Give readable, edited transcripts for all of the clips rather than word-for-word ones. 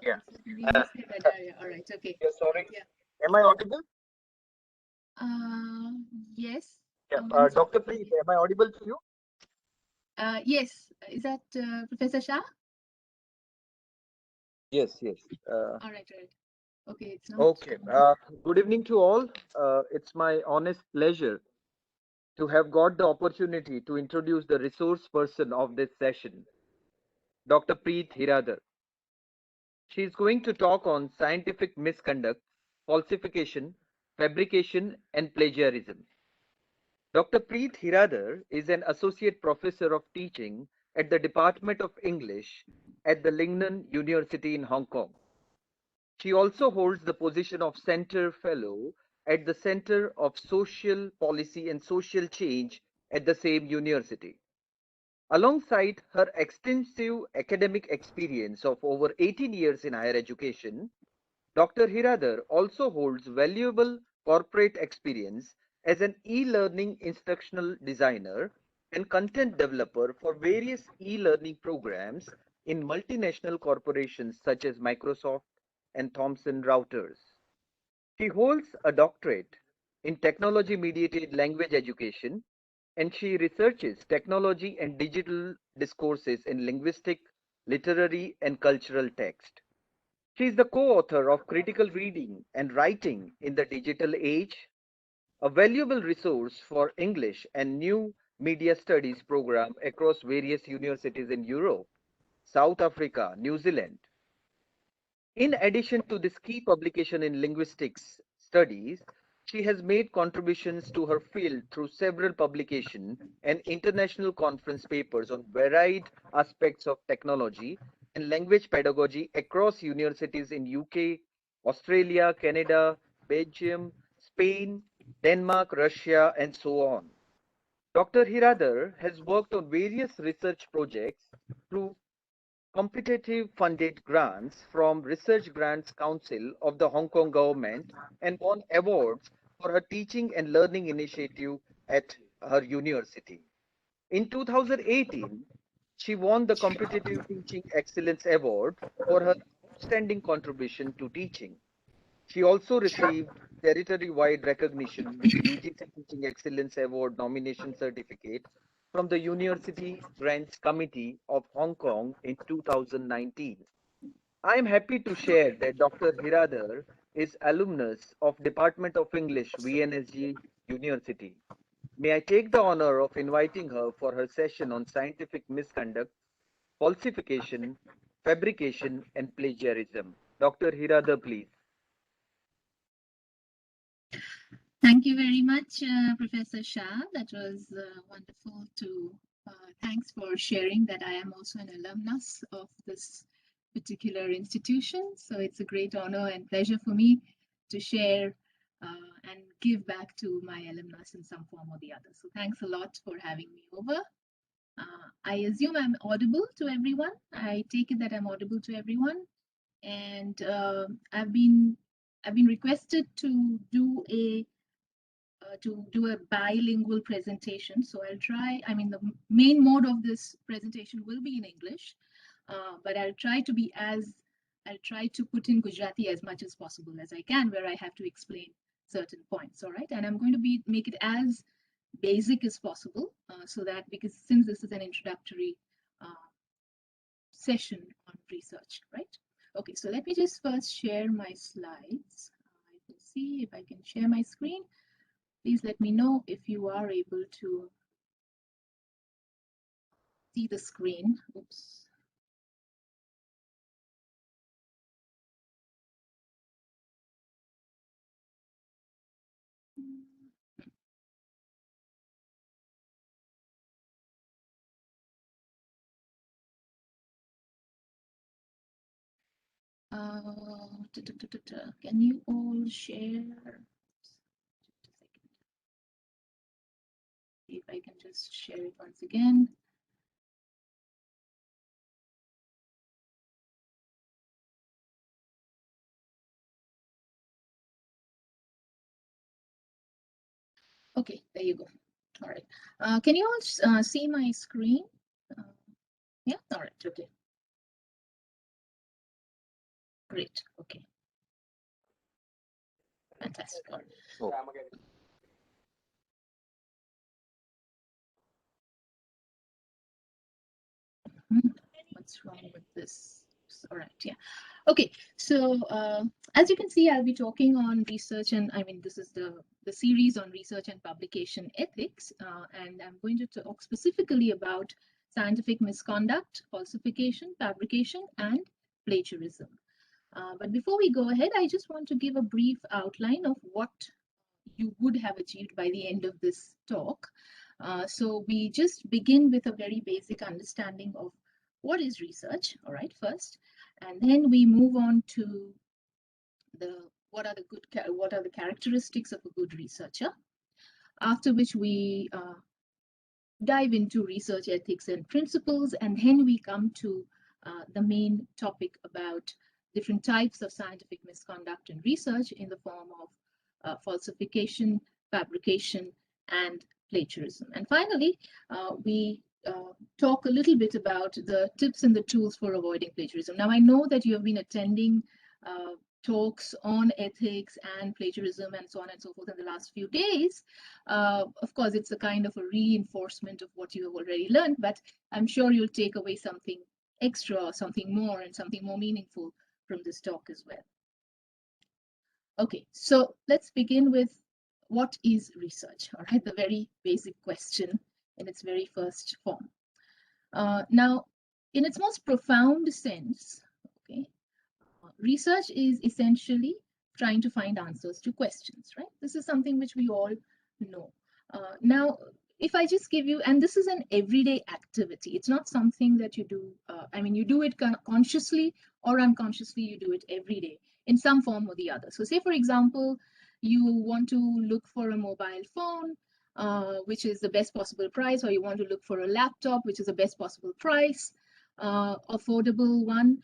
Yeah. All right. Okay. Yeah, sorry. Yeah. Am I audible? Yes. Yeah. One Dr. second. Preet, am I audible to you? Yes. Is that Professor Shah? Yes, yes. All right. Right. Okay. It's not. Okay. Good evening to all. It's my honest pleasure to have got the opportunity to introduce the resource person of this session, Dr. Preet Hiradar. She is going to talk on scientific misconduct, falsification, fabrication, and plagiarism. Dr. Preet Hiradar is an associate professor of teaching at the Department of English at the Lingnan University in Hong Kong. She also holds the position of Center Fellow at the Center of Social Policy and Social Change at the same university. Alongside her extensive academic experience of over 18 years in higher education, Dr. Hiradar also holds valuable corporate experience as an e-learning instructional designer and content developer for various e-learning programs in multinational corporations such as Microsoft and Thomson Reuters. She holds a doctorate in technology mediated language education, and she researches technology and digital discourses in linguistic, literary, and cultural text. She is the co-author of Critical Reading and Writing in the Digital Age, a valuable resource for English and new media studies program across various universities in Europe, South Africa, New Zealand. In addition to this key publication in linguistics studies, she has made contributions to her field through several publications and international conference papers on varied aspects of technology and language pedagogy across universities in UK, Australia, Canada, Belgium, Spain, Denmark, Russia, and so on. Dr. Hiradar has worked on various research projects through competitive funded grants from Research Grants Council of the Hong Kong government and won awards for her teaching and learning initiative at her university. In 2018, she won the Competitive Teaching Excellence Award for her outstanding contribution to teaching. She also received territory-wide recognition with UGC Teaching Excellence Award nomination certificate from the University Grants Committee of Hong Kong in 2019. I am happy to share that Dr. Hiradar is alumnus of Department of English, VNSG University. May I take the honor of inviting her for her session on scientific misconduct, falsification, fabrication, and plagiarism. Dr. Hiradar, please. Thank you very much, Professor Shah. That was wonderful to. Thanks for sharing that I am also an alumnus of this particular institution. So it's a great honor and pleasure for me to share and give back to my alumnus in some form or the other. So thanks a lot for having me over. I assume I'm audible to everyone. I take it that I'm audible to everyone, and I've been requested to do a bilingual presentation. So I'll try. I mean, the main mode of this presentation will be in English, but I'll try to put in Gujarati as much as possible as I can, where I have to explain certain points. All right, and I'm going to make it as basic as possible, so that because since this is an introductory session on research, right? Okay, so let me just first share my slides. I will see if I can share my screen. Please let me know if you are able to see the screen. Oops. Can you all share? Just a second. See if I can just share it once again. Okay, there you go. All right. Can you all see my screen? Yeah, all right, okay. Great. Okay. Fantastic. Oh. What's wrong with this? All right. Yeah. Okay. So as you can see, I'll be talking on research, and I mean this is the series on research and publication ethics, and I'm going to talk specifically about scientific misconduct, falsification, fabrication, and plagiarism. But before we go ahead, I just want to give a brief outline of what you would have achieved by the end of this talk. So we just begin with a very basic understanding of what is research, all right, first, and then we move on to what are the characteristics of a good researcher. After which we dive into research ethics and principles, and then we come to the main topic about different types of scientific misconduct in research in the form of falsification, fabrication, and plagiarism. And finally, we talk a little bit about the tips and the tools for avoiding plagiarism. Now, I know that you have been attending talks on ethics and plagiarism and so on and so forth in the last few days. Of course, it's a kind of a reinforcement of what you have already learned, but I'm sure you'll take away something extra or something more and something more meaningful from this talk as well. Okay, so let's begin with what is research, all right? The very basic question in its very first form. Now, in its most profound sense, okay, research is essentially trying to find answers to questions, right? This is something which we all know. Now, if I just give you, and this is an everyday activity, it's not something that you do, I mean, you do it consciously or unconsciously, you do it every day in some form or the other. So say, for example, you want to look for a mobile phone, which is the best possible price, or you want to look for a laptop, which is the best possible price, affordable one.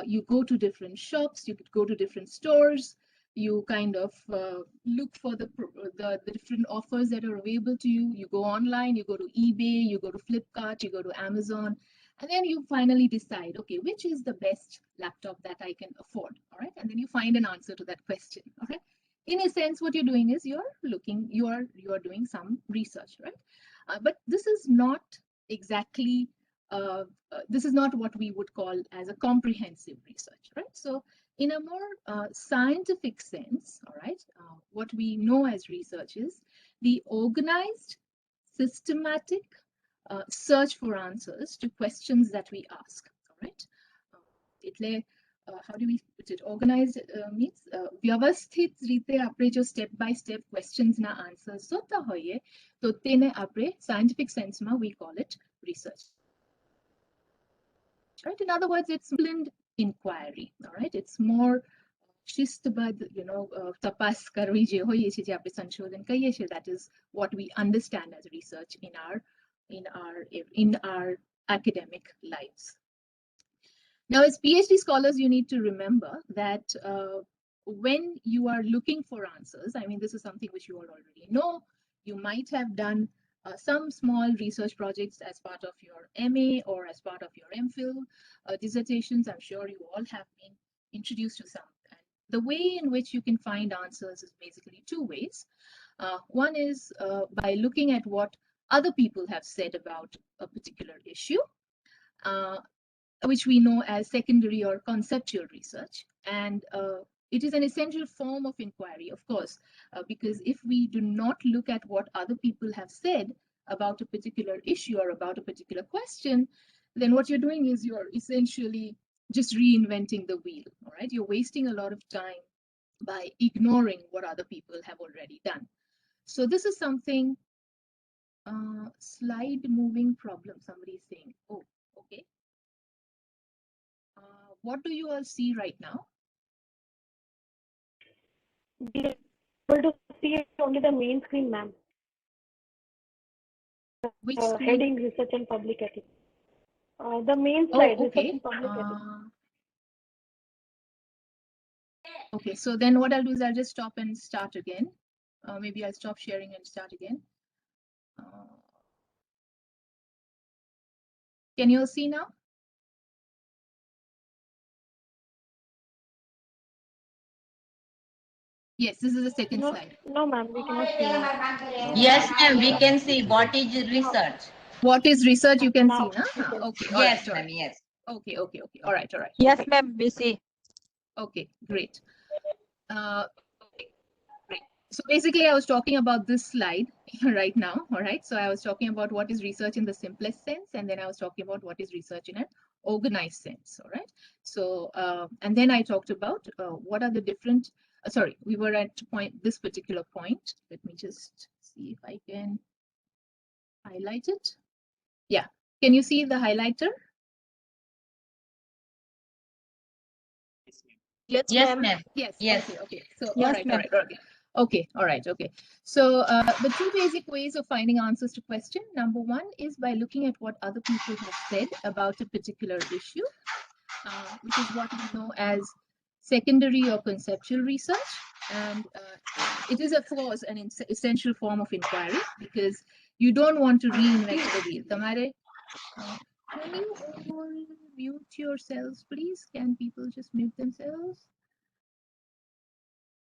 You go to different shops, you could go to different stores, you kind of look for the different offers that are available to you. You go online, you go to eBay, you go to Flipkart, you go to Amazon, and then you finally decide, okay, which is the best laptop that I can afford, all right? And then you find an answer to that question, all right? In a sense, what you're doing is you're doing some research, right? But this is not exactly this is not what we would call as a comprehensive research, right? So in a more scientific sense, all right, what we know as research is the organized, systematic search for answers to questions that we ask, all right? How do we put it? Organized means વ્યવસ્થિત રીતે આપણે જો step by step questions ના answers શોધતા હોઈએ તો તેને આપણે scientific sense માં we call it research. Right? In other words, it's disciplined inquiry. All right, it's more શિસ્તબદ્ધ, tapas કરવી જે હોઈએ છે, જે આપણે સંશોધન કહીએ છીએ, that is what we understand as research in our academic lives. Now, as PhD scholars, you need to remember that when you are looking for answers, I mean, this is something which you all already know. You might have done some small research projects as part of your MA or as part of your MPhil dissertations. I'm sure you all have been introduced to some. And the way in which you can find answers is basically two ways. One is by looking at what other people have said about a particular issue, which we know as secondary or conceptual research. And it is an essential form of inquiry, of course, because if we do not look at what other people have said about a particular issue or about a particular question, then what you're doing is you're essentially just reinventing the wheel, all right? You're wasting a lot of time by ignoring what other people have already done. So this is something, slide moving problem, somebody is saying. Oh, okay. What do you all see right now? We are able to see only the main screen, ma'am. Which screen? Heading research and public ethics. The main slide, Oh, okay. research and public ethics. Okay, so then what I'll do is I'll just stop and start again. Maybe I'll stop sharing and start again. Can you all see now? Yes, this is the second No, slide. no, ma'am, we cannot see now. Yes, ma'am, we can see what is research. What is research? You can Now see, we huh? can Okay. Yes, All ma'am, right. yes. Okay. All right. Yes, Okay. ma'am, we see. Okay, great. So basically, I was talking about this slide right now. All right. So I was talking about what is research in the simplest sense, and then I was talking about what is research in an organized sense. All right. So and then I talked about what are the different. Sorry, we were at this particular point. Let me just see if I can highlight it. Yeah. Can you see the highlighter? Yes, Yes, ma'am. ma'am. Yes. Yes. Okay. So Yes, all ma'am. right. Okay. All right. Okay. So the two basic ways of finding answers to question. Number one is by looking at what other people have said about a particular issue, which is what we know as secondary or conceptual research. And it is, of course, an essential form of inquiry because you don't want to reinvent the wheel. Tamare, can you all mute yourselves, please? Can people just mute themselves?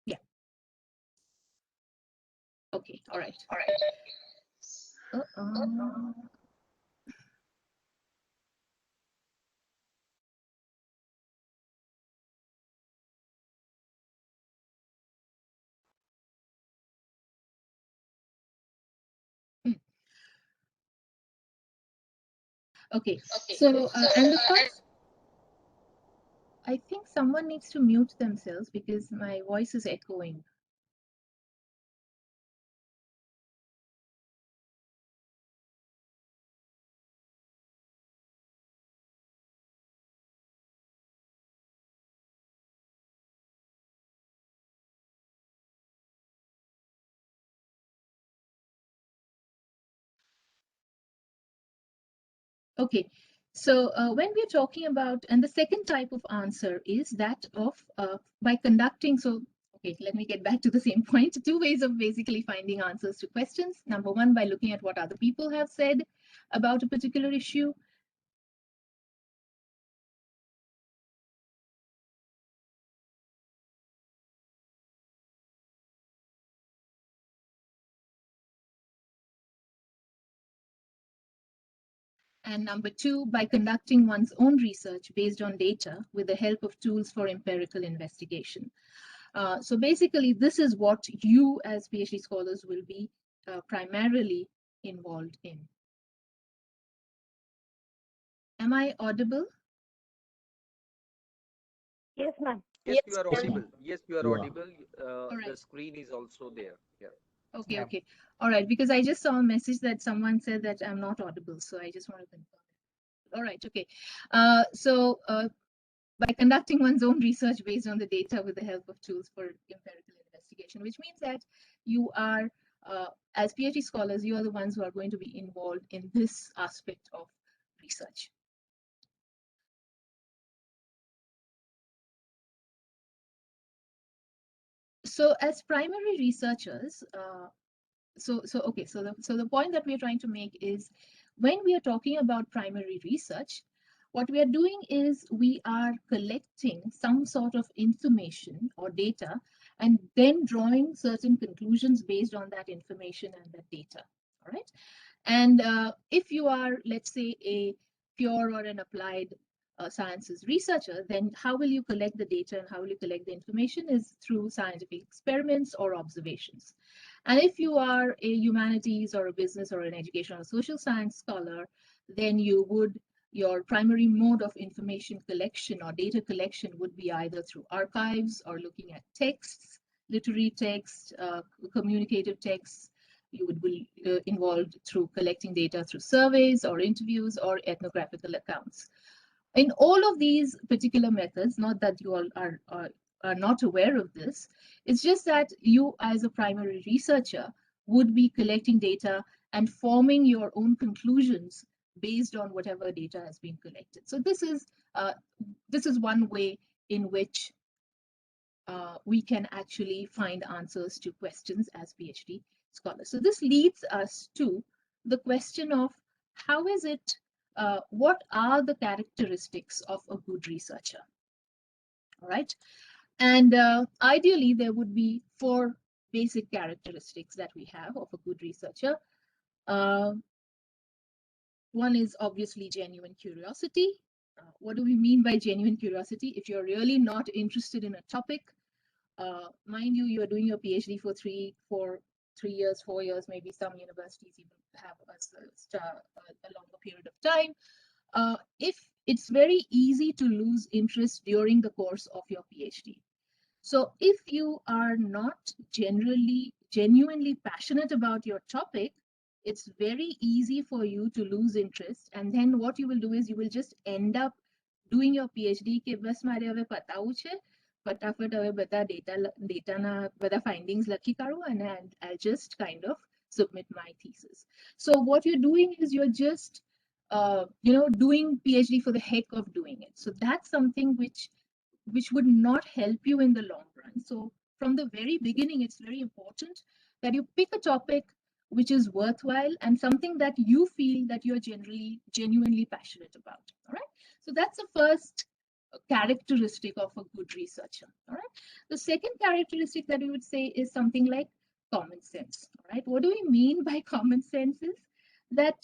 Yeah. Okay. All right. Okay. So and of course, I think someone needs to mute themselves because my voice is echoing. Okay, so when we're talking about, and the second type of answer is that of by conducting, so okay, let me get back to the same point. Two ways of basically finding answers to questions. Number one, by looking at what other people have said about a particular issue. And number two, by conducting one's own research based on data with the help of tools for empirical investigation. So basically, this is what you as PhD scholars will be primarily involved in. Am I audible? Yes, ma'am. Yes, you are Yes, audible. Yes, you are You are. audible. The right. screen is also there. Yeah. Okay, Yeah. okay. All right, because I just saw a message that someone said that I'm not audible, so I just want to confirm. All right, okay. So by conducting one's own research based on the data with the help of tools for empirical investigation, which means that you are, as PhD scholars, you are the ones who are going to be involved in this aspect of research. So as primary researchers, so the point that we're trying to make is when we are talking about primary research, what we are doing is we are collecting some sort of information or data and then drawing certain conclusions based on that information and that data. All right. And if you are, let's say, a pure or an applied sciences researcher, then how will you collect the data and how will you collect the information is through scientific experiments or observations. And if you are a humanities or a business or an education or social science scholar, then your primary mode of information collection or data collection would be either through archives or looking at texts, literary texts, communicative texts. You would be involved through collecting data through surveys or interviews or ethnographical accounts. In all of these particular methods, not that you all are not aware of this, it's just that you as a primary researcher would be collecting data and forming your own conclusions based on whatever data has been collected. So this is one way in which we can actually find answers to questions as PhD scholars. So this leads us to the question of how is it, what are the characteristics of a good researcher? All right. And ideally, there would be 4 basic characteristics that we have of a good researcher. One is obviously genuine curiosity. What do we mean by genuine curiosity? If you're really not interested in a topic, mind you, you're doing your PhD for 3 years, 4 years, maybe some universities even have a longer period of time. If it's very easy to lose interest during the course of your PhD. So if you are not genuinely passionate about your topic, it's very easy for you to lose interest. And then what you will do is you will just end up doing your PhD કે બસ મારે હવે પતાવું છે, ફટાફટ હવે બધા ડેટાના બધા findings લખી કાઢું and I'll just kind of submit my thesis. So what you're doing is you're just doing PhD for the heck of doing it. So that's something which would not help you in the long run. So from the very beginning, it's very important that you pick a topic which is worthwhile and something that you feel that you're genuinely passionate about. All right. So that's the first characteristic of a good researcher. All right. The second characteristic that we would say is something like common sense. All right. What do we mean by common sense is that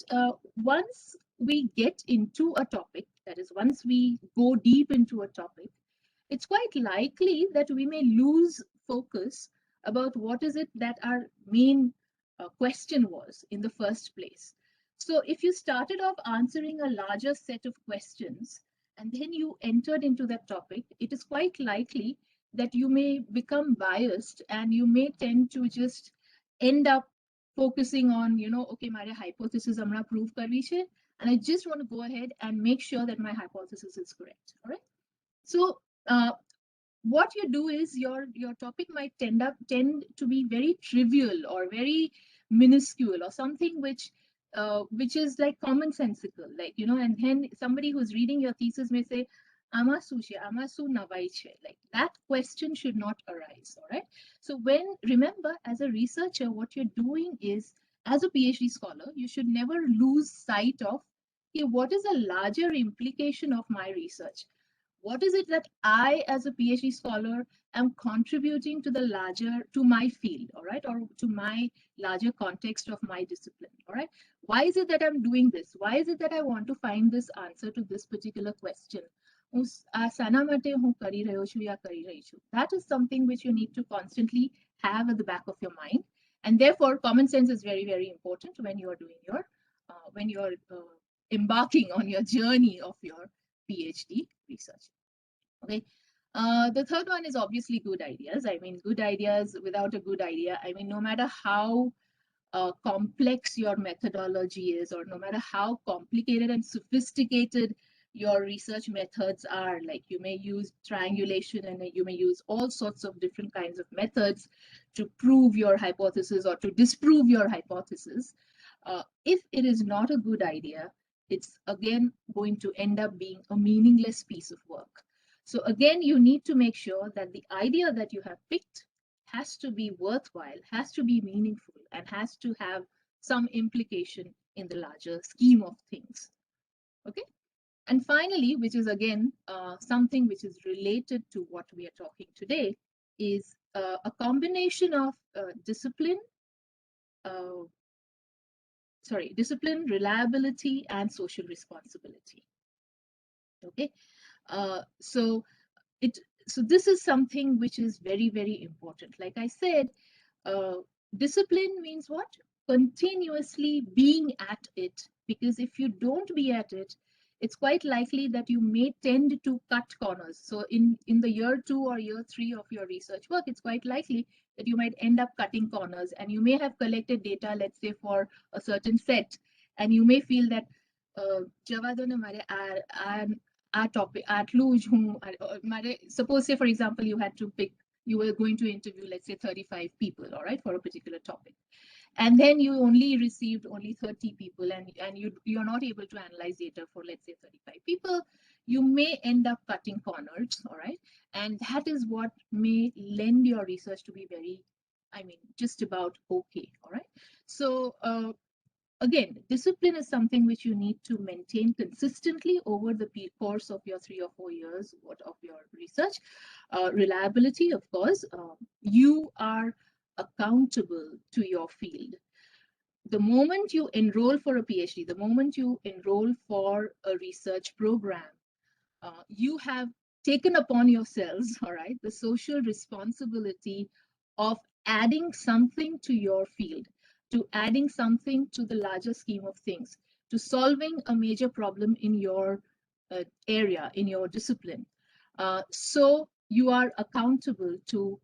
once we get into a topic, that is, once we go deep into a topic, it's quite likely that we may lose focus about what is it that our main question was in the first place. So if you started off answering a larger set of questions and then you entered into that topic, it is quite likely that you may become biased and you may tend to just end up focusing on, okay, my hypothesis amra prove karvi che, and I just want to go ahead and make sure that my hypothesis is correct. All right. So what you do is your topic might tend to be very trivial or very minuscule or something which is like commonsensical, like and then somebody who's reading your thesis may say "Ama su che, ama su navai che," like that question should not arise. All right. So remember, as a researcher, what you're doing is, as a PhD scholar, you should never lose sight of, okay, what is a larger implication of my research. What is it that I, as a PhD scholar, am contributing to to my field, all right, or to my larger context of my discipline, all right? Why is it that I'm doing this? Why is it that I want to find this answer to this particular question? That is something which you need to constantly have at the back of your mind. And therefore, common sense is very, very important when you are doing your, embarking on your journey of your PhD research. Okay. The third one is obviously good ideas. I mean, good ideas without a good idea. I mean, no matter how complex your methodology is, or no matter how complicated and sophisticated your research methods are, like you may use triangulation and you may use all sorts of different kinds of methods to prove your hypothesis or to disprove your hypothesis. If it is not a good idea, it's again going to end up being a meaningless piece of work. So again, you need to make sure that the idea that you have picked has to be worthwhile, has to be meaningful, and has to have some implication in the larger scheme of things. Okay. And finally, which is again something which is related to what we are talking today, is a combination of discipline, reliability, and social responsibility. Okay. So this is something which is very, very important. Like I said, discipline means what? Continuously being at it, because if you don't be at it, it's quite likely that you may tend to cut corners. So in the year 2 or year 3 of your research work, it's quite likely that you might end up cutting corners, and you may have collected data, let's say, for a certain set, and you may feel that our topic suppose, say, for example, you were going to interview, let's say, 35 people, all right, for a particular topic, and then you only received only 30 people, and you're not able to analyze data for, let's say, 35 people. You may end up cutting corners, all right, and that is what may lend your research to be very, just about okay. All right. So again, discipline is something which you need to maintain consistently over the course of your 3 or 4 years of your research. Reliability, of course, you are accountable to your field. The moment you enroll for a PhD, the moment you enroll for a research program, you have taken upon yourselves, all right, the social responsibility of adding something to your field, to adding something to the larger scheme of things, to solving a major problem in your area, in your discipline. So you are accountable to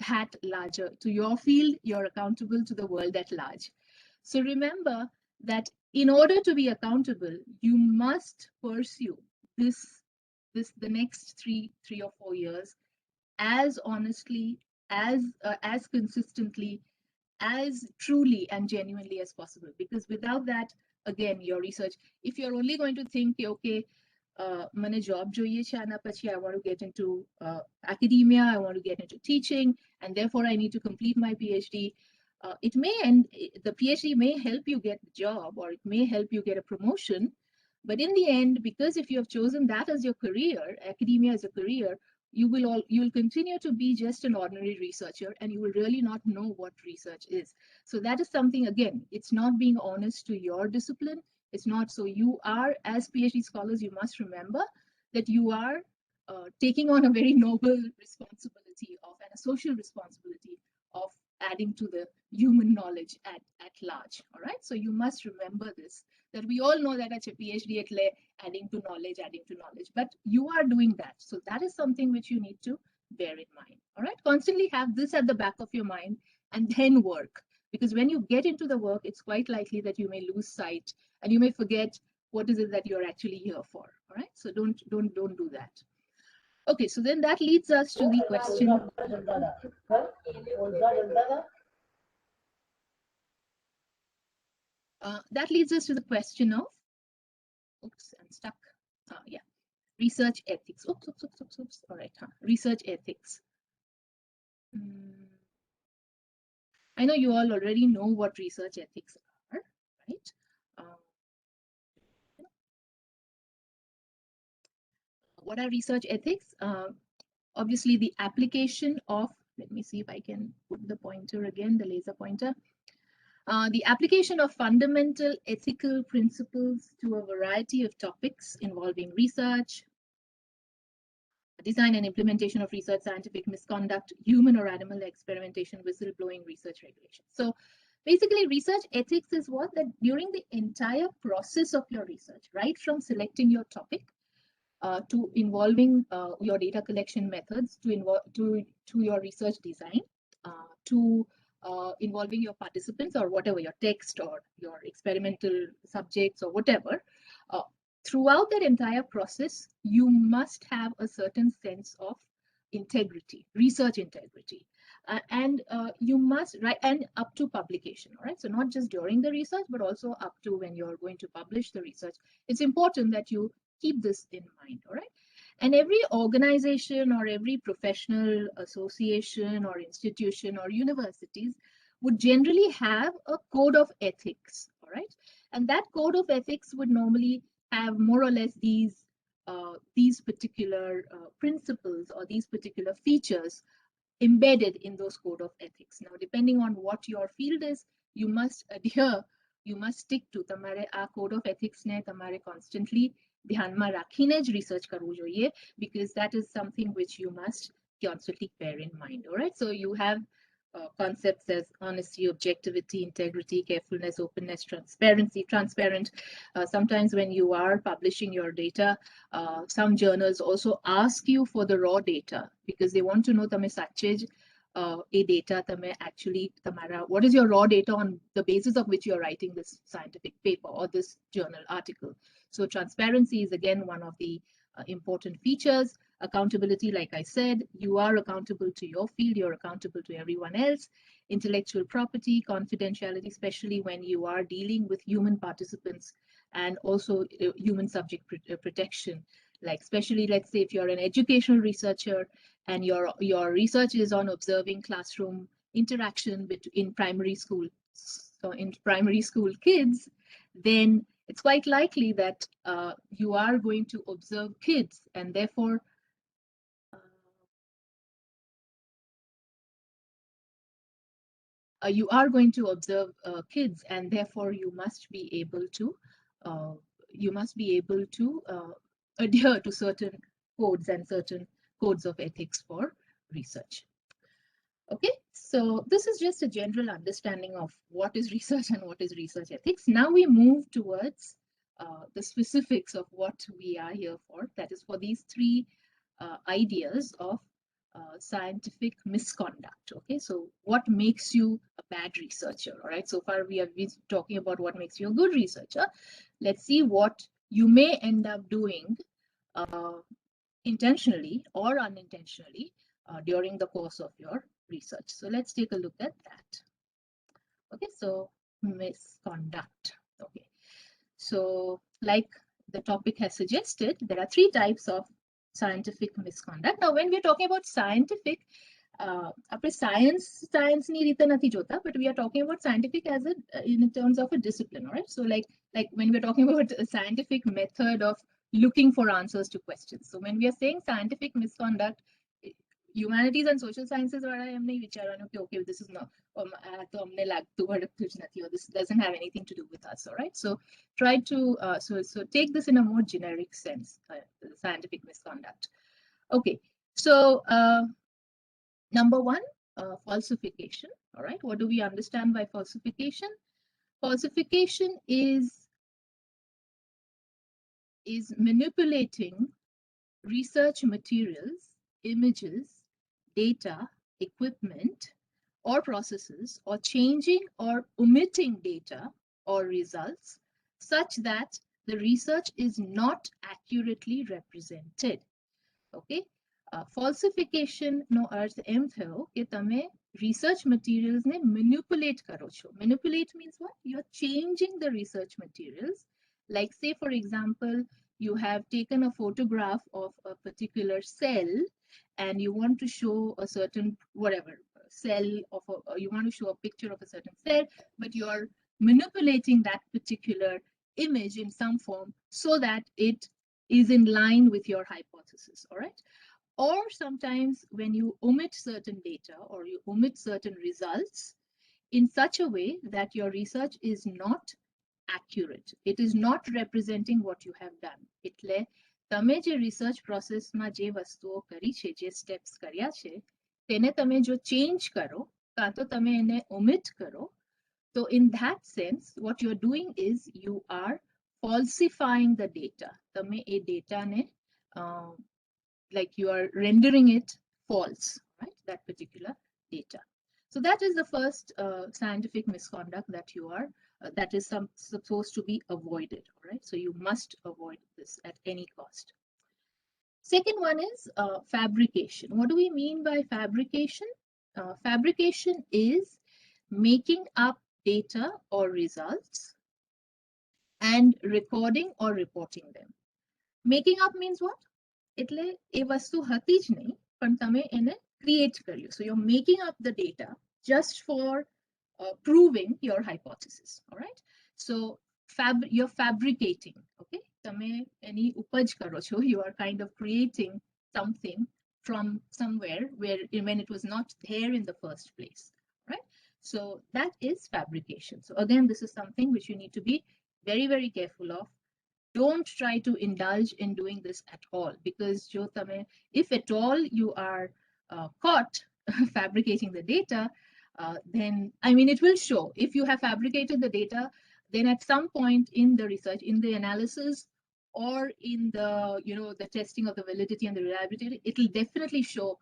that larger, to your field, you're accountable to the world at large. So remember that in order to be accountable, you must pursue the next three or 4 years as honestly, as consistently, as truly and genuinely as possible. Because without that, again, your research, if you're only going to think, okay, મને job જોઈએ છે આના પછી I want to get into academia, I want to get into teaching, and therefore I need to complete my PhD. It may, and the PhD may help you get the job, or it may help you get a promotion. But in the end, because if you have chosen that as your career, academia as a career, you'll continue to be just an ordinary researcher, and you will really not know what research is. So that is something, again, it's not being honest to your discipline. It's not. So you are, as PhD scholars, you must remember that you are taking on a very noble responsibility of, and a social responsibility of adding to the human knowledge at large. All right. So you must remember this, that we all know that at a PhD, adding to knowledge, but you are doing that. So that is something which you need to bear in mind. All right. Constantly have this at the back of your mind and then work. Because when you get into the work, it's quite likely that you may lose sight and you may forget what is it that you're actually here for. All right. So don't do that. Okay. So then that leads us to the question. That leads us to the question of, oops, I'm stuck. Yeah. Research ethics. Oops. All right. Research ethics. I know you all already know what research ethics are, right? What are research ethics? Obviously, the application of, let me see if I can put the pointer again, the laser pointer. The application of fundamental ethical principles to a variety of topics involving research, design and implementation of research, scientific misconduct, human or animal experimentation, whistleblowing, research regulations. So basically, research ethics is what? That during the entire process of your research, right from selecting your topic, to involving your data collection methods, to your research design, to involving your participants or whatever, your text or your experimental subjects or whatever, throughout that entire process, you must have a certain sense of integrity, research integrity. And you must, right, and up to publication, all right? So not just during the research, but also up to when you're going to publish the research. It's important that you keep this in mind, all right? And every organization or every professional association or institution or universities would generally have a code of ethics, all right? And that code of ethics would normally have more or less these particular principles or these particular features embedded in those code of ethics. Now, depending on what your field is, you must adhere, you must stick to tamare a code of ethics ne tamare constantly dhyanma rakhine j research karvu જોઈએ, because that is something which you must constantly bear in mind. All right. So you have concepts as honesty, objectivity, integrity, carefulness, openness, transparent. Sometimes when you are publishing your data, some journals also ask you for the raw data because they want to know tame sache જ a data tame actually tamara, what is your raw data on the basis of which you're writing this scientific paper or this journal article. So transparency is again one of the important features. Accountability, like I said, you are accountable to your field, you're accountable to everyone else. Intellectual property, confidentiality, especially when you are dealing with human participants, and also human subject protection. Like especially, let's say if you're an educational researcher and your research is on observing classroom interaction in primary school. So in primary school kids, then it's quite likely that you are going to observe kids, and therefore you are going to observe kids, and therefore you must be able to adhere to certain codes and certain codes of ethics for research. Okay, so this is just a general understanding of what is research and what is research ethics. Now we move towards the specifics of what we are here for. That is for these three ideas of scientific misconduct. Okay, so what makes you a bad researcher? All right, so far we have been talking about what makes you a good researcher. Let's see what you may end up doing intentionally or unintentionally during the course of your research. So let's take a look at that. Okay, so misconduct. Okay, so like the topic has suggested, there are three types of scientific misconduct. Now, when we're talking about scientific, science ni rite nathi jota, but we are talking about scientific as in terms of a discipline, all right? So like when we're talking about a scientific method of looking for answers to questions. So when we are saying scientific misconduct, humanities and social sciences वाला है, हमने विचारવાનું कि okay, this is not तो हमने लागतो बड़ा कुछ नहीं, or this doesn't have anything to do with us, all right? So try to so take this in a more generic sense, scientific misconduct. Okay, so number one, falsification. All right, what do we understand by falsification? Falsification is manipulating research materials, images, data, equipment, or processes, or changing or omitting data or results such that the research is not accurately represented. Okay, falsification no earth M थयो कि तमे research materials ने manipulate करो छो. Manipulate means what? You're changing the research materials. Like say for example, you have taken a photograph of a particular cell and you want to show a certain whatever cell of you want to show a picture of a certain cell, but you are manipulating that particular image in some form so that it is in line with your hypothesis, all right? Or sometimes when you omit certain data or you omit certain results in such a way that your research is not accurate, it is not representing what you have done. એટલે તમે જે research process માં જે વસ્તુઓ કરી છે, જે steps કર્યા છે, તેને તમે જો change કરો, કાં તો તમે એને omit કરો, so in that sense, what you're doing is you are falsifying the data. તમે એ data ને like you are rendering it false, right? That particular data. So that is the first scientific misconduct that you are that is supposed to be avoided, all right? So you must avoid this at any cost. Second one is fabrication. What do we mean by fabrication? Fabrication is making up data or results and recording or reporting them. Making up means what? એટલે એ વસ્તુ હતી જ નહીં, પણ તમે એને create કર્યું. So you're making up the data just for proving your hypothesis, all right? So you're fabricating, okay? તમે એની ઉપજ કરો છો. You are kind of creating something from somewhere where when it was not there in the first place, right? So that is fabrication. So again, this is something which you need to be very, very careful of. Don't try to indulge in doing this at all, because if at all you are caught fabricating the data, then I mean it will show. If you have fabricated the data, then at some point in the research, in the analysis, or in the the testing of the validity and the reliability, it will definitely show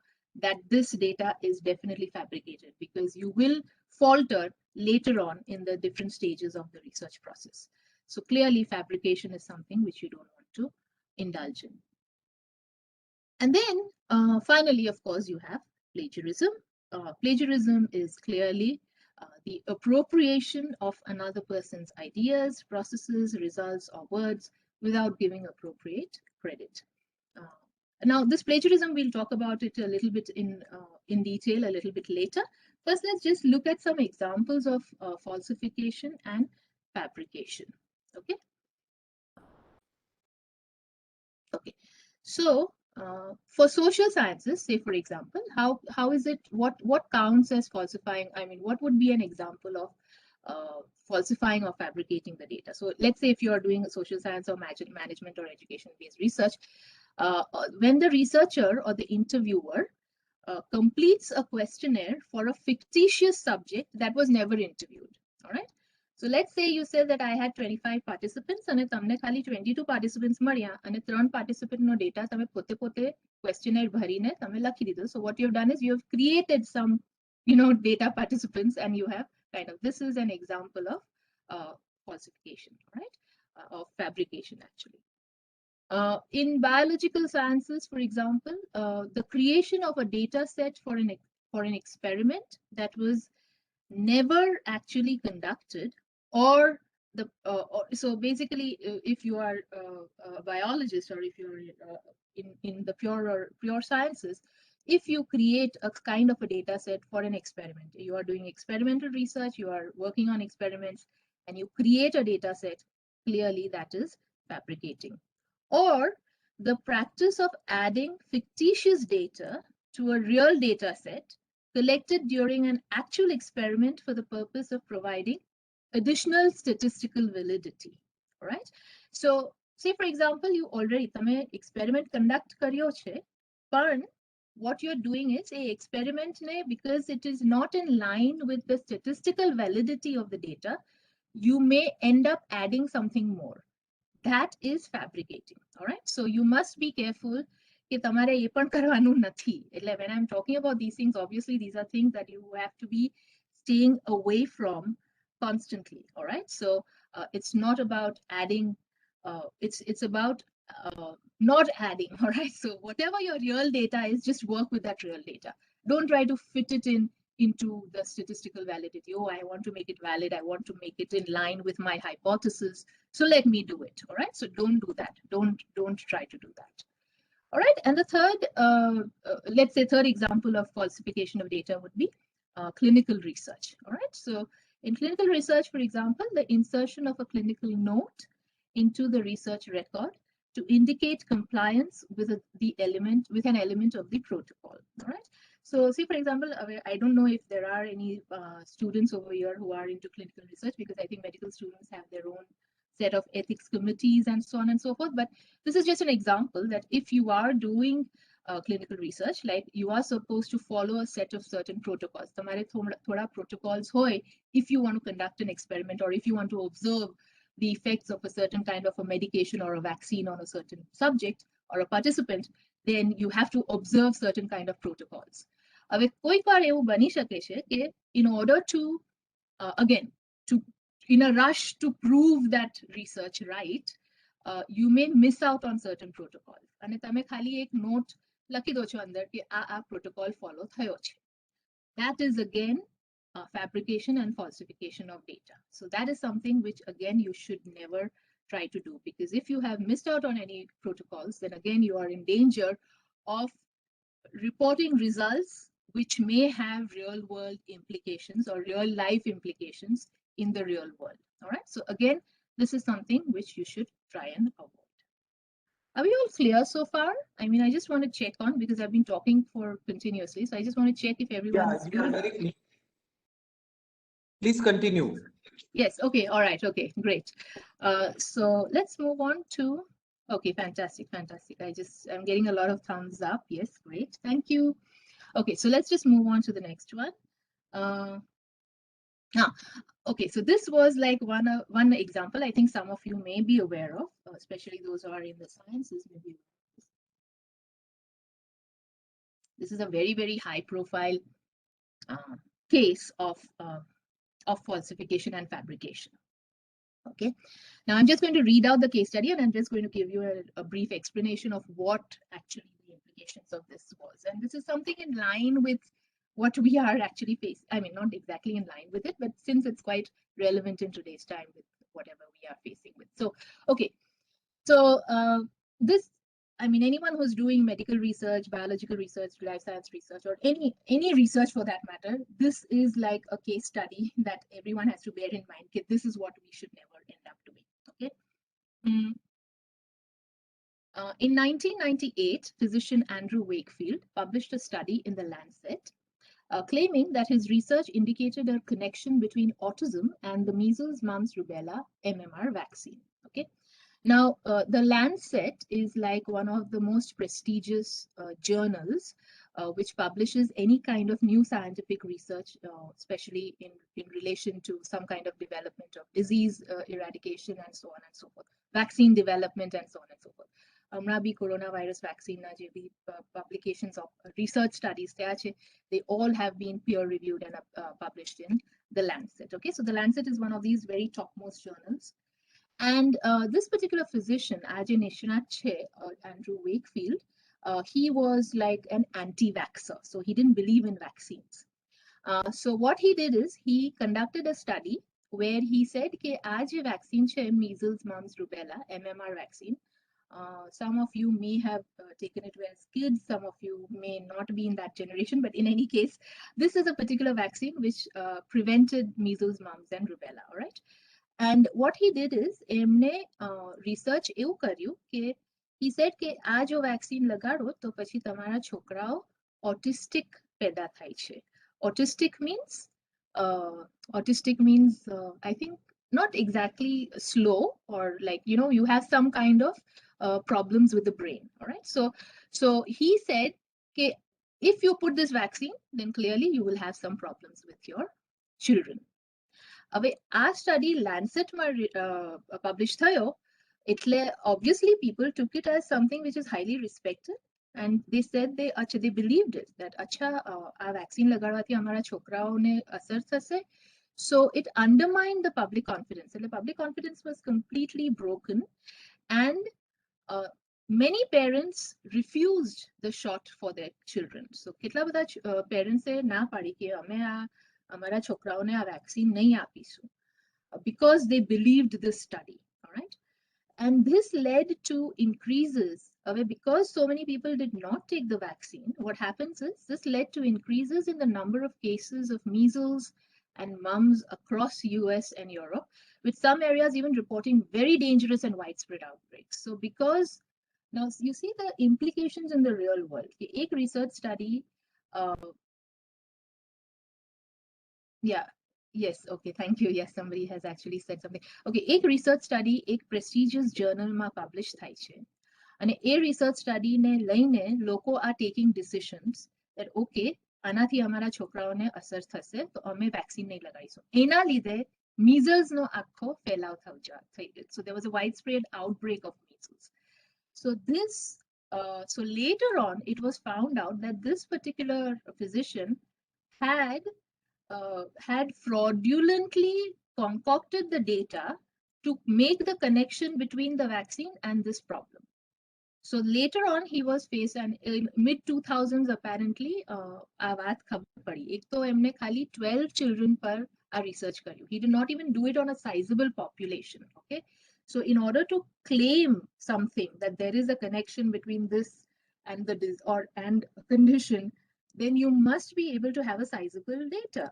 that this data is definitely fabricated, because you will falter later on in the different stages of the research process. So clearly fabrication is something which you don't want to indulge in. And then finally, of course, you have plagiarism. Plagiarism is clearly the appropriation of another person's ideas, processes, results, or words without giving appropriate credit. Now, this plagiarism, we'll talk about it a little bit in detail a little bit later. First, let's just look at some examples of falsification and fabrication. Okay. Okay. So for social sciences, say for example, how is it, what counts as falsifying? I mean, what would be an example of falsifying or fabricating the data? So let's say if you are doing a social science or management or education-based research, when the researcher or the interviewer completes a questionnaire for a fictitious subject that was never interviewed. All right. So let's say you said that I had 25 participants and તમને ખાલી 22 participants મળ્યા અને 3 participant નો data તમે પોતે પોતે questionnaire ભરીને તમે લખી દીધો. So what you've done is you have created some, data participants, and you have this is an example of falsification, right? Of fabrication actually. In biological sciences, for example, the creation of a data set for an experiment that was never actually conducted, or so basically, if you are a biologist, or if you're in the pure sciences, if you create a kind of a data set for an experiment, you are doing experimental research, you are working on experiments, and you create a data set, clearly that is fabricating. Or the practice of adding fictitious data to a real data set collected during an actual experiment for the purpose of providing additional statistical validity. All right. So say for example, you already tame experiment conduct karyo che, but what you're doing is a experiment ne, because it is not in line with the statistical validity of the data, you may end up adding something more. That is fabricating. All right. So you must be careful કે તમારે એ પણ કરવાનું નથી. એટલે when I'm talking about these things, obviously these are things that you have to be staying away from constantly. All right. So it's not about adding, it's about not adding. All right. So whatever your real data is, just work with that real data. Don't try to fit it into the statistical validity. Oh, I want to make it valid. I want to make it in line with my hypothesis. So let me do it. All right. So don't do that. Don't try to do that. All right. And the third, let's say third example of falsification of data would be clinical research. All right. So in clinical research, for example, the insertion of a clinical note into the research record to indicate compliance with an element of the protocol. All right. So see, for example, I don't know if there are any students over here who are into clinical research, because I think medical students have their own set of ethics committees and so on and so forth. But this is just an example that if you are doing clinical research, like you are supposed to follow a set of certain protocols. તમારે થોડા protocols હોય if you want to conduct an experiment, or if you want to observe the effects of a certain kind of a medication or a vaccine on a certain subject or a participant, then you have to observe certain kind of protocols. હવે કોઈક વાર એવું બની શકે છે કે in order to again to in a rush to prove that research right, you may miss out on certain protocols. અને તમે ખાલી એક નોટ લખી દો છો અંદર કે આ protocol follow થયો છે. That is again fabrication and falsification of data. So that is something which again you should never try to do, because if you have missed out on any protocols, then again you are in danger of reporting results which may have real world implications or real life implications in the real world. All right. So again, this is something which you should try and avoid. Are we all clear so far? I mean, I just want to check on, because I've been talking for continuously. So I just want to check if everyone is good. Very clear. Please continue. Yes. Okay. All right. Okay. Great. So let's move on to. Okay. Fantastic. Fantastic. I'm getting a lot of thumbs up. Yes. Great. Thank you. Okay. So let's just move on to the next one. Okay. So this was like one example I think some of you may be aware of, especially those who are in the sciences. Maybe this is a very, very high profile case of falsification and fabrication. Okay. Now I'm just going to read out the case study, and I'm just going to give you a brief explanation of what actually the implications of this was. And this is something in line with what we are actually facing. I mean, not exactly in line with it, but since it's quite relevant in today's time with whatever we are facing with. So, okay. So this, I mean, anyone who's doing medical research, biological research, life science research, or any research for that matter, this is like a case study that everyone has to bear in mind. Okay, this is what we should never end up doing. Okay, In 1998, physician Andrew Wakefield published a study in the Lancet claiming that his research indicated a connection between autism and the measles, mumps, rubella MMR vaccine. Okay. Now, the Lancet is like one of the most prestigious journals which publishes any kind of new scientific research, especially in relation to some kind of development of disease eradication and so on and so forth, vaccine development and so on and so forth. Amrabi coronavirus vaccine na je bhi publications of research studies they all have been peer reviewed and published in the Lancet. Okay, so the Lancet is one of these very topmost journals. And this particular physician, Ajay Nishnath Che, Andrew Wakefield, he was like an anti-vaxxer. So he didn't believe in vaccines. So what he did is he conducted a study where he said कि आज ये vaccine है measles, mumps, rubella, MMR vaccine. Some of you may have taken it as kids, some of you may not be in that generation, but in any case, this is a particular vaccine which prevented measles, mumps, and rubella. All right. And what he did is એમને research એવું કર્યું કે he said કે આ જો vaccine લગાડો તો પછી તમારા છોકરાઓ autistic પેદા થાય છે. Autistic means I think not exactly slow or like you have some kind of problems with the brain. All right, so he said okay, if you put this vaccine then clearly you will have some problems with your children. હવે આ study Lancet માં published થયો એટલે obviously people took it as something which is highly respected and they said they believed it that આ vaccine લગાડવાથી અમારા છોકરાઓને અસર થશે. So it undermined the public confidence. The public confidence was completely broken and many parents refused the shot for their children. So કેટલા બધા parents ના પાડી કે અમે amara છોકરાઓને આ vaccine નહીં આપીશું because they believed this study. All right, and this led to increases because so many people did not take the vaccine. What happens is this led to increases in the number of cases of measles and mumps across US and Europe, with some areas even reporting very dangerous and widespread outbreaks. So because now you see the implications in the real world. Ek research study yeah, yes, okay, thank you. Yes, somebody has actually said something. Okay, એક research study એક prestigious journal માં publish થાય છે અને એ research study ને લઈને લોકો are taking decisions that okay, આનાથી અમારા છોકરાઓને અસર થશે તો અમે vaccine નહીં લગાડીશું. એના લીધે measles નો આખો ફેલાવ થઈ ગયો. So there was a widespread outbreak of measles. So so later on it was found out that this particular physician had fraudulently concocted the data to make the connection between the vaccine and this problem. So later on he was faced and in mid 2000s apparently આ વાત ખબર પડી. એક તો એમને ખાલી 12 children per આ research કર્યું. He did not even do it on a sizable population. Okay, so in order to claim something that there is a connection between this and the and a condition, then you must be able to have a sizable data.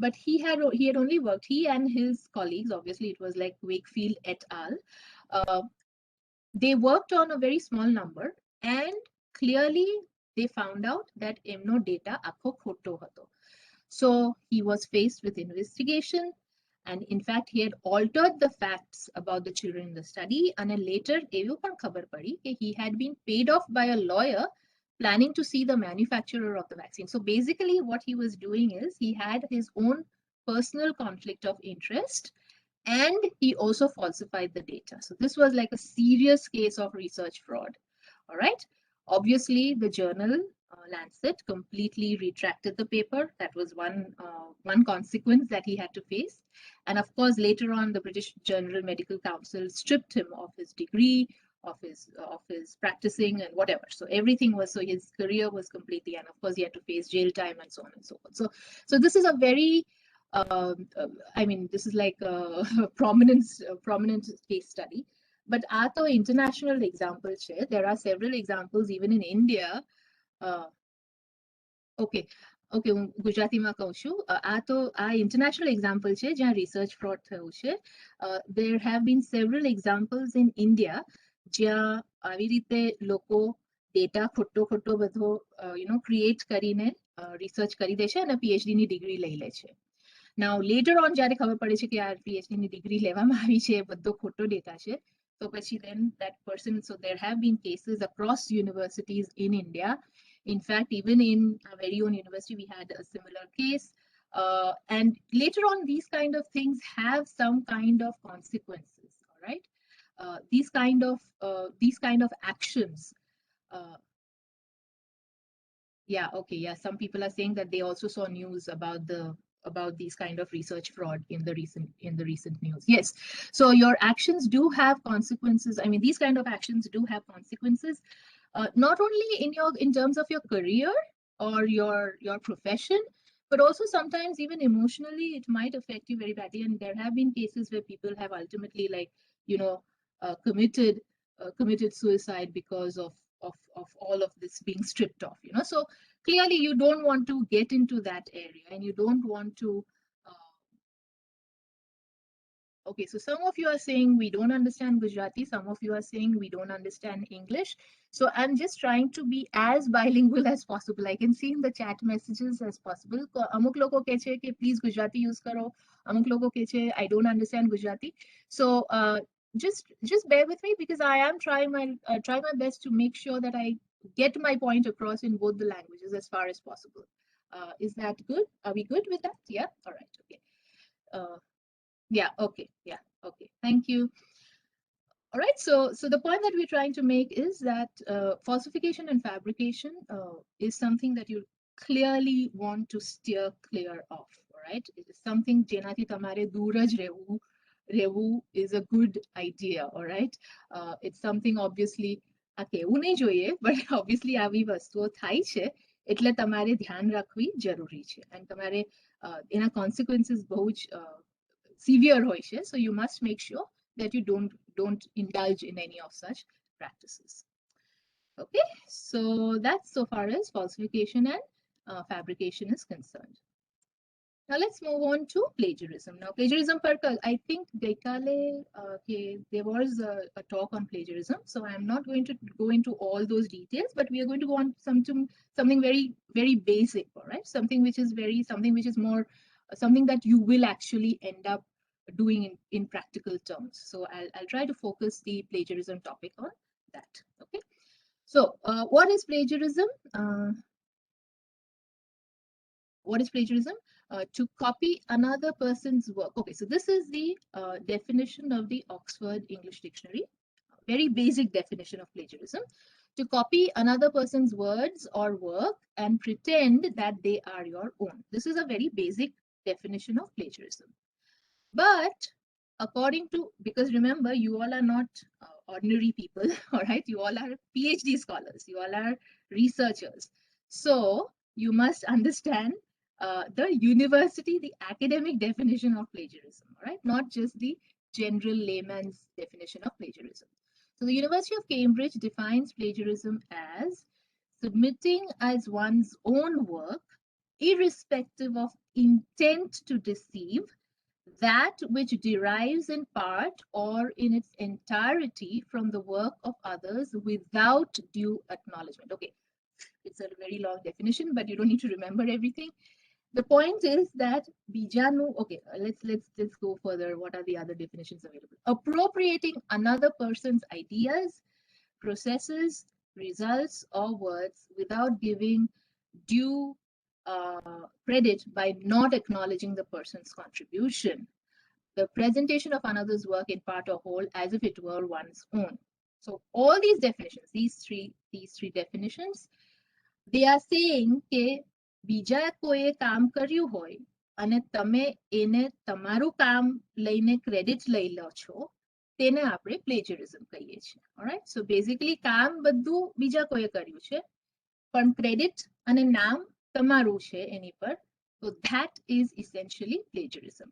But he had only worked, he and his colleagues, obviously it was like Wakefield et al. They worked on a very small number and clearly they found out that એમનો data આખો ખોટો હતો. So he was faced with investigation and in fact he had altered the facts about the children in the study and later એવું પણ ખબર પડી કે he had been paid off by a lawyer planning to see the manufacturer of the vaccine. So basically what he was doing is he had his own personal conflict of interest and he also falsified the data. So this was like a serious case of research fraud. All right. Obviously the journal Lancet completely retracted the paper. That was one consequence that he had to face. And of course later on the British General Medical Council stripped him of his degree, of his practicing and whatever. So everything was, so his career was completely, and of course he had to face jail time and so on and so forth. So this is a very I mean, this is like a prominent case study. But આ તો international example છે. There are several examples even in India. Okay, okay, હું ગુજરાતીમાં કહું છું. આ international example છે જ્યાં રિસર્ચ ફ્રોડ થયું છે. There have been several examples in India જ્યાં આવી રીતે લોકો ડેટા ખોટો બધો ક્રિએટ કરીને રિસર્ચ કરી દે છે અને પીએચડી ની ડિગ્રી લઈ લે છે. Now later on જ્યારે ખબર પડે છે કે આ પીએચડી ની ડિગ્રી લેવામાં આવી છે, બધો ખોટો ડેટા છે, તો પછી then that person, so there have been cases across universities in India. In fact, even in our very own university, we had a similar case. And later on, these kind of things have some kind of consequences. All right, these kind of actions. Yeah, okay, yeah. Some people are saying that they also saw news about these kind of research fraud in the recent news. Yes, so your actions do have consequences. I mean, these kind of actions do have consequences. Not only in terms of your career or your profession, but also sometimes even emotionally it might affect you very badly. And there have been cases where people have ultimately committed suicide because of all of this being stripped off. So clearly you don't want to get into that area, and you don't want to. Okay, so some of you are saying we don't understand Gujarati, some of you are saying we don't understand English. So I'm just trying to be as bilingual as possible. I can see in the chat messages as possible. Amuk logo ke che ke please Gujarati use karo. Amuk logo ke che I don't understand Gujarati. So just bear with me, because I am trying my best to make sure that I get my point across in both the languages as far as possible. Is that good? Are we good with that? Yeah. All right. Okay. Yeah, okay. Yeah, okay. Thank you. All right, so the point that we're trying to make is that falsification and fabrication is something that you clearly want to steer clear of. All right, it is something jenati tamare duraj revu is a good idea. All right, it's something obviously આ કહેવું નહીં જોઈએ, but obviously આવી વસ્તુઓ થાય છે એટલે તમારે ध्यान રાખવી જરૂરી છે, and તમારે એના consequences બહુ જ severe હોય છે. So you must make sure that you don't indulge in any of such practices. Okay, so that's so far as falsification and fabrication is concerned. Now let's move on to plagiarism. Now plagiarism, I think there was a talk on plagiarism, so I'm not going to go into all those details, but we are going to go on something very, very basic, all right? Something which is more something that you will actually end up doing in practical terms. So I'll try to focus the plagiarism topic on that. Okay, so what is plagiarism? What is plagiarism? To copy another person's work. Okay, so this is the definition of the Oxford English Dictionary. Very basic definition of plagiarism. To copy another person's words or work and pretend that they are your own. This is a very basic definition of plagiarism. But according to, because remember, you all are not ordinary people, all right? You all are PhD scholars, you all are researchers. So you must understand the university, the academic definition of plagiarism, all right? Not just the general layman's definition of plagiarism. So the University of Cambridge defines plagiarism as submitting as one's own work, irrespective of intent to deceive, that which derives in part or in its entirety from the work of others without due acknowledgement. Okay, it's a very long definition, but you don't need to remember everything. The point is that bijanu, okay, let's go further. What are the other definitions available? Appropriating another person's ideas, processes, results, or words without giving due credit by not acknowledging the person's contribution. The presentation of another's work in part or whole as if it were one's own. So all these definitions, these three definitions, they are saying કે બીજા કોઈએ કામ કર્યું હોય અને તમે એને તમારું કામ લઈને ક્રેડિટ લઈ લો છો, તેને આપણે પ્લેજરિઝમ કહીએ છીએ. ઓલરાઈટ, સો બેઝિકલી કામ બધું બીજા કોઈએ કર્યું છે, પણ ક્રેડિટ અને નામ તમારું છે એની પર. So that is essentially plagiarism.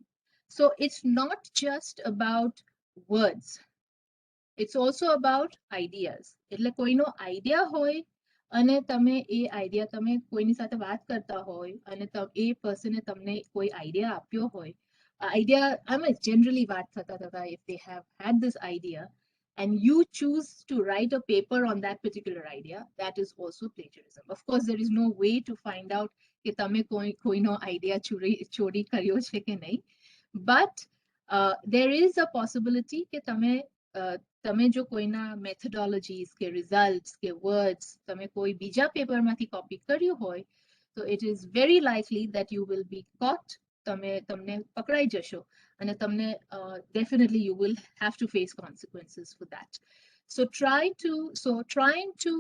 So it's not just about words. It's also about ideas. એટલે કોઈનો આઈડિયા હોય અને તમે એ આઈડિયા તમે કોઈની સાથે વાત કરતા હોય અને એ પર્સને તમને કોઈ આઈડિયા આપ્યો હોય idea, I mean, generally what if they have had this idea and you choose to write a paper on that particular idea, that is also plagiarism. Of course, there is no way to find out કે તમે કોઈનો idea ચોરી કર્યો છે કે નહીં, but there is a possibility કે તમે જો કોઈના methodologies કે results કે words તમે કોઈ બીજા પેપરમાંથી કોપી કર્યું હોય, so it is very likely that you will be caught. તમને પકડાઈ જશો અને તમને definitely you will have to face consequences for that. So trying to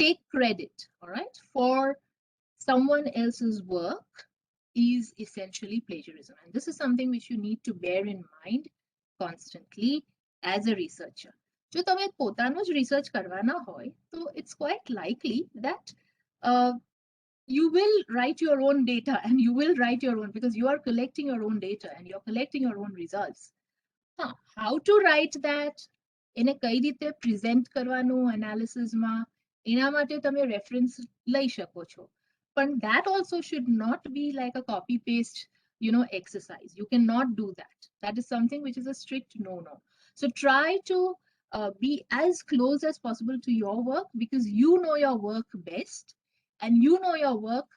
take credit, all right, for someone else's work is essentially plagiarism, and this is something which you need to bear in mind constantly as a researcher. જો તમે પોતાનું જ research કરવાના હોય તો it's quite likely that you will write your own data and you will write your own, because you are collecting your own data and you're collecting your own results. How to write that, એને કઈ રીતે present કરવાનું analysis માં, એના માટે તમે reference લઈ શકો છો. But that also should not be like a copy paste, exercise. You cannot do that. That is something which is a strict no. So try to be as close as possible to your work, because you know your work best and you know your work,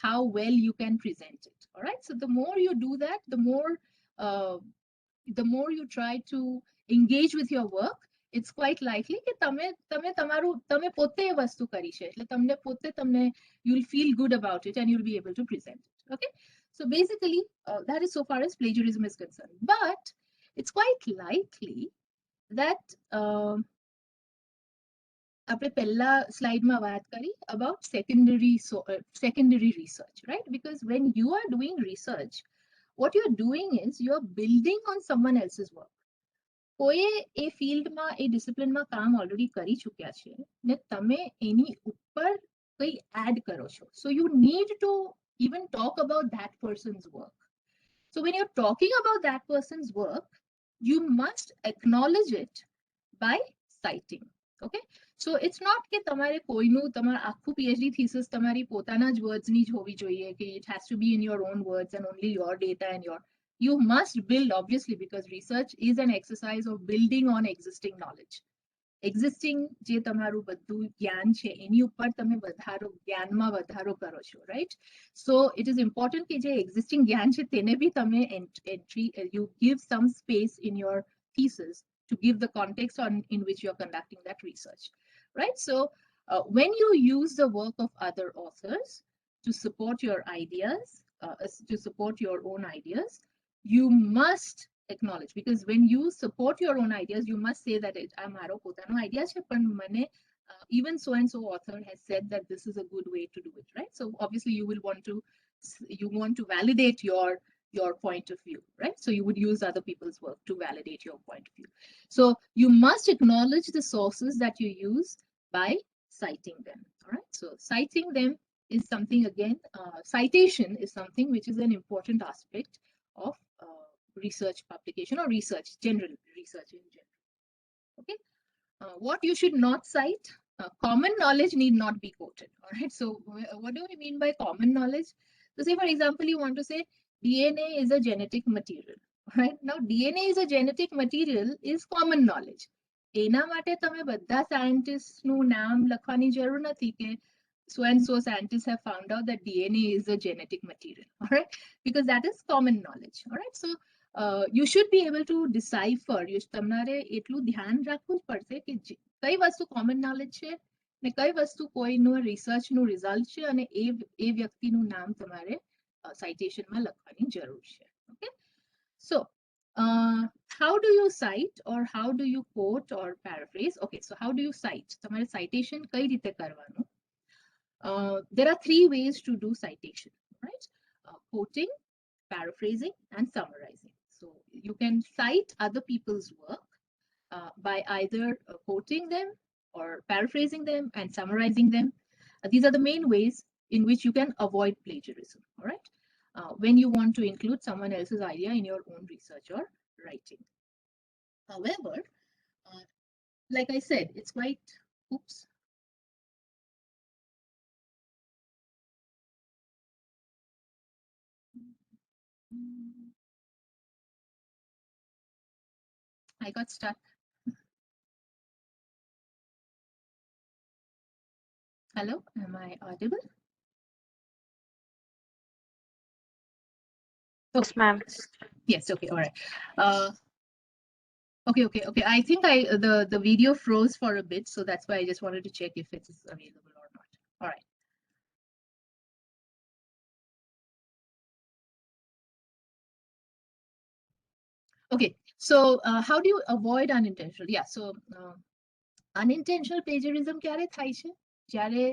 how well you can present it. All right. So the more you do that, the more you try to engage with your work, it's quite likely કે તમે પોતે વસ્તુ કરી છે, એટલે તમને you'll feel good about it and you'll be able to present it. Okay. So basically, that is so far as plagiarism is concerned. But it's quite likely that આપણે પહેલા સ્લાઇડમાં વાત કરી about secondary research, right? Because when you are doing research, what you're doing is you're building on someone else's work. કોઈએ એ ફિલ્ડમાં એ ડિસિપ્લિનમાં કામ already કરી ચૂક્યા છે ને તમે એની ઉપર કઈ એડ કરો છો. So you need to even talk about that person's work. So when you're talking about that person's work, you must acknowledge it by citing. Okay. So it's not કે તમારે કોઈનું તમારા આખું PhD thesis તમારી પોતાના જ વર્ડ્સની જ હોવી જોઈએ કે it has to be in your own words and only your data and you must build, obviously, because research is an exercise of building on existing knowledge. Existing જે તમારું બધું જ્ઞાન છે એની ઉપર તમે જ્ઞાનમાં વધારો કરો છો, right? So it is important કે જે existing જ્ઞાન છે તેને બી તમે entry, you give some space in your thesis to give the context in which you're conducting that research, right? So when you use the work of other authors to support your ideas, to support your own ideas, you must acknowledge, because when you support your own ideas, you must say that આ મારો પોતાનો idea છે, પણ મને even so and so author has said that this is a good way to do it, right? So obviously you want to validate your point of view, right? So you would use other people's work to validate your point of view. So you must acknowledge the sources that you use by citing them. All right. So citing them is something, again, citation is something which is an important aspect of research publication or research in general. Okay. What you should not cite, common knowledge need not be quoted. All right. So what do we mean by common knowledge? So say, for example, you want to say DNA is a genetic material. Right. Now DNA is a genetic material is common knowledge. એના માટે તમે બધા સાયન્ટિસ્ટનું નામ લખવાની જરૂર નથી કે so and so scientists have found out that DNA is a genetic material. All right. Because that is common knowledge. All right. So you should be able to decipher. તમારે એટલું ଧ୍યાન રાખવું જ પડશે કે કઈ વસ્તુ common knowledge છે ને કઈ વસ્તુ કોઈનું રિસર્ચનું રિઝલ્ટ છે અને એ વ્યક્તિનું નામ તમારે સાઇટેશનમાં લખવાની જરૂર છે. Okay. So how do you cite, or how do you quote or paraphrase? Okay, so how do you cite? તમારે citation કઈ રીતે કરવાનું? There are three ways to do citation, right? Quoting, paraphrasing, and summarizing. So you can cite other people's work by either quoting them or paraphrasing them and summarizing them. These are the main ways in which you can avoid plagiarism, all right? When you want to include someone else's idea in your own research or writing. However, like I said, it's quite, I got stuck. Hello, am I audible? Yes, ma'am. Yes, okay, all right. Okay. I think the video froze for a bit, so that's why I just wanted to check if it is available or not. All right. Okay, so how do you avoid unintentional? Yeah, so unintentional plagiarism ક્યારે થાય છે? જ્યારે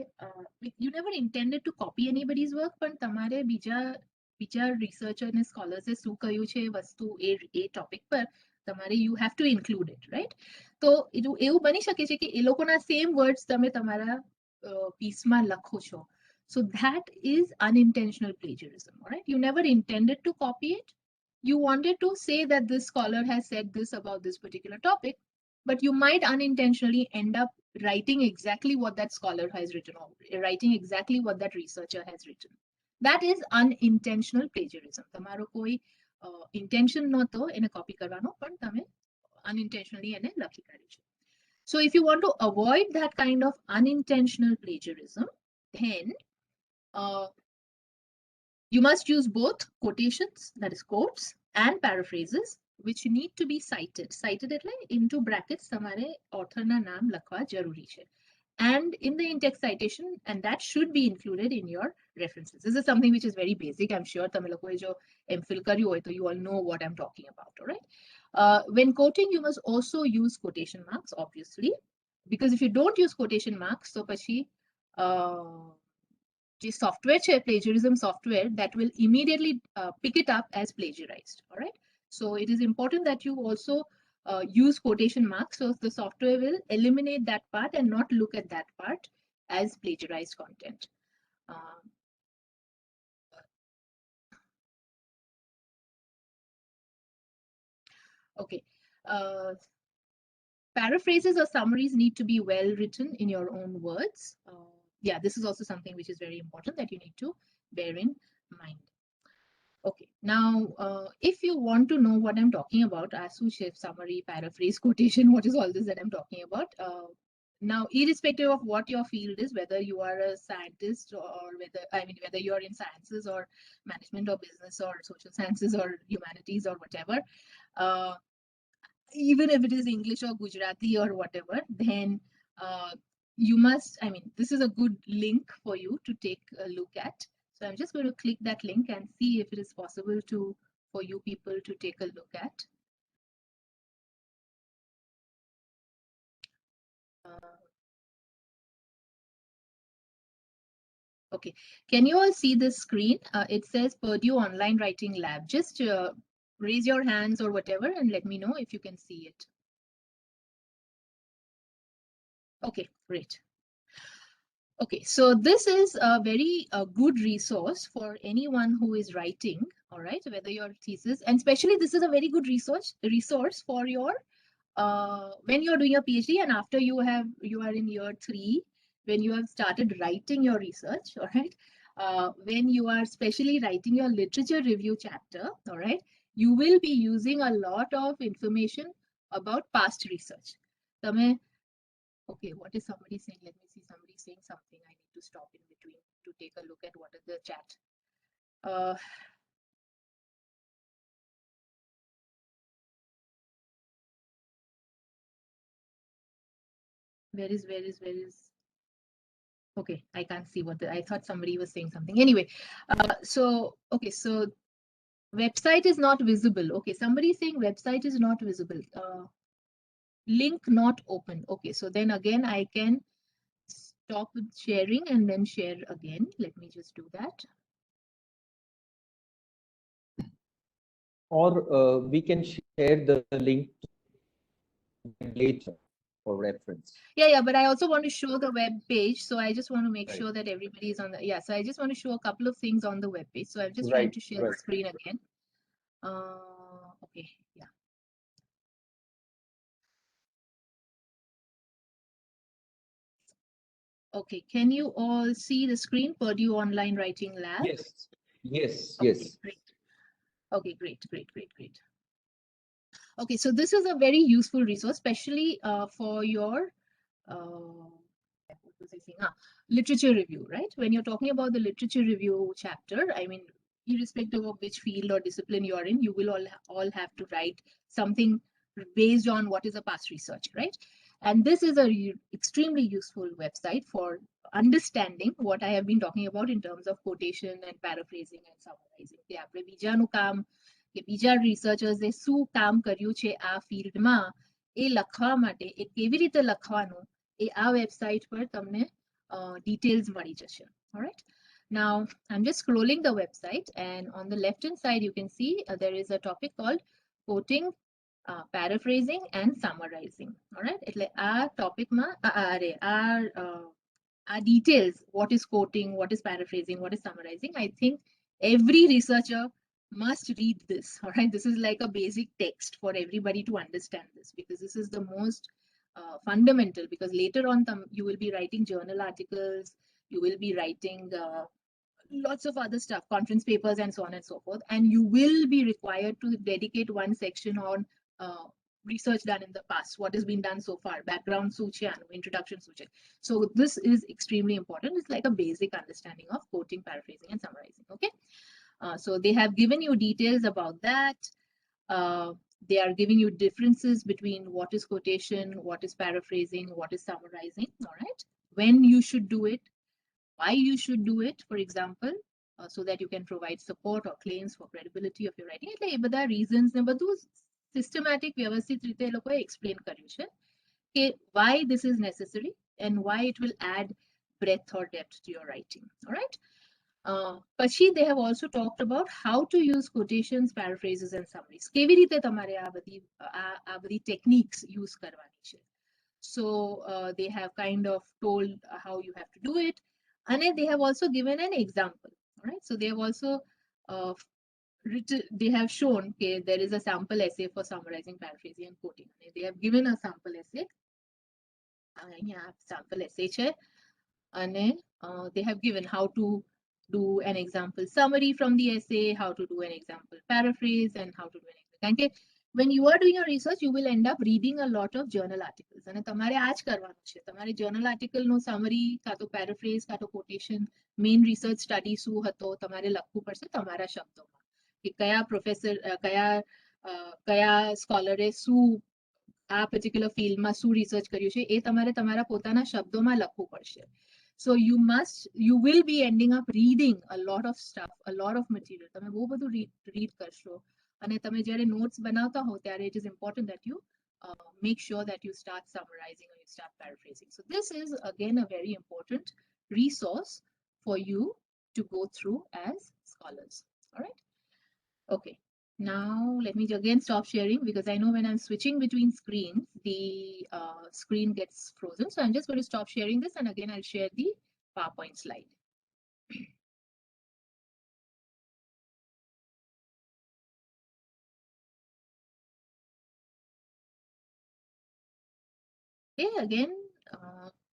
you never intended to copy anybody's work, પણ તમારે બીજા researcher અને scholars એ શું કહ્યું છે વસ્તુ એ topic પર તમારે you have to include it, right? તો એવું બની શકે છે કે એ લોકોના same words તમે તમારા pieceમાં લખો છો. So that is unintentional plagiarism, all right? You never intended to copy it. You wanted to say that this scholar has said this about this particular topic, but you might unintentionally end up writing exactly what that scholar has written or writing exactly what that researcher has written. That is unintentional plagiarism. તમારો કોઈ intention નહોતો એને copy કરવાનો, પણ તમે unintentionally એને લખી કાઢ્યું છે. So if you want to avoid that kind of unintentional plagiarism, then you must use both quotations, that is quotes, and paraphrases, which need to be cited. Cited એટલે into brackets તમારે authorના નામ લખવા જરૂરી છે. And in the in-text citation, and that should be included in your references. This is something which is very basic. I'm sure તમે લોકોએ જો MPhil કર્યું હોય તો you all know what I'm talking about, all right? When quoting, you must also use quotation marks, obviously, because if you don't use quotation marks, so પછી the software plagiarism software that will immediately pick it up as plagiarized, all right? So it is important that you also use quotation marks, so the software will eliminate that part and not look at that part as plagiarized content. Okay. Paraphrases or summaries need to be well written in your own words. Yeah, this is also something which is very important that you need to bear in mind. Okay, now if you want to know what I'm talking about, ASU shift, summary, paraphrase, quotation, what is all this that I'm talking about? Now, irrespective of what your field is, whether you are a scientist or whether you're in sciences or management or business or social sciences or humanities or whatever, even if it is English or Gujarati or whatever, then you must, this is a good link for you to take a look at. So I'm just going to click that link and see if it is possible for you people to take a look at. Okay, can you all see the screen? It says Purdue Online Writing Lab. Just raise your hands or whatever and let me know if you can see it. Okay, great. Okay, so this is a very good resource for anyone who is writing, all right, whether your thesis, and especially this is a very good resource for your, when you're doing your PhD and after you are in year 3, when you have started writing your research, all right, when you are especially writing your literature review chapter, all right, you will be using a lot of information about past research. Okay, what is somebody saying? Let me see. Somebody saying something. I need to stop in between to take a look at what is the chat. Where is? Okay, I can't see I thought somebody was saying something. Anyway, so website is not visible. Okay, somebody is saying website is not visible. Link not open. Okay, so then again I can stop with sharing and then share again. Let me just do that. Or we can share the link later for reference. Yeah, but I also want to show the web page, so I just want to make Right. sure that everybody is on the, so I just want to show a couple of things on the web page. So I'm just trying to share the screen again. Okay, yeah. Okay, can you all see the screen? Purdue Online Writing Lab. Yes. Okay, great. Okay, great. Okay, so this is a very useful resource, especially for your what was I saying? Literature review, right? When you're talking about the literature review chapter, I mean, irrespective of which field or discipline you're in, you will all have to write something based on what is a past research, right? And this is a extremely useful website for understanding what I have been talking about in terms of quotation and paraphrasing and summarizing. કે આપણે બીજાનું કામ કે બીજા researchers એ શું કામ કર્યું છે આ ફિલ્ડમાં એ લખવા માટે એ કેવી રીતે લખવાનું એ આ વેબસાઇટ પર તમને details મળી જશે. All right. Now I'm just scrolling the website, and on the left hand side you can see there is a topic called quoting, paraphrasing and summarizing. All right. એટલે આ ટોપિકમાં details, what is quoting, what is paraphrasing, what is summarizing, I think every researcher must read this. All right. This is like a basic text for everybody to understand this, because this is the most fundamental, because later on you will be writing journal articles, you will be writing lots of other stuff, conference papers and so on and so forth, and you will be required to dedicate one section on research done in the past, what has been done so far, background suche, introduction suche. So this is extremely important. It's like a basic understanding of quoting, paraphrasing and summarizing. Okay. So they have given you details about that. They are giving you differences between what is quotation, what is paraphrasing, what is summarizing. All right. When you should do it, why you should do it, for example, so that you can provide support or claims for credibility of your writing. એટલે એ બધા reasons ને બધું systematic વ્યવસ્થિત રીતે એ લોકોએ explain કર્યું છે કે why this is necessary and why it will add breadth or depth to your writing. All right. પછી they have also talked about how to use quotations, paraphrases and summaries. કેવી રીતે તમારે આ બધી techniques use કરવાની છે. So they have kind of told how you have to do it. And they have also given an example. All right. So they have also they have shown that there is a sample essay for summarizing, paraphrasing and quoting. They have given a sample essay. Sample essay. And they have given how to do an example summary from the essay, how to do an example paraphrase, and how to do an example. When you are doing your research, you will end up reading a lot of journal articles. અને તમારે આ જ કરવાનું છે. તમારે journal article નો summary, કાં તો paraphrase, કાં તો quotation, main research study શું હતો, તમારે લખવું પડશે તમારા શબ્દોમાં. કે કયા professor, કયા scholar એ શું આ particular field માં શું research કર્યું છે, એ તમારે તમારા પોતાના શબ્દોમાં લખવું પડશે. So you will be ending up reading a lot of stuff, a lot of material. તમે બહુ બધું read કરશો. અને તમે જ્યારે notes બનાવતા હો ત્યારે it is important that you make sure that you start summarizing or you start paraphrasing. So this is again a very important resource for you to go through as scholars. All right. Okay. Now let me again stop sharing, because I know when I'm switching between screens, the screen gets frozen. So I'm just going to stop sharing this, and again I'll share the PowerPoint slide. Okay, again,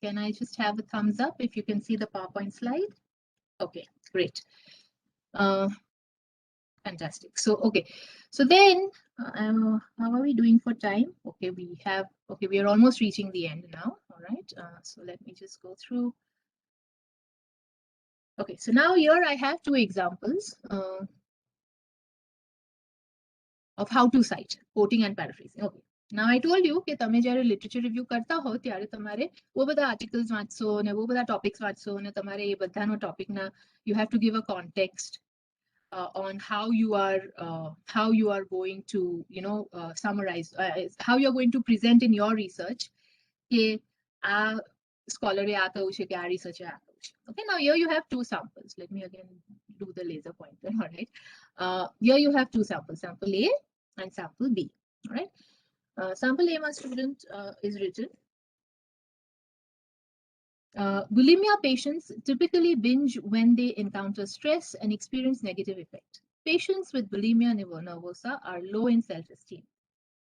can I just have a thumbs up if you can see the PowerPoint slide? Okay, great. Fantastic. So, okay. So then, how are we doing for time? Okay, we are almost reaching the end now. All right. So let me just go through. Okay, so now here I have two examples of how to cite, quoting and paraphrasing. Okay. Now I told you કે તમે જ્યારે literature review કરતા હો ત્યારે તમારે બહુ બધા articles વાંચશો ને બહુ બધા topics વાંચશો ને તમારે એ બધાનો ટોપિકના you have to give a context on how you are going to summarize, how you are going to present in your research કે આ scholar એ આ કહ્યું છે કે આ researcher આ કહ્યું છે. Okay, now here you have two samples. Let me again do the laser pointer. All right. Here you have two samples, sample A and sample B. All right. Sample A, my student, is written. Bulimia patients typically binge when they encounter stress and experience negative effect. Patients with bulimia nervosa are low in self-esteem.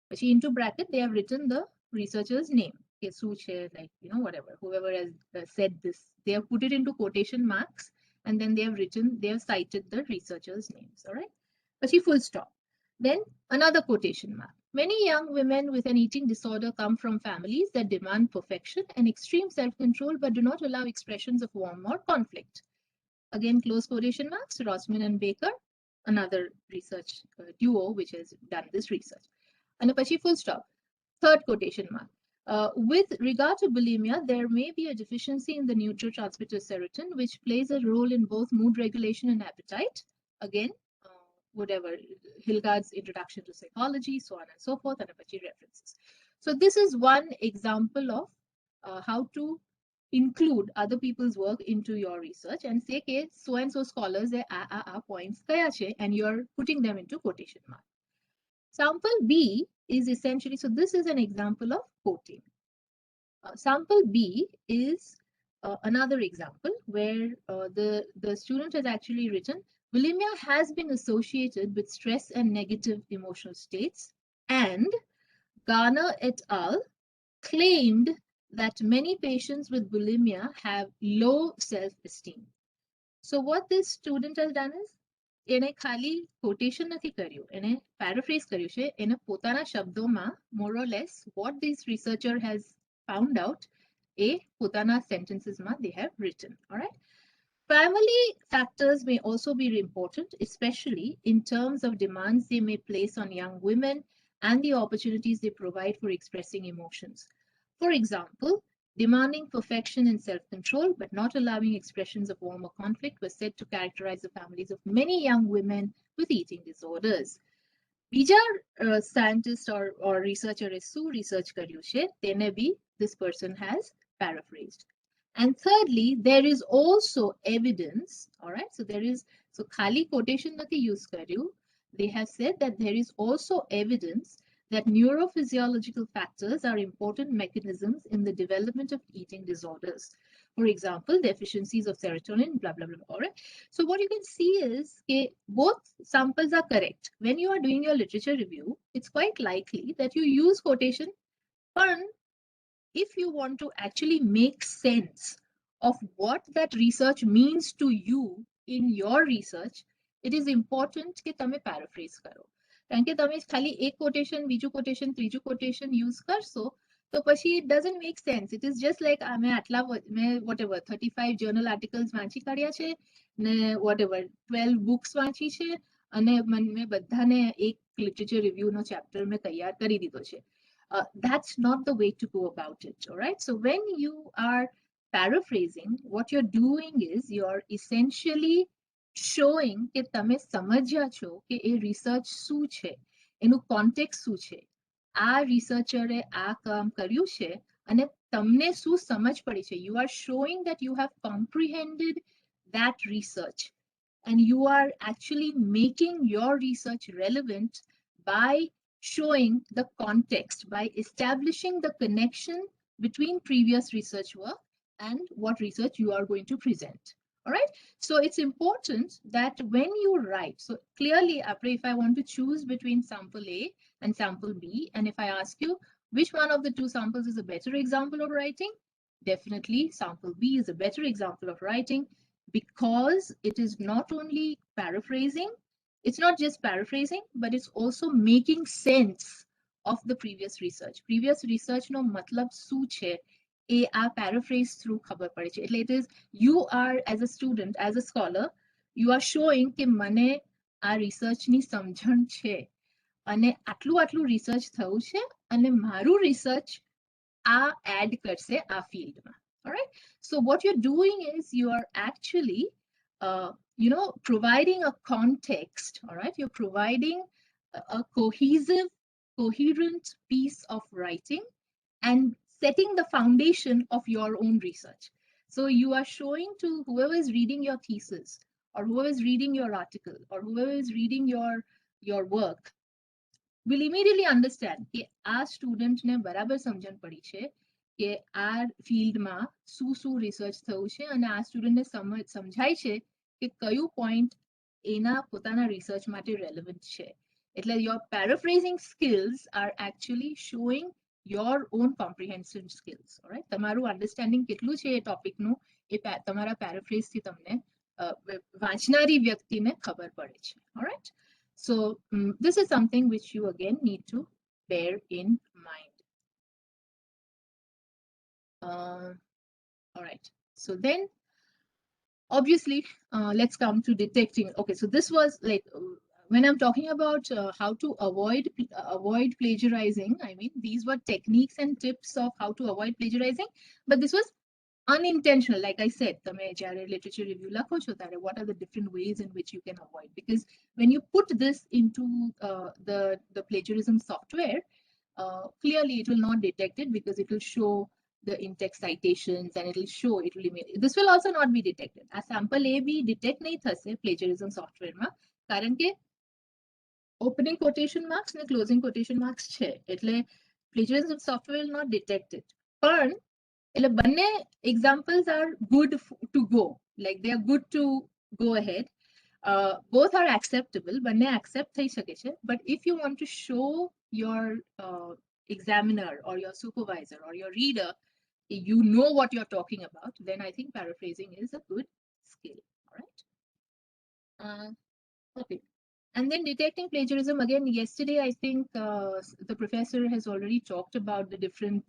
But into bracket, they have written the researcher's name. Like, whatever, whoever has said this, they have put it into quotation marks, and then they have cited the researcher's names. All right. પછી full stop. Then another quotation mark. Many young women with an eating disorder come from families that demand perfection and extreme self-control but do not allow expressions of warmth or conflict. Again, close quotation marks, Rossman and Baker, another research duo which has done this research. And pachi full stop. Third quotation mark. With regard to bulimia, there may be a deficiency in the neurotransmitter serotonin, which plays a role in both mood regulation and appetite. Again, whatever, Hilgard's introduction to psychology, so on and so forth, and apache references. So this is one example of how to include other people's work into your research and say, okay, so and so scholars are points kaya che, and you're putting them into quotation mark. Sample B is essentially, so this is an example of quoting. Sample B is another example where the student has actually written, bulimia has been associated with stress and negative emotional states, and Garner et al. Claimed that many patients with bulimia have low self-esteem. So what this student has done is, એને ખાલી quotation નથી કર્યું, એને paraphrase કર્યું છે, એને પોતાના શબ્દોમાં more or less what this researcher has found out, એ પોતાના sentences માં they have written. All right. Family factors may also be important, especially in terms of demands they may place on young women and the opportunities they provide for expressing emotions. For example, demanding perfection and self-control, but not allowing expressions of warmth or conflict was said to characterize the families of many young women with eating disorders. બીજા scientist or researcher research કર્યું છે, તેને બી this person has paraphrased. And thirdly, there is also evidence, all right? So there is, so khali quotation nati use karyu. They have said that there is also evidence that neurophysiological factors are important mechanisms in the development of eating disorders. For example, deficiencies of serotonin, blah, blah, blah, all right? So what you can see is both samples are correct. When you are doing your literature review, it's quite likely that you use quotation, but if you want to actually make sense of what that research means to you in your research, it is important કે તમે paraphrase કરો. કારણ કે તમે ખાલી એક quotation, બીજું quotation, ત્રીજું quotation use કરશો, તો પછી it doesn't make sense. It is just like મેં આટલા whatever 35 journal articles વાંચી કાઢ્યા છે ને whatever 12 books વાંચી છે અને મેં બધાને એક literature review નો chapter મેં તૈયાર કરી દીધો છે. That's not the way to go about it. All right. So when you are paraphrasing, what you're doing is you're essentially showing કે તમે સમજ્યા છો કે એ research શું છે, એનું context શું છે, આ researcher આ કામ કર્યું છે અને તમને શું સમજ પડી છે. You are showing that you have comprehended that research and you are actually making your research relevant by showing the context, by establishing the connection between previous research work and what research you are going to present. All right. So it's important that when you write, so clearly, if I want to choose between sample A and sample B, and if I ask you which one of the two samples is a better example of writing, definitely sample B is a better example of writing because it is not only paraphrasing, it's not just paraphrasing, but it's also making sense of the previous research. Previous research no matlab શું છે એ આ paraphrase through ખબર પડે છે. એટલે it is, you are as a student, as a scholar, you are showing કે મને આ research ની સમજણ છે અને આટલું research થયું છે અને મારું research આ add કરશે આ fieldમાં. All right. So what you're doing is you are actually providing a context. All right. You're providing a cohesive, coherent piece of writing and setting the foundation of your own research. So you are showing to whoever is reading your thesis or whoever is reading your article or whoever is reading your work will immediately understand કે આ student ને બરાબર સમજણ પડી છે કે આ ફિલ્ડમાં શું રિસર્ચ થયું છે અને આ સ્ટુડન્ટને સમજાય છે કે કયું પોઈન્ટ એના પોતાના રિસર્ચ માટે રેલેવન્ટ છે. એટલે your paraphrasing skills are actually showing your own comprehension skills. All right. તમારું understanding કેટલું છે એ ટોપિકનું એ તમારા paraphrase થી તમને વાંચનારી વ્યક્તિને ખબર પડે છે. All right. So this is something which you again need to bear in mind. All right. So then, obviously, let's come to detecting. Okay, so this was like when I'm talking about how to avoid plagiarizing. I mean, these were techniques and tips of how to avoid plagiarizing, but this was unintentional. Like I said, તમે જ્યારે literature review લખો છો ત્યારે what are the different ways in which you can avoid? Because when you put this into the plagiarism software, clearly it will not detect it because it will show the in-text citations and it will show, it will email. This will also not be detected. A sample A B detect nahi thase plagiarism software માં કારણ કે opening quotation marks and closing quotation marks છે. એટલે plagiarism software will not detect it. પણ એટલે બંને examples are good to go. Like they are good to go ahead. Both are acceptable. બંને accept થઈ શકે છે. But if you want to show your examiner or your supervisor or your reader, you know what you're talking about, then I think paraphrasing is a good skill. All right. Okay. And then detecting plagiarism, again, yesterday, I think the professor has already talked about the different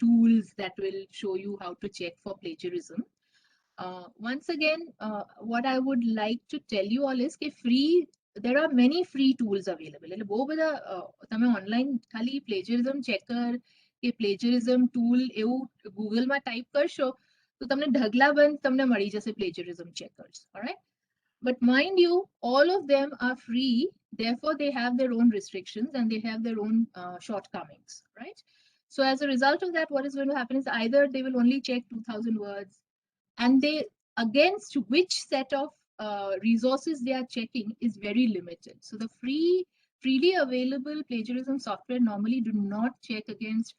tools that will show you how to check for plagiarism. Once again, what I would like to tell you all is that there are many free tools available. એટલે બહુ બધા તમે online ખાલી plagiarism checker કે plagiarism tool એવું Google માં type કરશો તો તમને ઢગલાબંધ તમને મળી જશે plagiarism checkers. All right. But mind you, all of them are free. Therefore, they have their own restrictions and they have their own shortcomings, right? So as a result of that, what is going to happen is either they will only check 2,000 words, and they against which set of resources they are checking is very limited. So the freely available plagiarism software normally do not check against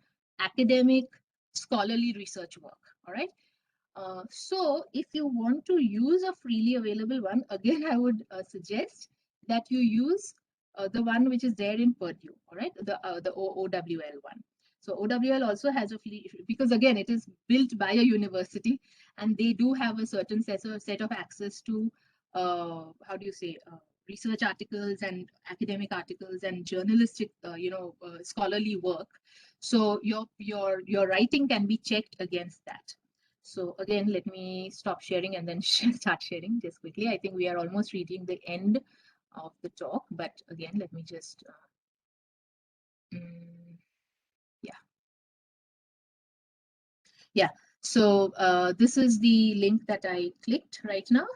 academic scholarly research work. All right. So if you want to use a freely available one, again, I would suggest that you use the one which is there in Purdue, all right, the OWL one. So OWL also has a free, because again, it is built by a university and they do have a certain set of access to, how do you say, research articles and academic articles and journalistic, scholarly work. So your writing can be checked against that. So again, let me stop sharing and then start sharing just quickly. I think we are almost reaching the end of the talk, but again, let me just, yeah. So this is the link that I clicked right now.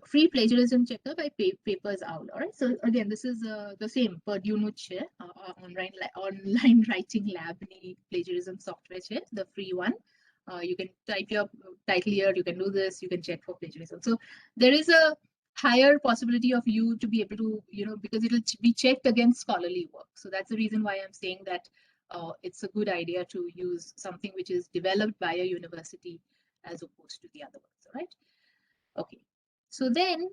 Free plagiarism checker by Papers Owl. All right. So again, this is the same Purdue online writing lab plagiarism software chair, the free one. You can type your title here. You can do this. You can check for plagiarism. So there is a higher possibility of you to be able to, because it will be checked against scholarly work. So that's the reason why I'm saying that it's a good idea to use something which is developed by a university as opposed to the other ones. All right. Okay. So then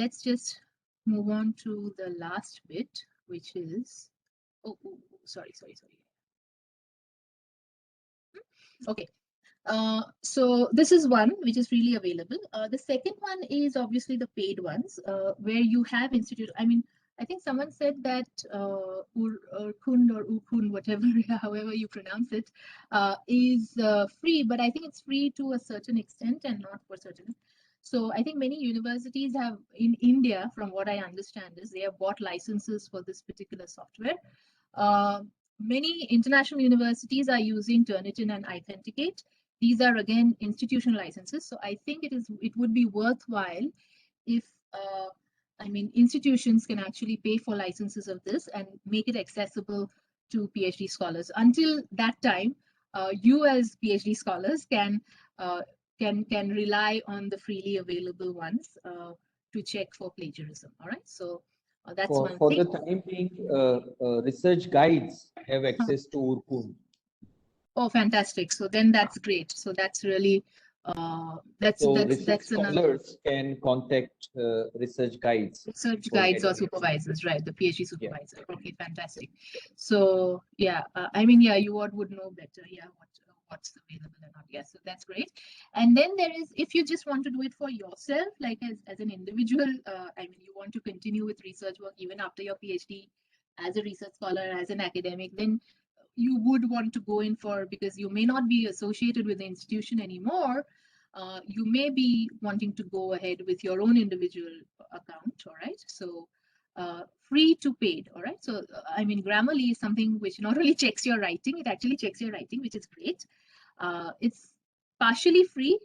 let's just move on to the last bit, which is, sorry. Okay. So this is one which is freely available. The second one is obviously the paid ones, where you have institute. I mean, I think someone said that Urkund or Ukun, whatever, however you pronounce it, is free, but I think it's free to a certain extent and not for certain. So I think many universities have in India, from what I understand, is they have bought licenses for this particular software. Many international universities are using Turnitin and Authenticate. These are again institutional licenses. So I think it would be worthwhile if institutions can actually pay for licenses of this and make it accessible to PhD scholars. Until that time, you as PhD scholars can rely on the freely available ones to check for plagiarism. All right. So that's one for thing. the time being, research guides have access to Urkund. Oh, fantastic! So then that's great. So that's really that's scholars can contact research guides or supervisors, right? The PhD supervisor. Yeah. Okay, fantastic. So yeah, you would know better. Yeah, what's available or not. Yes, so that's great. And then there is, if you just want to do it for yourself, like as an individual, I mean, you want to continue with research work even after your PhD as a research scholar, as an academic, then you would want to go in for, because you may not be associated with the institution anymore, you may be wanting to go ahead with your own individual account, all right? So free to paid, all right? So I mean, Grammarly is something which not only checks your writing, it actually checks your writing, which is great. It's partially free.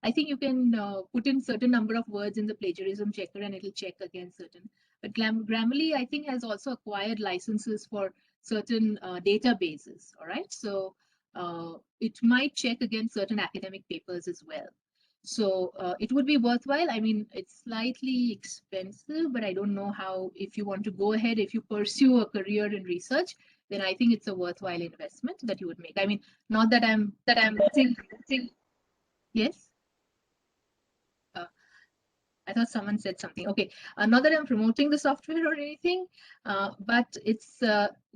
I think you can put in certain number of words in the plagiarism checker and it'll check against certain. But Grammarly, I think, has also acquired licenses for certain databases, all right? So it might check against certain academic papers as well. So it would be worthwhile. I mean, it's slightly expensive, but I don't know how, if you want to go ahead, if you pursue a career in research, then I think it's a worthwhile investment that you would make. I mean, not that I'm thinking. Yes. I thought someone said something. Okay, not that I'm promoting the software or anything, but it's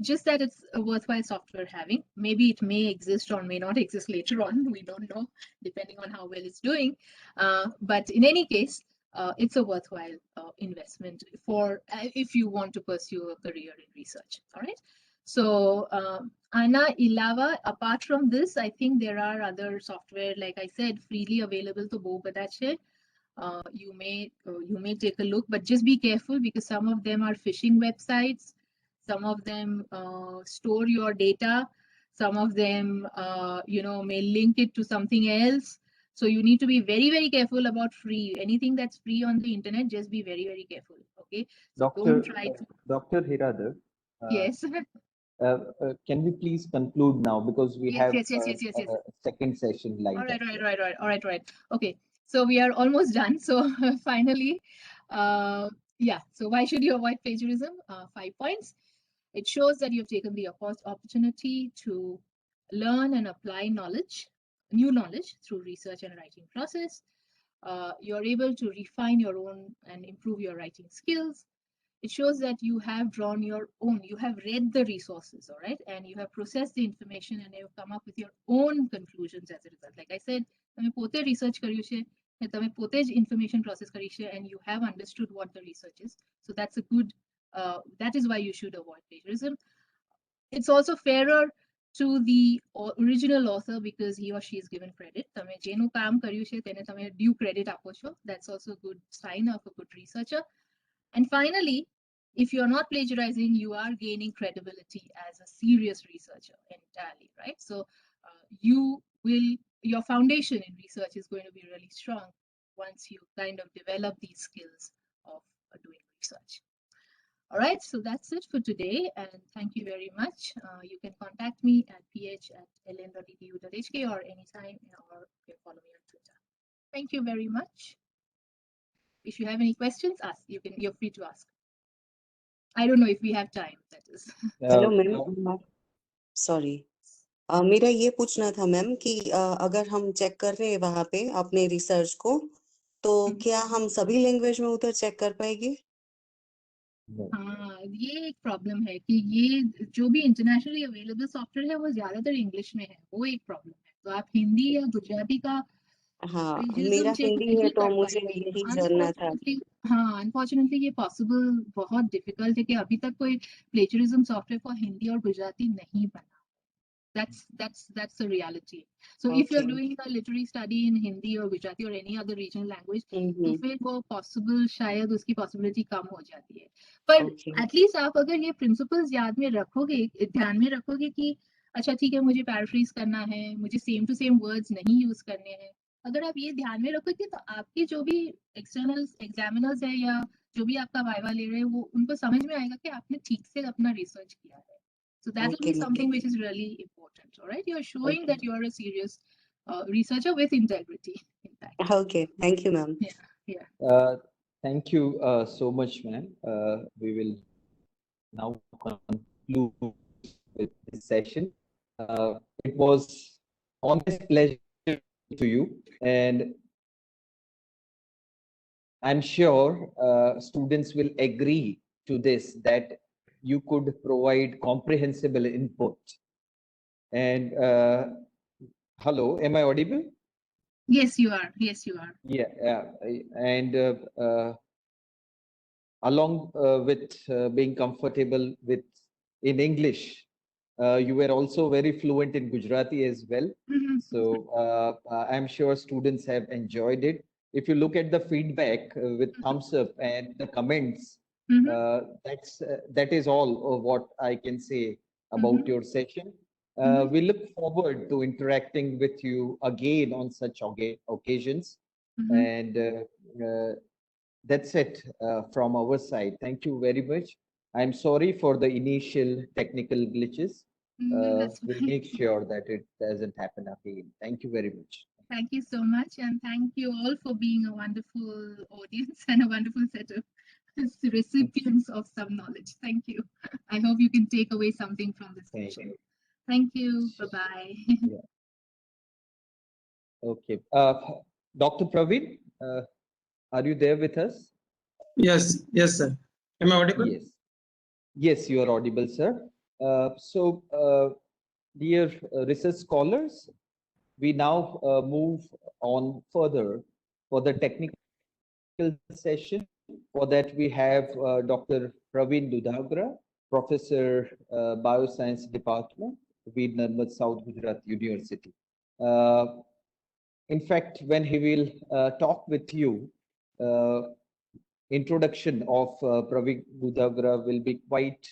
just that it's a worthwhile software having. Maybe it may exist or may not exist later on. We don't know, depending on how well it's doing. But in any case, it's a worthwhile investment for if you want to pursue a career in research. All right. So Ana Ilava, apart from this, I think there are other software, like I said, freely available to Bo Badache. You may take a look, but just be careful because some of them are phishing websites. Some of them store your data. Some of them, may link it to something else. So you need to be very, very careful about free. Anything that's free on the internet, just be very, very careful. Okay. So don't try to. Dr. Hiradar, Yes. can we please conclude now because we have Yes. a second session lined up. All right. Okay. So we are almost done. So finally, yeah. So why should you avoid plagiarism? 5 points. It shows that you've taken the opportunity to learn and apply new knowledge through research and writing process. You're able to refine your own and improve your writing skills. It shows that you have drawn your own, you have read the resources, all right, and you have processed the information and you've come up with your own conclusions as a result. Like I said, તમે પોતે research કર્યું છે, તમે પોતે જ information process કરી છે, and you have understood what the research is. So that's a good, that is why you should avoid plagiarism. It's also fairer to the original author because he or she is given credit. તમે જેનું કામ કર્યું છે તેને તમે due credit આપો છો. That's also a good sign of a good researcher. And finally, if you're not plagiarizing, you are gaining credibility as a serious researcher entirely, right? So your foundation in research is going to be really strong once you kind of develop these skills of doing research. All right, so that's it for today, and thank you very much. You can contact me at ph@ln.edu.hk or anytime, or you can follow me on Twitter. Thank you very much. If you have any questions, ask. You're free to ask. I don't know if we have time, that is. Hello ma'am, sorry, मेरा ये पूछना था ma'am कि अगर हम check कर रहे हैं वहाँ पे अपने रिसर्च को, तो क्या हम सभी लैंग्वेज में उधर चेक कर पाएंगे? हाँ, ये एक प्रॉब्लम है कि ये जो भी इंटरनेशनली अवेलेबल सॉफ्टवेयर है वो ज्यादातर इंग्लिश में है, वो एक प्रॉब्लम है. तो आप हिंदी या गुजराती का हाँ, मेरा हिंदी है तो मुझे यही जानना था. हाँ, अनफॉर्चुनेटली ये पॉसिबल बहुत डिफिकल्ट है कि अभी तक कोई प्लेजरिज्म सॉफ्टवेयर फॉर हिंदी और गुजराती नहीं बना. That's the reality. So if you're doing a literary study in Hindi or Gujarati or any other regional language, तो फिर वो possible शायद उसकी possibility कम हो जाती है. पर at least आप अगर ये principles याद में रखोगे, ध्यान में रखोगे कि अच्छा ठीक है, मुझे paraphrase करना है, मुझे same to same words नहीं use करने हैं. अगर आप ये ध्यान में रखोगे तो आपके जो भी external examiners है या जो भी आपका वाइवा ले रहे हैं, वो उनको समझ में आएगा कि आपने ठीक से अपना research किया है. So that will be something which is really important, all right? You're showing that you are a serious researcher with integrity, in fact. Okay, thank you, ma'am. Yeah. Thank you so much, ma'am. We will now conclude with this session. It was honest pleasure to you, and I'm sure students will agree to this, that you could provide comprehensible input, and Hello, am I audible? Yes, you are. Yes, you are. Yeah, and along with being comfortable with in English, you were also very fluent in Gujarati as well. Mhm. So I'm sure students have enjoyed it. If you look at the feedback with thumbs up and the comments, Mhm. that is all of what I can say about your session. We look forward to interacting with you again on such occasions, Mhm. and that's it from our side. Thank you very much. I'm sorry for the initial technical glitches. No, that's We'll fine. make sure that it doesn't happen again. Thank you very much. Thank you so much, and thank you all for being a wonderful audience and a wonderful set of recipients of some knowledge. Thank you. I hope you can take away something from this Thank session. you. Thank you. Sure. Bye-bye. Yeah. Okay. Dr. Praveen, are you there with us? Yes, yes, sir. Am I audible? Yes. Yes, you are audible, sir. Dear research scholars, we now move on further for the technical session. For that, we have Dr. Praveen Dudhagra, Professor, Bioscience Department, VNSGU South Gujarat University. In fact, when he will talk with you, introduction of Praveen Dudhagra will be quite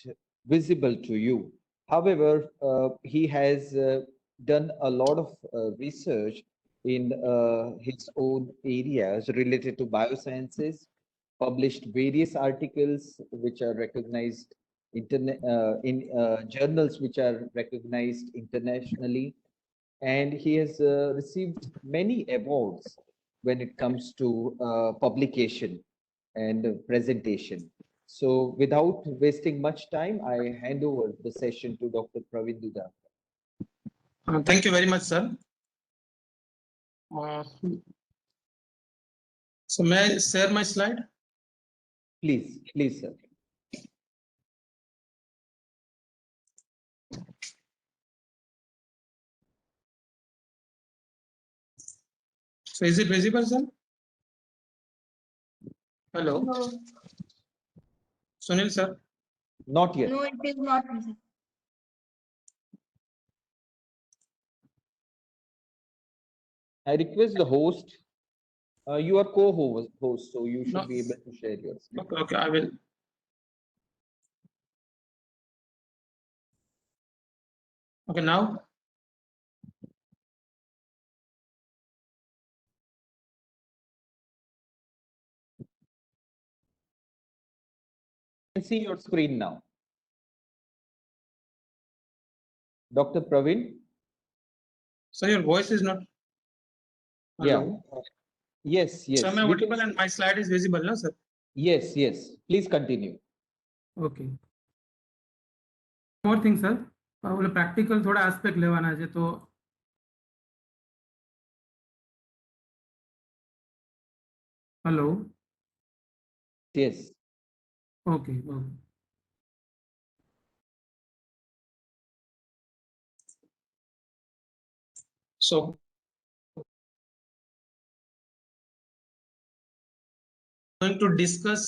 visible to you. However, he has done a lot of research in his own areas related to biosciences, published various articles which are recognized in journals which are recognized internationally, and he has received many awards when it comes to publication and presentation. So without wasting much time, I hand over the session to Dr. Praveen Dudhagra. Thank you very much, sir. So may I share my slide? Please, please, sir. So is it visible, sir? Hello, No, Sunil, sir. Not yet. no, it is not visible. I request the host. You are co-host, so you should No. be able to share your screen. Okay, okay, I will. Okay, now. You can see your screen now. Dr. Praveen? So your voice is not. Hello. Yeah. Yes, yes. So am I We can audible and my slide is visible, no, sir? Yes, yes. Please continue. Okay more thing sir ઓલો practical થોડા aspect લેવાના છે તો hello Yes. Okay okay So going to discuss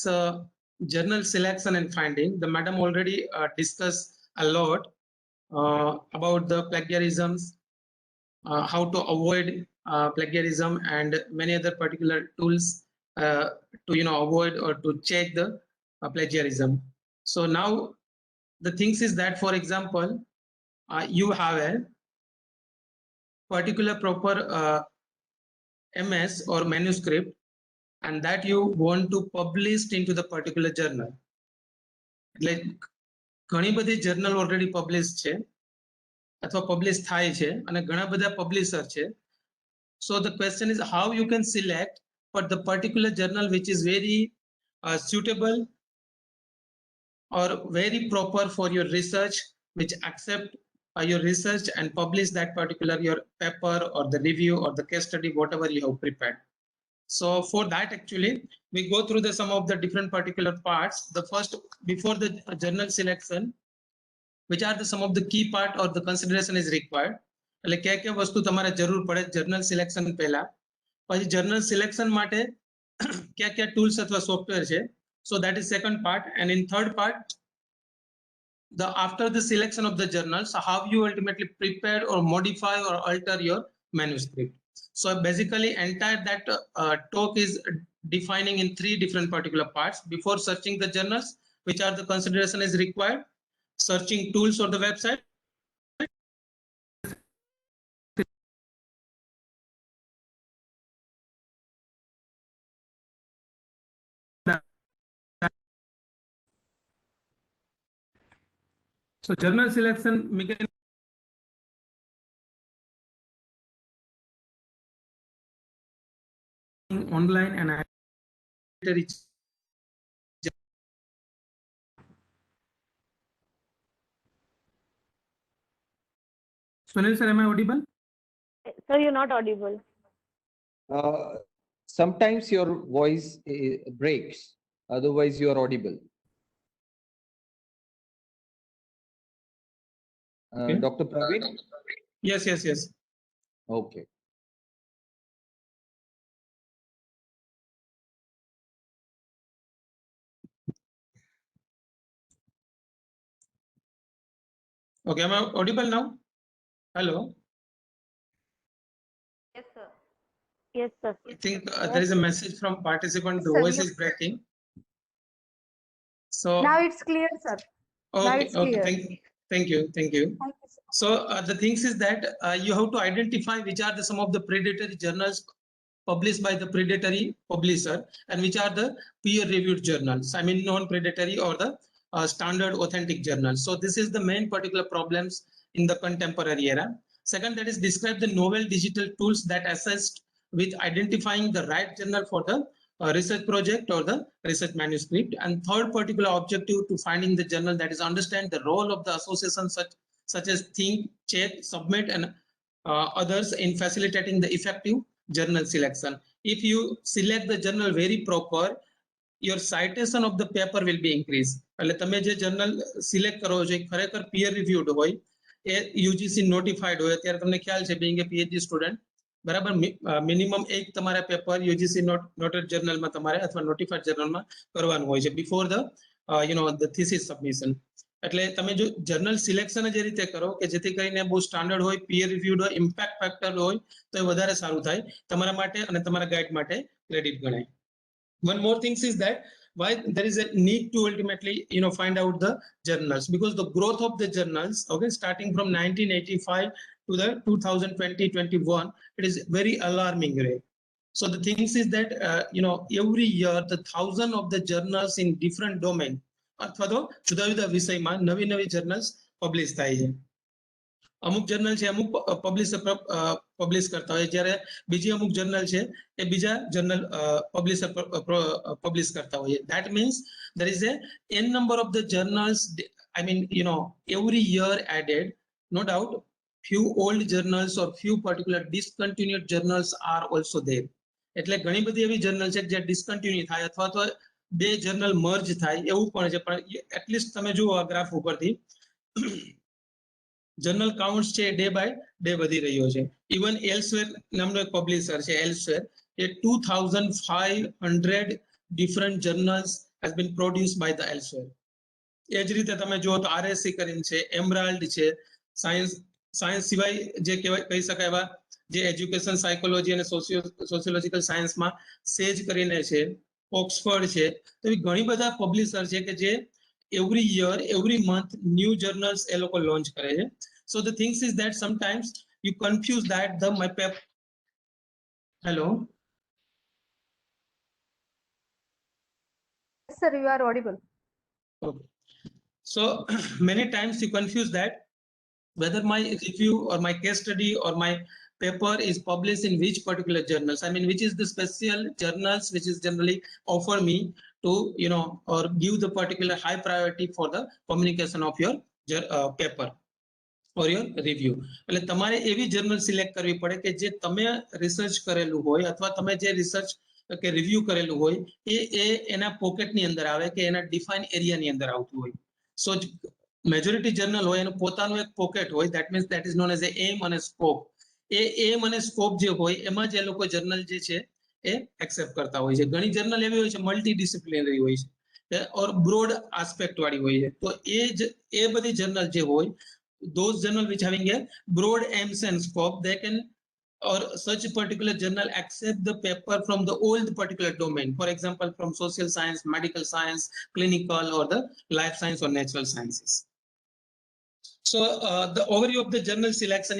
journal selection and finding. The madam already discussed a lot about the plagiarisms, how to avoid plagiarism, and many other particular tools to avoid or to check the plagiarism. So now the things is that, for example, you have a particular proper MS or manuscript, and that you want to publish into the particular journal. Like ઘણી બધી journal already publish છે અથવા publish થાય છે અને ઘણા બધા publisher છે. So the question is how you can select for the particular journal which is very suitable or very proper for your research, which accept your research and publish that particular your paper or the review or the case study, whatever you have prepared. So for that, actually, we go through some of the different particular parts. The first, before the journal selection, which are some of the key part or the consideration is required. એટલે કયા કયા વસ્તુ તમારે જરૂર પડે journal selection પહેલા, પછી journal selection માટે કયા કયા ટૂલ્સ અથવા સોફ્ટવેર છે. So that is second part, and in third part, after the selection of the journals, how you ultimately prepare or modify or alter your manuscript. So basically entire that talk is defining in 3 different particular parts. Before searching the journals, which are the consideration is required, searching tools or the website, So journal selection mechanism online and Sunil sir, am I audible? Sir, you're not audible. Sometimes your voice breaks, otherwise you are audible. Okay. Dr. Praveen? yes. Okay. Okay, am I audible now? Hello. Yes, sir. Yes, sir. I think there is a message from participant. The Sir, voice you- is breaking. So Now it's clear, sir. Now okay, it's okay. clear. Thank you. Thank you, sir. So the things is that you have to identify which are some of the predatory journals published by the predatory publisher and which are the peer-reviewed journals. I mean non-predatory or the standard authentic journals. So this is the main particular problems in the contemporary era. Second, that is describe the novel digital tools that assist with identifying the right journal for the research project or the research manuscript. And third particular objective to finding the journal, that is understand the role of the association such as think, check, submit and others in facilitating the effective journal selection. If you select the journal very proper, your citation of the paper will be increased. એટલે તમે જે journal select કરો છો ખરેખર peer reviewed હોય, એ UGC notified હોય. અત્યારે તમને ખ્યાલ છે being a PhD student, બરાબર, મિનિમમ એક તમારા પેપર UGC noted જર્નલમાં તમારે અથવા નોટિફાઈડ જર્નલમાં કરવાનું હોય છે before the the thesis submission. એટલે તમે જો જર્નલ સિલેક્શન જ એ રીતે કરો કે જેથી કરીને બહુ સ્ટાન્ડર્ડ હોય, peer reviewed હોય, ઇમ્પેક્ટ ફેક્ટર હોય, તો એ વધારે સારું થાય તમારા માટે અને તમારા ગાઈડ માટે ક્રેડિટ ગણાય. One more thing is that why there is a need to ultimately find out the journals, because the growth of the journals, okay, starting from 1985 to the 2020-21, it is very alarming rate. So the things is that every year the thousand of the journals in different domain અથવા તો જુદા જુદા વિષયમાં નવી નવી journals publish થાય છે. અમુક જર્નલ છે અમુક પબ્લિશ કરતા હોય, જ્યારે બીજી અમુક જર્નલ છે એ બીજા જર્નલ પબ્લિશર પબ્લિશ કરતા હોય. That means there is a n number of the journals, I mean every year added. No doubt few old journals or few particular discontinued journals are also there. એટલે ઘણી બધી એવી journal છે જે ડિસ્કન્ટિન્યુ થાય અથવા તો બે જર્નલ મર્જ થાય એવું પણ છે. પણ એટલીસ્ટ તમે જુઓ આ ગ્રાફ ઉપરથી જર્નલ કાઉન્ટ્સ છે ડે બાય ડે વધી રહ્યો છે. ઇવન એલ્સવેર નામનો એક પબ્લિશર છે એલ્સવેર, એ 2500 different journals has been produced by the elsewhere. એ જ રીતે તમે જુઓ તો RSC કરીને છે, એમરાલ્ડ છે, સાયન્સ સિવાય જે કહી શકાય એવા જે એજ્યુકેશન સાયકોલોજી અને સોશિયોલોજીકલ સાયન્સમાં સેજ કરીને છે, ઓક્સફર્ડ છે, તો એવી ઘણી બધા પબ્લિશર છે કે જે every year, every month new journals એ લોકો લોન્ચ કરે છે. So the things is that sometimes you confuse that my paper. Hello. Yes, sir, you are audible. Okay. So many times you confuse that whether my review or my case study or my paper is published in which particular journals. I mean, which is the special journals which is generally offer me to or give the particular high priority for the communication of your paper or your review. એટલે તમારે એવી journal select કરવી પડે કે જે તમે research કરેલું હોય અથવા તમે જે રિસર્ચ કે રિવ્યુ કરેલું હોય એ એના પોકેટની અંદર આવે કે એના ડિફાઇન એરિયાની અંદર આવતું હોય. સો મેજોરિટી જર્નલ હોય એનું પોતાનું એક પોકેટ હોય, that means that is known as a aim અને સ્કોપ. એ એમ અને સ્કોપ જે હોય એમાં જ એ લોકો જર્નલ જે છે એ એક્સેપ્ટ કરતા હોય છે. ઘણી જર્નલ એવી હોય છે મલ્ટી ડિસિપ્લિનરી હોય છે ઓર બ્રોડ આસ્પેક્ટ વાળી હોય છે. તો એ બધી જર્નલ જે હોય, those journal which having a broad aims and scope, they can or such a particular journal accept the paper from the old particular domain, for example from social science, medical science, clinical or the life science or natural sciences. So the overview of the journal selection,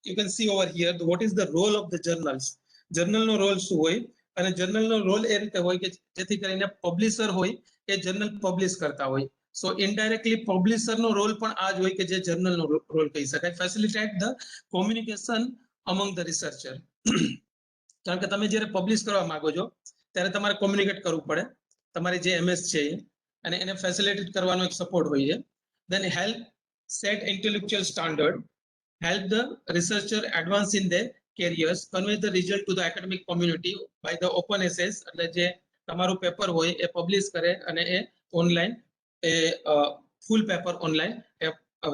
you can see over here what is the role of the journals. Journal no role શું હોય, અને journal નો role એ રીતે હોય કે જેથી કરીને publisher હોય એ journal publish કરતા હોય. સો ઇનડાયરેક્ટલી પબ્લિશર નો રોલ પણ આ જ હોય કે જે જર્નલ નો રોલ કહી શકાય. Facilitate the communication અમંગ the researcher. કારણ કે તમે જ્યારે પબ્લિશ કરવા માંગો છો ત્યારે તમારે કોમ્યુનિકેટ કરવું પડે, તમારી જે એમએસ છે અને એને ફેસિલિટેટ કરવાનો એક સપોર્ટ હોય છે. Then help set intellectual standard, help the researcher advance in their careers, convey the result to the academic community by the open essays. એટલે જે તમારું પેપર હોય એ પબ્લિશ કરે અને એ ઓનલાઈન એ ફૂલ પેપર ઓનલાઈન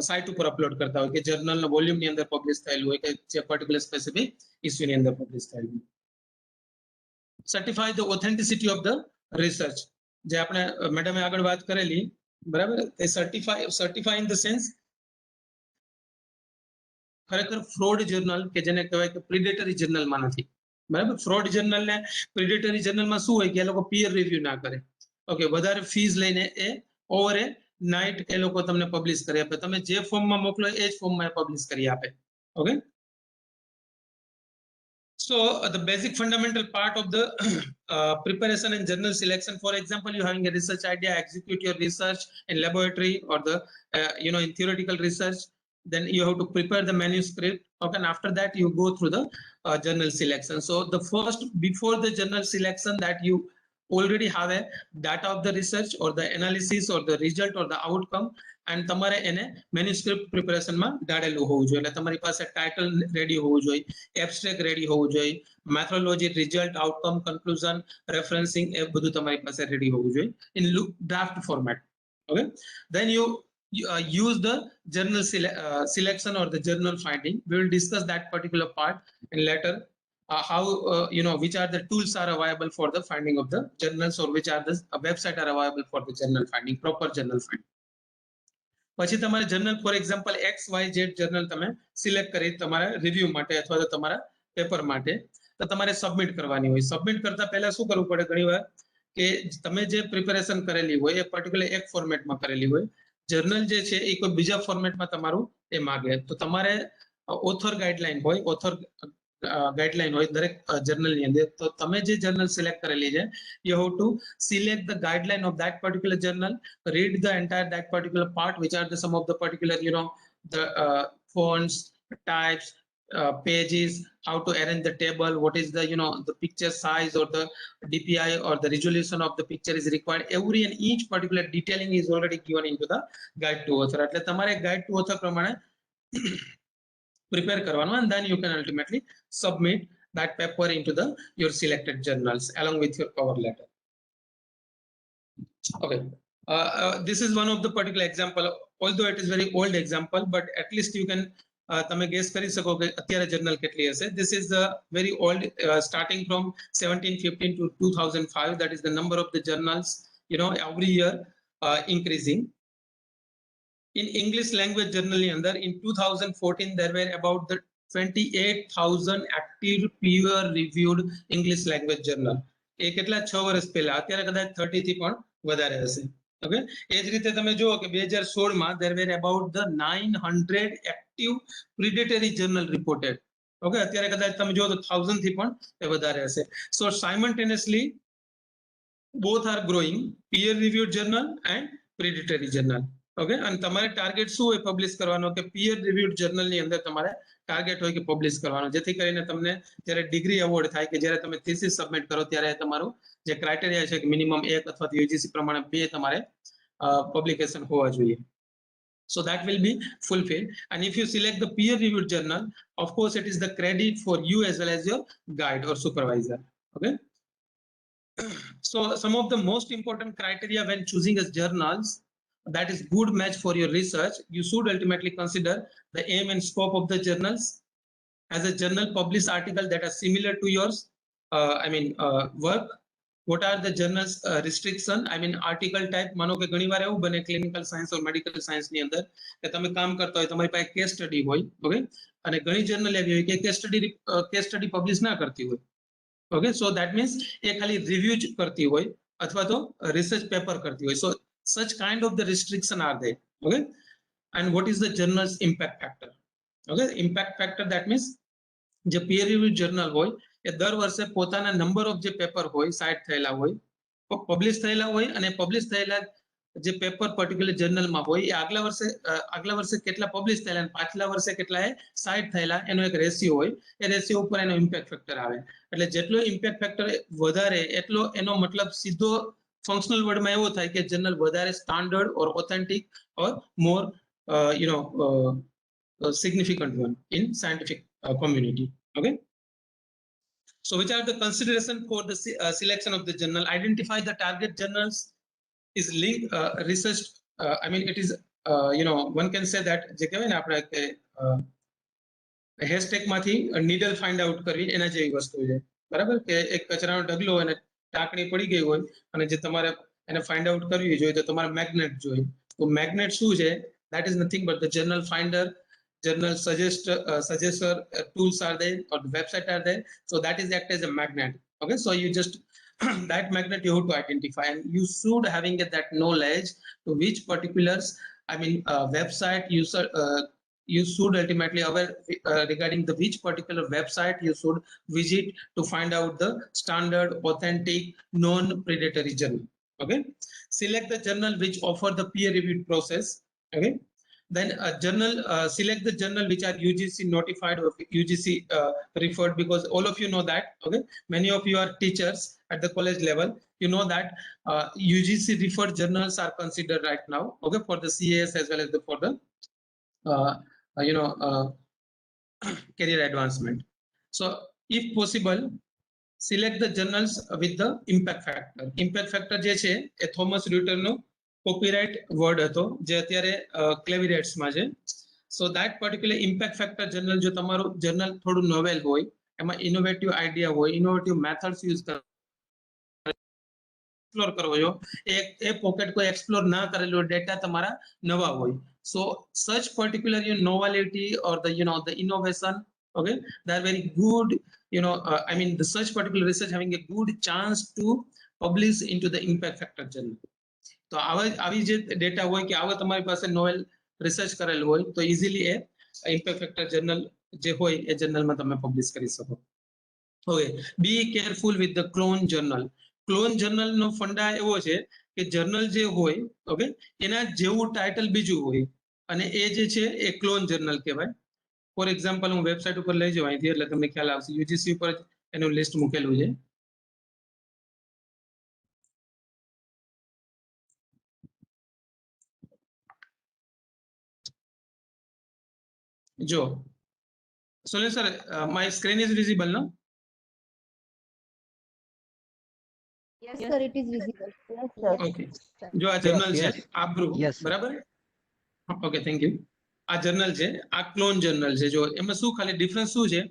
સાઇટ ઉપર અપલોડ કરતા હોય કે જર્નલના વોલ્યુમની અંદર પબ્લિશ થયેલું હોય કે જે પર્ટિક્યુલર સ્પેસિફિક ઇસ્યુની અંદર પબ્લિશ થયેલું. Certify the authenticity of the research, જે આપણે મેડમે આગળ વાત કરેલી, બરાબર, એ સર્ટિફાય ઇન ધ સેન્સ ખરેખર ફ્રોડ જર્નલ કે જેને કહેવાય કે પ્રિડેટરી જર્નલમાં નથી, બરાબર. ફ્રોડ જર્નલ ને પ્રિડેટરી જર્નલમાં શું હોય કે એ લોકો પીયર રિવ્યુ ના કરે, ઓકે, વધારે ફીસ લઈને એ ઓવર એ નાઇટ એ લોકો તમને પબ્લિશ કરી આપે. તમે જે ફોર્મમાં મોકલો એ જ ફોર્મમાં પબ્લિશ કરી આપે. Okay. So the basic fundamental part of the preparation and journal selection, for example, you having a research idea, execute your research in laboratory or the in theoretical research, then you have to prepare the manuscript. Okay, and after that you go through the journal selection. So the first, before the journal selection, that you already have a data of the research or the analysis or the result or the outcome, and તમારે એને મેન્યુસ્ક્રિપ્ટ પ્રિપેરેશનમાં ડાળેલું હોવું જોઈએ. એટલે તમારી પાસે title ready હોવું જોઈએ, abstract ready હોવું જોઈએ, methodology, result, outcome, conclusion, referencing, એ બધું તમારી પાસે રેડી હોવું જોઈએ in draft format. Okay, then you use the journal selection or the journal finding. We will discuss that particular part in later. How which are the tools are available for the finding of the journals, or which are the website are available for the journal finding, proper journal finding. પછી તમારે journal, for example XYZ journal તમે select કરી તમારા review માટે અથવા તો તમારા paper માટે, તો તમારે સબમિટ કરવાની હોય. સબમિટ કરતા પહેલા શું કરવું પડે ઘણીવાર કે તમે જે પ્રિપેરેશન કરેલી હોય એ પર્ટિક્યુલર એક ફોર્મેટમાં કરેલી હોય, જર્નલ જે છે એ કોઈ બીજા ફોર્મેટમાં તમારું એ માગે, તો તમારે ઓથર ગાઈડલાઈન હોય, ઓથર ગાઈડલાઈન હોય દરેક જર્નલની અંદર. તો તમે જે જર્નલ સિલેક્ટ કરેલી છે, you have to select the guideline of that particular journal, read the entire that particular part, which are the some of the particular the fonts, types, pages, how to arrange the table, what is the the picture size or the DPI or the resolution of the picture is required. Every and each particular detailing is already given into the guide to author. એટલે તમારે guide to author પ્રમાણે prepare કરવાનું, and then you can ultimately submit that paper into the your selected journals along with your cover letter. Okay, this is one of the particular example, although it is very old example, but at least you can તમે gas કરી શકો કે અત્યારે journal કેટલી હશે. This is the very old, starting from 1715 to 2005. That is the number of the journals every year increasing. In English language journal અંદર in 2014 there were about the 28,000 active peer reviewed English language journal. એ કેટલા 6 વર્ષ પહેલા, અત્યારે કદાચ 30 થી પણ વધારે હશે. ઓકે, એ જ રીતે તમે જુઓ કે 2016 માં there were about the 900 active predatory journal reported. Okay, અત્યારે કદાચ તમે જુઓ તો 1000 થી પણ એ વધારે હશે. So simultaneously both are growing, peer reviewed journal and predatory journal. Okay, અને તમારે ટાર્ગેટ શું હોય પબ્લિશ કરવાનો, કે પિયર રિવ્યુડ જર્નલની અંદર તમારે ટાર્ગેટ હોય કે પબ્લિશ કરવાનો, જેથી કરીને તમને જ્યારે ડિગ્રી એવોર્ડ થાય કે જ્યારે તમે થીસીસ સબમિટ કરો ત્યારે તમારું જે ક્રાઇટેરિયા છે કે મિનિમમ 1 અથવા તો યુજીસી પ્રમાણે 2 તમારે પબ્લિકેશન હોવા જોઈએ. So that will be fulfilled, and if you select the peer reviewed journal, of course it is the credit for you as well as your guide or supervisor. Okay, so some of the most important criteria when choosing as journals, that is good match for your research, you should ultimately consider the aim and scope of the journals. As a journal publish article that are similar to yours, work. What are the journals restriction? Article type. मानो के घणी वार એવું બને clinical science और medical science ની અંદર કે તમે કામ કરતા હોય તમારી પાસે case study હોય, ઓકે, અને ઘણી journal એવી હોય કે case study publish ના કરતી હોય, okay, so that means એ ખાલી review જ કરતી હોય અથવા તો research paper કરતી હોય. So such kind of the restriction are there, okay. And what is the journal's impact factor? Okay, impact factor, that means જે peer review journal હોય એ દર વર્ષે પોતાના નંબર ઓફ જે પેપર હોય સાઇટ થયેલા હોય, પબ્લિશ થયેલા હોય, અને પબ્લિશ થયેલા જે પેપર પર્ટિક્યુલર જર્નલમાં હોય એ આગલા વર્ષે કેટલા પબ્લિશ થયેલા અને પાછલા વર્ષે કેટલા સાઇટ થયેલા એનો એક રેશિયો હોય. એ રેશિયો ઉપર એનો ઇમ્પેક્ટ ફેક્ટર આવે. એટલે જેટલો ઇમ્પેક્ટ ફેક્ટર વધારે એટલો એનો મતલબ સીધો ફંક્શનલ વર્ડમાં એવો થાય કે જર્નલ વધારે standard or authentic or more significant one in scientific community. Okay, so which are the consideration for the selection of the journal? Identify the target journals. Is link research, it is one can say that જે કહેવાય ને આપણે કે hashtag માંથી needle find out કરવી એના જેવી વસ્તુ છે, બરાબર, કે એક કચરાનો ઢગલો અને ટાંકણી પડી ગઈ હોય અને જે તમારે એને ફાઇન્ડ આઉટ કરવી જોઈએ તો તમારે મેગ્નેટ જોઈએ. તો મેગ્નેટ શું છે? that is nothing but the journal finder, journal suggester tools are there, or the website are there, so that is act as a magnet. Okay, so you just that magnet you have to identify, and you should having that knowledge to which particulars website you should ultimately aware regarding the which particular website you should visit to find out the standard, authentic, non-predatory journal. Okay, select the journal which offer the peer reviewed process. Okay, then select the journal which are UGC notified or UGC referred, because all of you know that, okay, many of you are teachers at the college level, you know that UGC referred journals are considered right now, okay, for the CAS as well as for the career advancement. So if possible, select the journals with the impact factor. Impact factor જે છે એ Thomas ર્યુટરનો copyright word હતો જે અત્યારે ક્લેવિરેટ્સમાં છે. So that particular impact factor journal, જો તમારું journal થોડું novel હોય, એમાં ઇનોવેટિવ આઈડિયા હોય, ઇનોવેટિવ મેથડ્સ યુઝ એક્સપ્લોર કરવો હોય, એ પોકેટ કોઈ એક્સપ્લોર ના કરેલો ડેટા તમારા નવા હોય. સો સચ particular novelty or the the innovation, okay, they are very good, the such particular research having a good chance to publish into the impact factor journal. તો આવી જે ડેટા હોય કે આવો તમારી પાસે નોવેલ રિસર્ચ કરેલું હોય તો ઇઝીલી એ ઇમ્પેક્ટ ફેક્ટર જર્નલ જે હોય એ જર્નલમાં તમે પબ્લિશ કરી શકો. Okay, be careful with the clone journal. Clone જર્નલનો ફંડા એવો છે કે જર્નલ જે હોય, ઓકે, એના જેવું ટાઇટલ બીજું હોય અને એ જે છે એ ક્લોન જર્નલ કહેવાય. ફોર એક્ઝામ્પલ હું વેબસાઇટ ઉપર લઈ જાઉં અહીંથી એટલે તમને ખ્યાલ આવશે. યુજીસી ઉપર એનું લિસ્ટ મૂકેલું છે. જો Sunil sir, my screen is visible, no? Yes, sir, it is visible. Yes, sir. Okay. જો આ જર્નલ છે આબ્રુ, બરાબર? Okay, thank you. આ જર્નલ છે, આ ક્લોન જર્નલ છે. જો એમાં શું ખાલી ડિફરન્સ શું છે?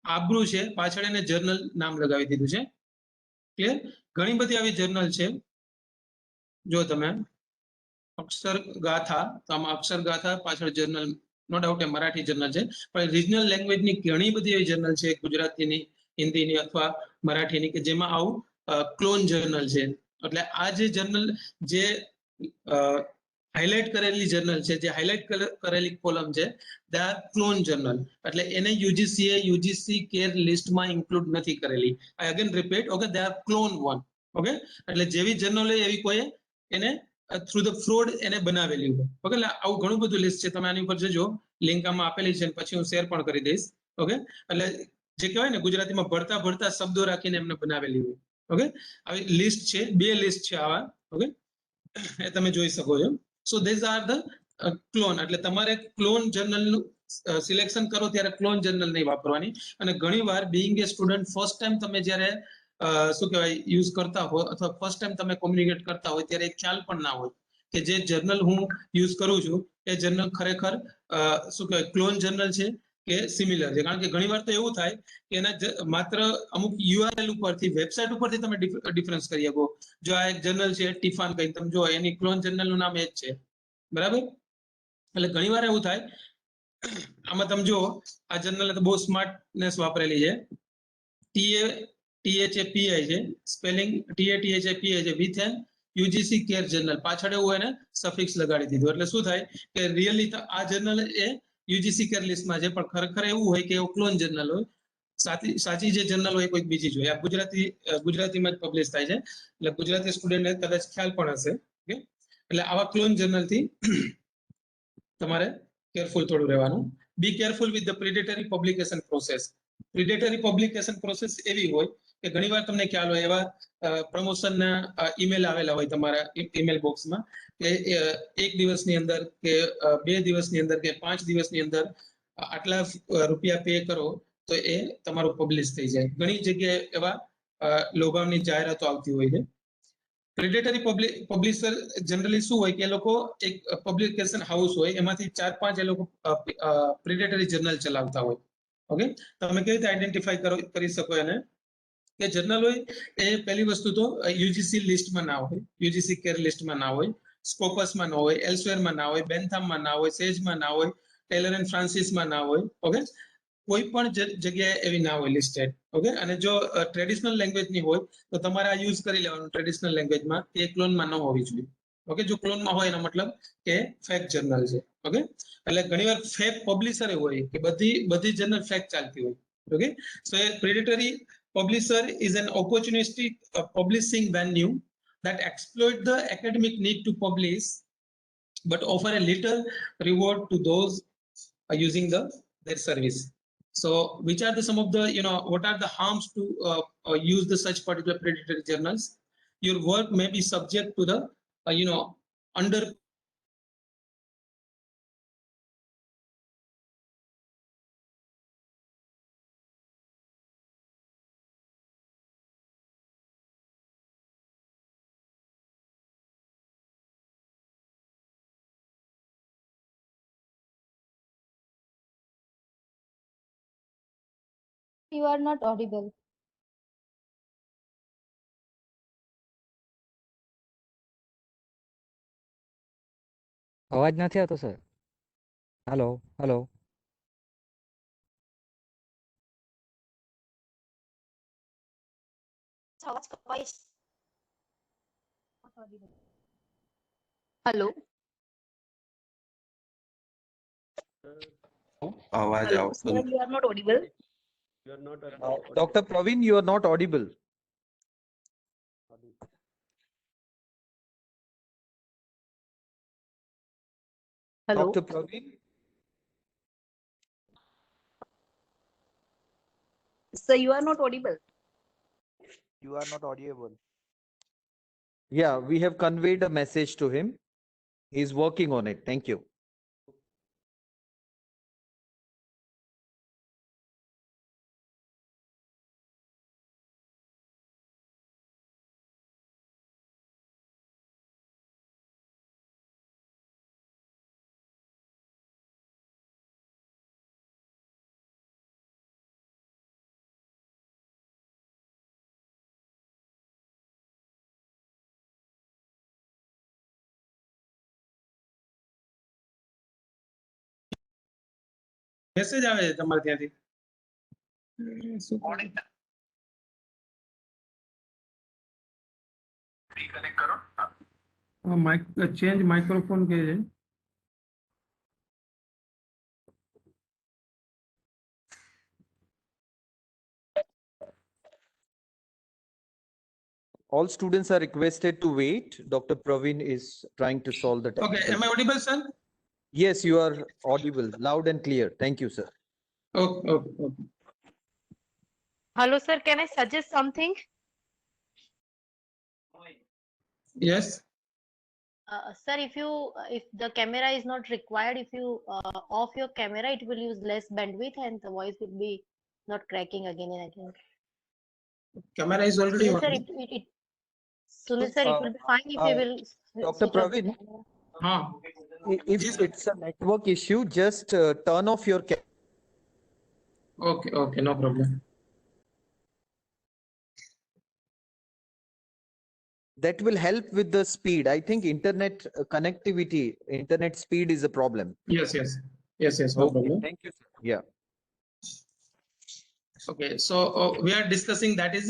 આબ્રુ છે, પાછળ એને જર્નલ નામ લગાવી દીધું છે. ક્લિયર? ઘણી બધી આવી જર્નલ છે. જો તમે અક્ષર ગાથા, તો આમાં અક્ષર ગાથા પાછળ જર્નલ, નો ડાઉટ એ મરાઠી જર્નલ છે, પણ રિજનલ લેંગ્વેજની ઘણી બધી એવી જર્નલ છે, ગુજરાતીની, હિન્દીની અથવા મરાઠીની, કે જેમાં આવું ક્લોન જર્નલ છે. એટલે આ જે જર્નલ જે હાઇલાઇટ કરેલી જર્નલ છે, જે હાઇલાઇટ કરેલી કોલમ છે, દે આર ક્લોન જર્નલ. એટલે એને યુજીસી કેર લિસ્ટમાં ઇન્ક્લુડ નથી કરેલી. I again repeat, okay, they are clone one. Okay, એટલે જેવી જર્નલ હોય એવી કોઈ એને થ્રુ ધ ફ્રોડ એને બનાવેલી હોય. ઓકે, એટલે આવું ઘણું બધું લિસ્ટ છે, તમે આની ઉપર જજો, લિંક આમાં આપેલી છે, પછી હું શેર પણ કરી દઈશ. ઓકે, એટલે જે કહેવાય ને ગુજરાતીમાં ભરતા શબ્દો રાખીને એમને બનાવેલી હોય. ઓકે, આવી લિસ્ટ છે, 2 લિસ્ટ છે આવા. ઓકે, એ તમે જોઈ શકો છો. સો ધીઝ આર ધ ક્લોન. એટલે તમારે ક્લોન જર્નલનું સિલેક્શન કરો ત્યારે ક્લોન જર્નલ નહીં વાપરવાની. અને ઘણીવાર બીઇંગ એ સ્ટુડન્ટ ફર્સ્ટ ટાઈમ તમે જ્યારે શું કહેવાય યુઝ કરતા હોય અથવા ફર્સ્ટ ટાઈમ તમે કોમ્યુનિકેટ કરતા હોય ત્યારે ખ્યાલ પણ ના હોય કે જે જર્નલ હું યુઝ કરું છું એ જર્નલ ખરેખર શું કહેવાય ક્લોન જર્નલ છે કે સિમિલર છે. કારણ કે ઘણીવાર તો એવું થાય કે એના માત્ર અમુક યુઆરએલ ઉપરથી વેબસાઇટ ઉપરથી તમે ડિફરન્સ કરી શકો. જો આ એક જર્નલ છે ટિફાન કઈ તમે જો એની ક્લોન જર્નલ નું નામ એ જ છે, બરાબર. એટલે ઘણીવાર એવું થાય આમાં તમે જુઓ આ જર્નલ તો બહુ સ્માર્ટનેસ વાપરેલી છે. THAPI છે સ્પેલિંગ THAPI છે with an UGC care journal પાછળ એવું એને સફિક્સ લગાડી દીધું. એટલે શું થાય કે રિયલી આ જર્નલ એ UGC કેર લિસ્ટમાં છે પણ ખરેખર એવું હોય કે એવું ક્લોન જર્નલ હોય. સાચી જે જર્નલ હોય કોઈક બીજી જોઈએ. આ ગુજરાતીમાં જ પબ્લિશ થાય છે એટલે ગુજરાતી સ્ટુડન્ટને કદાચ ખ્યાલ પણ હશે. ઓકે, એટલે આવા ક્લોન જર્નલ થી તમારે કેરફુલ થોડું રહેવાનું. Be careful with the predatory publication process. Predatory publication process એવી હોય કે ઘણીવાર તમને ખ્યાલ હોય એવા પ્રમોશનના ઈમેલ આવેલા હોય તમારા ઈમેલ બોક્સમાં કે 1 દિવસની અંદર કે 2 દિવસની અંદર કે 5 દિવસની અંદર આટલા રૂપિયા પે કરો તો એ તમારું પબ્લિશ થઈ જાય. ઘણી જગ્યાએ એવા લોભામણી જાહેરાતો આવતી હોય છે. પ્રેડેટરી પબ્લિશર જનરલી શું હોય કે એ લોકો એક પબ્લિકેશન હાઉસ હોય એમાંથી 4-5 એ લોકો પ્રેડેટરી જર્નલ ચલાવતા હોય. ઓકે, તમે કેવી રીતે આઈડેન્ટિફાઈ કરી શકો એને કે જર્નલ હોય એ પહેલી વસ્તુ તો યુજીસી લિસ્ટમાં ના હોય, યુજીસી કેર લિસ્ટમાં ના હોય, સ્કોપસમાં ના હોય, એલ્સવેરમાં ના હોય, બેન્થામમાં ના હોય, સેજમાં ના હોય, ટેલર એન્ડ ફ્રાન્સિસમાં ના હોય. ઓકે, કોઈ પણ જગ્યાએ એવી ના હોય લિસ્ટેડ. ઓકે, અને જો ટ્રેડિશનલ લેંગ્વેજની હોય તો તમારે આ યુઝ કરી લેવાનું ટ્રેડિશનલ લેંગ્વેજમાં કે ક્લોનમાં ન હોવી જોઈએ. ઓકે, જો ક્લોનમાં હોય એનો મતલબ કે ફેક જર્નલ છે. ઓકે, એટલે ઘણીવાર ફેક પબ્લિશર હોય કે બધી જર્નલ ફેક ચાલતી હોય. Okay, so a predatory publisher is an opportunistic publishing venue that exploit the academic need to publish but offer a little reward to those using their service. So which are some of the what are the harms to use the such particular predatory journals? Your work may be subject to the under You are not audible. અવાજ નથી આવતો sir. Hello hello. Hello. અવાજ Hello. આવતો Sir, you are not audible. Dr. Praveen, you are not audible. Hello. Dr. Praveen? Sir, you are not audible. You are not audible. Yeah, we have conveyed a message to him. He's working on it. Thank you. Message આવે છે તમારે ત્યાંથી. Mike change microphone કે છે. All students are requested to wait. Dr. Praveen is trying to solve the Okay, technical. am I audible, sir? Yes, you are audible, loud and clear. Thank you, sir. Okay. Hello, sir. Can I suggest something? Yes. Sir, if the camera is not required, if you off your camera, it will use less bandwidth and the voice will be not cracking again and again. Camera is already Yes, on. sir. Sunil sir, it will be fine if you will Dr. switch off the Praveen, camera. if it's a network issue, just turn off your camera. Okay, no problem. That will help with the speed. I think internet connectivity, internet speed is a problem. Yes, no problem. Thank you, sir. Yeah. Okay, so we are discussing that is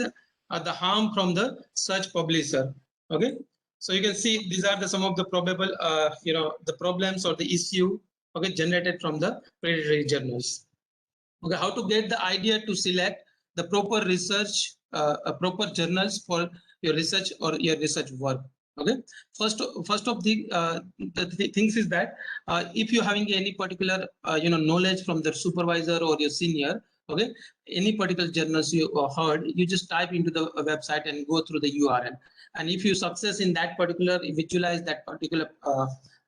the harm from the search publisher. Okay, so you can see these are some of the probable the problems or the issue, okay, generated from the predatory journals. Okay, how to get the idea to select the proper research, proper journals for your research or your research work. Okay, first of the things is that if you're having any particular knowledge from the supervisor or your senior, okay, any particular journals you heard, you just type into the website and go through the URL, and if you success in that particular, visualize that particular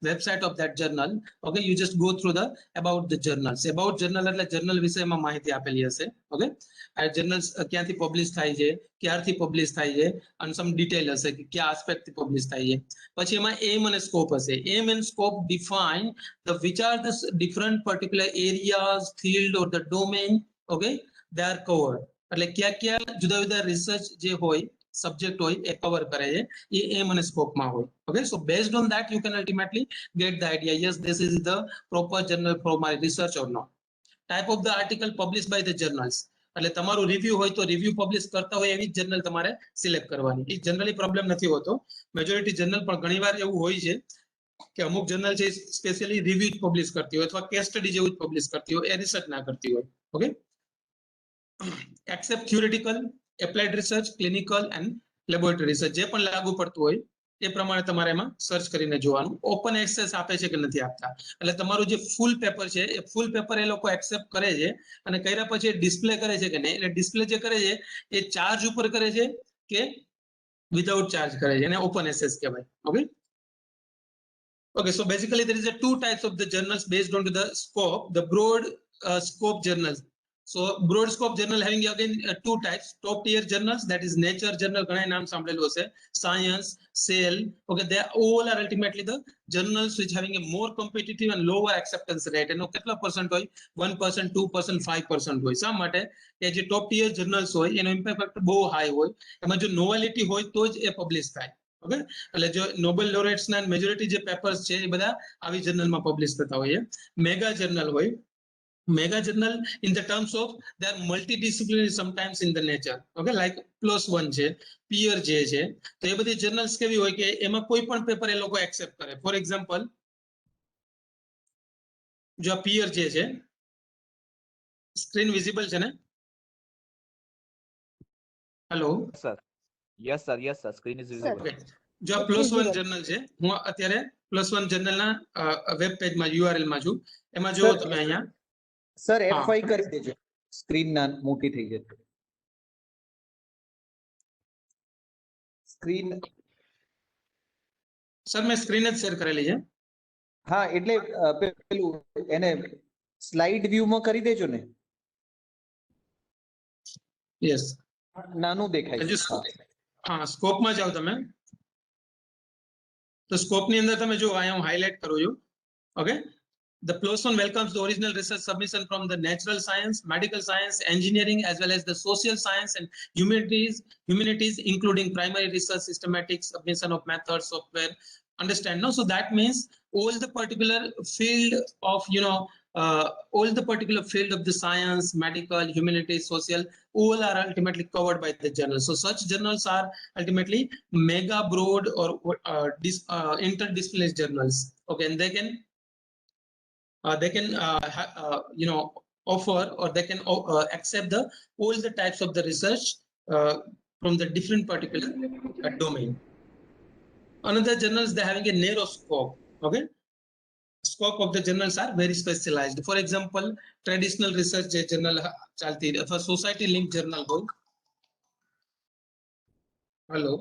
website of that journal, okay, you just go through the about the journals. About journal એટલે journal વિષયમાં માહિતી આપેલી હશે. Okay, આ journals ક્યાંથી publish થાય છે, ક્યારથી publish થાય છે, and some detail હશે કે કયા aspect થી publish થાય છે. પછી એમાં aim અને scope હશે. Aim and scope define the which are the different particular areas, field or the domain, okay, they are covered. એટલે ક્યાં જુદા જુદા research જે હોય, subject હોય એ cover કરે છે, એ aim અને scope માં હોય. Okay, so based on that you can ultimately get the idea, yes, this is the proper journal for my research or not. Type of the article published by the journals, એટલે તમારું review હોય તો review publish કરતા હોય એવી journal તમારે select કરવાની. એ generally problem નથી હોતો. મેજોરિટી જર્નલ પણ ઘણીવાર એવું હોય છે કે અમુક જર્નલ છે સ્પેશિયલી રિવ્યુ જ પબ્લિશ કરતી હોય અથવા કેસ સ્ટડી જેવું જ પબ્લિશ કરતી હોય, એ રિસર્ચ ના કરતી હોય. Okay, accept theoretical, applied research, clinical and laboratory research, જે પણ લાગુ પડતું હોય એ પ્રમાણે તમારે એમાં સર્ચ કરીને જોવાનું. ઓપન એક્સેસ આપે છે કે નથી આપતા, એટલે તમારું જે ફૂલ પેપર છે એ ફૂલ પેપર એ લોકો એક્સેપ્ટ કરે છે અને કર્યા પછી ડિસ્પ્લે કરે છે કે નહીં. એટલે ડિસ્પ્લે જે કરે છે એ ચાર્જ ઉપર કરે છે કે વિધાઉટ ચાર્જ કરે છે, એને ઓપન એક્સેસ કહેવાય. Okay, so basically there is a two types of the journals based on to the scope, the broad scope journals. So broad scope journal having again two types: top tier journals, that is nature journal, ઘણા નામ સાંભળેલું હશે, science, cell. Okay, they all are ultimately the journals which having a more competitive and lower acceptance rate. એનો કેટલા percent હોય? 1%, 2%, 5% હોય. શા માટે? કે જે top tier journals હોય એનો impact બહુ high હોય, એમાં જો novelty હોય તો જ એ publish થાય. ઓકે, એટલે જો નોબેલ લોરેટ્સ ના મેજોરિટી જે પેપર્સ છે એ બધા આવી જર્નલમાં પબ્લિશ થતા હોય. મેગા જર્નલ હોય. Mega journal in the terms of they are multidisciplinary sometimes in the nature. Okay, like plus one છે, peer જે છે, તો એ બધી જર્નલ્સ કેવી હોય કે એમાં કોઈ પણ પેપર એ લોકો એક્સેપ્ટ કરે. ફોર એક્ઝામ્પલ, જો આ peer જે છે, સ્ક્રીન વિઝિબલ છે ને? Hello Sir. Yes, sir. Screen is visible. Okay. જો આ પ્લસ વન જર્નલ છે, હું અત્યારે પ્લસ વન જર્નલના વેબ પેજમાં URL માં છું. એમાં જો તમે અહીંયા સર હા. F5 કરી દેજો, સ્ક્રીન ના મોટી થઈ જશે. સ્ક્રીન, સર મેં સ્ક્રીન જ શેર કરેલી છે. હા એટલે પેલું એને સ્લાઇડ વ્યૂ માં કરી દેજો ને. યસ, નાનું દેખાય હજુ છે. હા, સ્કોપમાં જાઓ તમે, તો સ્કોપની અંદર તમે જો અહીંયા હું હાઇલાઇટ કરું છું. Okay, the plus one welcomes the original research submission from the natural science, medical science, engineering, as well as the social science and humanities, including primary research, systematic submission of methods, software. Understand? No, so that means all the particular field of all the particular field of the science, medical, humanities, social, all are ultimately covered by the journal. So such journals are ultimately mega broad or interdisciplinary journals. Okay, and they can offer or they can accept the all the types of the research from the different particular domain. Another journals, they having a narrow scope. Okay, scope of the journals are very specialized. For example, traditional research journal chalti અથવા society link journal હોય. Hello,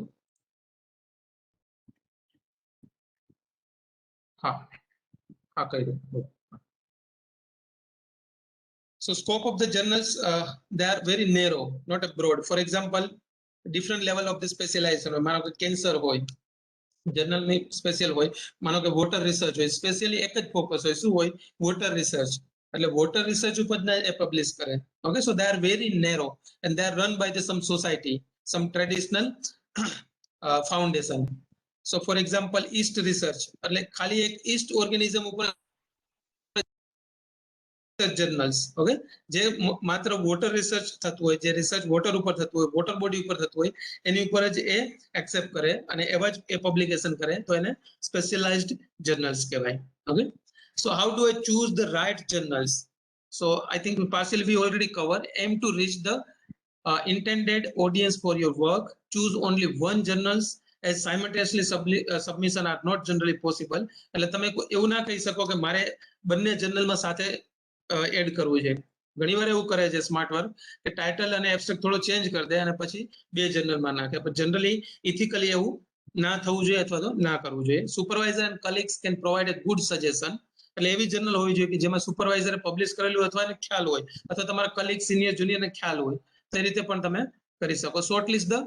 હા કહી દો. So scope of the journals, they are very narrow, not a broad. For example, different level of the specialisation હોય. માનો કે cancer હોય, general ની સ્પેશિયલ હોય. માનો કે વોટર રિસર્ચ હોય, સ્પેશિયલી એક જ ફોકસ હોય. શું હોય? Water research. એટલે વોટર રિસર્ચ ઉપર એ પબ્લિશ કરે. Okay, so they are very narrow and they are run by the some society, some traditional foundation. So for example yeast research એટલે ખાલી એક ઈસ્ટ ઓર્ગેનિઝમ ઉપર જર્નલ્સ. ઓકે, જે માત્ર વોટર રિસર્ચ થતું હોય, જે રિસર્ચ વોટર ઉપર થતું હોય, વોટર બોડી ઉપર થતું હોય, એની ઉપર જ એ એક્સેપ્ટ કરે અને એવા જ એ પબ્લિકેશન કરે, તો એને સ્પેશિયલાઇઝ્ડ જર્નલ્સ કહેવાય. Okay, so how do I choose the right journals? So I think partially we already covered. Aim to reach the intended audience for your work. Choose only one journals, as simultaneously submission are not generally possible. એટલે તમે એવું ના કહી શકો કે મારે બંને જર્નલમાં સાથે એડ કરવું છે. ઘણીવાર એવું કરે છે સ્માર્ટ વર્ક કે ટાઇટલ અને એબ્સ્ટ્રેક્ટ થોડો ચેન્જ કરી દે અને પછી બે જર્નલમાં નાખે. પણ જનરલી ઇથિકલી એવું ના થવું જોઈએ અથવા તો ના કરવું જોઈએ. Supervisor and colleagues can provide a good suggestion. એટલે એવી જર્નલ હોવી જોઈએ કે જેમાં સુપરવાઇઝરે પબ્લિશ કરેલું અથવા એને ખ્યાલ હોય, અથવા તમારા કલીગ સિનિયર જુનિયરને ખ્યાલ હોય, તો એ રીતે પણ તમે કરી શકો. Shortlist the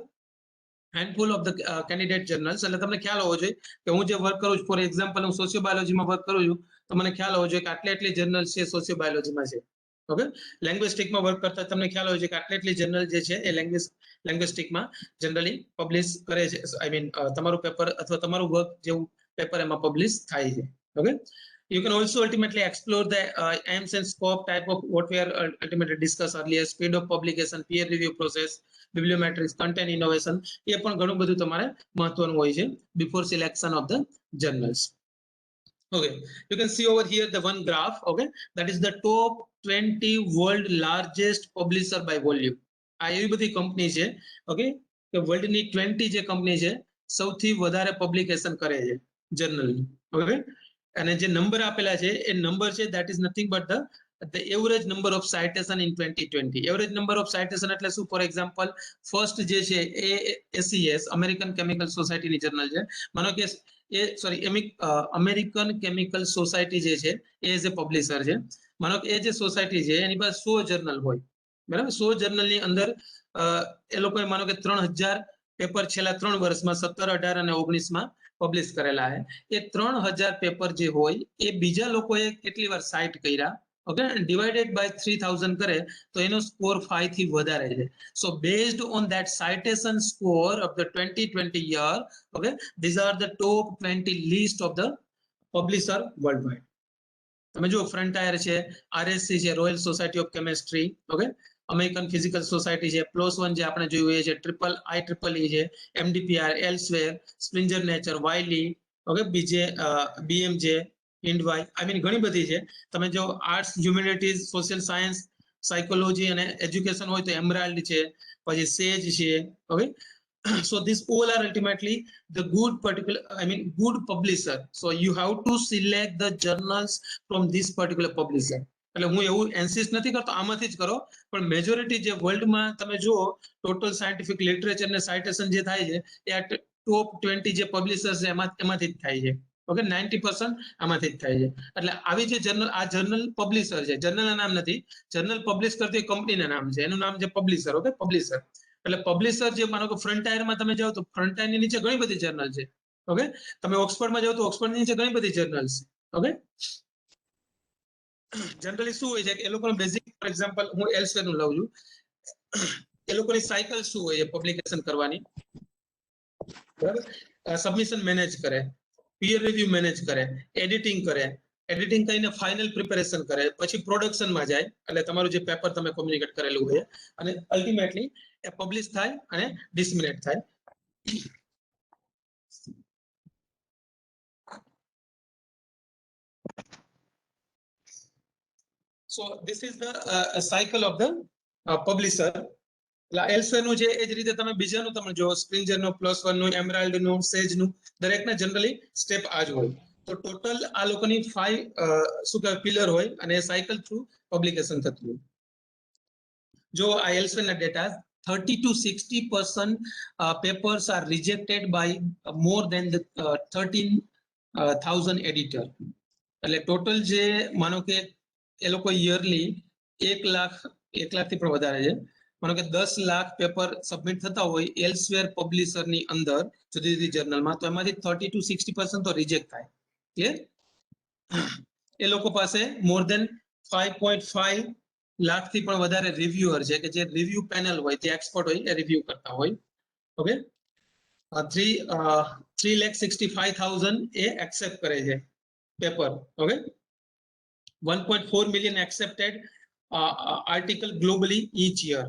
handful of the candidate journals. એટલે તમને ખ્યાલ હોવો જોઈએ કે હું જે વર્ક કરું છું, ફોર એક્ઝામ્પલ હું સોશિયોબાયોલોજીમાં વર્ક કરું છું, તો મને ખ્યાલ હોવો જોઈએ કે આટલી જર્નલ છે સોશિયોબાયોલોજીમાં છે. ઓકે, લેંગ્વેસ્ટિકમાં વર્ક કરતા તમને ખ્યાલ હોય છે કે આટલી જર્નલ જે છે એ લેંગ્વેસ્ટિકમાં જનરલી પબ્લિશ કરે છે. આઈ મીન તમારું પેપર અથવા તમારું વર્ક જેવું પેપર એમાં પબ્લિશ થાય છે. Okay, you can also ultimately explore the aims and scope type of what we are ultimately discussed earlier, speed of publication, peer review process, bibliometrics, content innovation. એ પણ ઘણું બધું તમારે મહત્વનું હોય છે before selection of the journals. Okay, you can see over here the one graph. Okay, that is the top 20 world largest publisher by volume. આ એવી બધી કંપની છે, ઓકે, કે વર્લ્ડની 20 જે કંપની છે સૌથી વધારે પબ્લિકેશન કરે છે જર્નલની. ઓકે, અને જે નંબર આપેલા છે એ નંબર છે that is nothing but the average number of citation in 2020. average number of citation એટલે શું? ફોર એક્ઝામ્પલ ફર્સ્ટ જે છે એ ACS અમેરિકન કેમિકલ સોસાયટીની જર્નલ છે. માનો કે એ સોરી અમેરિકન કેમિકલ સોસાયટી જે છે એ એઝ એ પબ્લિશર છે. માનો કે એ જે સોસાયટી છે એની પાસે 100 જર્નલ હોય, બરાબર. 100 જર્નલની અંદર એ લોકોએ માનો કે 3000 પેપર છેલ્લા 3 વર્ષમાં 17, 18 અને 19માં પબ્લિશ કરેલા છે. એ 3000 પેપર જે હોય એ બીજા લોકોએ કેટલી વાર સાઇટ કર્યા, ઓકે, ડિવાઇડેડ બાય 3000 કરે તો એનો સ્કોર 5 થી વધારે છે. So based on that citation score of the 2020 year, okay, these are the top 20 list of the publisher worldwide. તમે જુઓ ફ્રન્ટાયર છે, RSC છે, royal society of chemistry, okay, American physical society છે, +1 જે આપણે જોયું એ છે, IEEE છે, MDPR, Elsevier, Springer Nature, Wiley, okay, BMJ, Hindawi. I mean ઘણી બધી છે. તમે જો arts, humanities, social science, psychology અને એજ્યુકેશન હોય તો એમરાલ્ડ છે, પછી સેજ છે. Okay, so these all are ultimately the good publisher. So you have to select the journals from this particular publisher. એટલે હું એવું ઇન્સિસ્ટ નથી કરતો આમાંથી જ કરો, પણ મેજોરિટી જે વર્લ્ડમાં તમે જુઓ ટોટલ સાયન્ટિફિક લિટરેચર ને સાઇટેશન જે થાય છે એ ટોપ 20 જે પબ્લિશર્સ છે એમાંથી જ થાય છે. ઓકે, 90% આમાંથી જ થાય છે. એટલે આવી જે જર્નલ, આ જર્નલ પબ્લિશર છે, જર્નલના નામ નથી, જર્નલ પબ્લિશ કરતી કંપનીના નામ છે, એનું નામ છે પબ્લિશર. ઓકે, પબ્લિશર એટલે પબ્લિશર જે માનો કે ફ્રન્ટાયરમાં તમે જાઓ તો ફ્રન્ટાયરની નીચે ઘણી બધી જર્નલ છે. ઓકે, તમે ઓક્સફર્ડમાં જાઓ તો ઓક્સફર્ડની નીચે ઘણી બધી જર્નલ છે. ઓકે, જનરલી શું હોય છે કે એ લોકોનું બેઝિક, ફોર એક્ઝામ્પલ હું એલ્સવેરનું લઉં છું, એ લોકોની સાયકલ શું હોય પબ્લિકેશન કરવાની, બરાબર. સબમિશન મેનેજ કરે, પીયર રિવ્યુ મેનેજ કરે, એડિટિંગ કરે, એડિટિંગ કરીને ફાઇનલ પ્રિપેરેશન કરે, પછી પ્રોડક્શનમાં જાય એટલે તમારું જે પેપર તમે કોમ્યુનિકેટ કરેલું હોય અને અલ્ટિમેટલી એ પબ્લિશ થાય અને ડિસમિનેટ થાય. So this is the cycle of the publisher. એલ્સવેરનું છે એ જ રીતે તમે બીજાનું તમે જો સ્પ્રિંજરનું, +1 નું, એમરાલ્ડનું, સેજનું, દરેકના જનરલી સ્ટેપ આ જ હોય. તો ટોટલ આ લોકોની 5 શું કહેવાય પિલર હોય અને એ સાયકલ થ્રુ પબ્લિકેશન થતું હોય. જો આ એલ્સવેરના data 30 to 60% papers are rejected by more than the 13,000 editor. એટલે ટોટલ જે માનો કે એ લોકો યરલી 1 લાખથી પણ વધારે છે, માનો કે 10 લાખ પેપર સબમિટ થતા હોય એલ્સવેર પબ્લિશર ની અંદર જુદી જુદી જર્નલમાં, તો એમાંથી 30 to 60% તો રિજેક્ટ થાય. ક્લિયર? એ લોકો પાસે મોર દેન 5.5 લાખ થી પણ વધારે રિવ્યુઅર છે કે જે રિવ્યુ પેનલ હોય, જે એક્સપર્ટ હોય એ રિવ્યુ કરતા હોય. ઓકે, 3,65,000 એ એક્સેપ્ટ કરે છે paper. Okay, 1.4 million accepted article globally each year,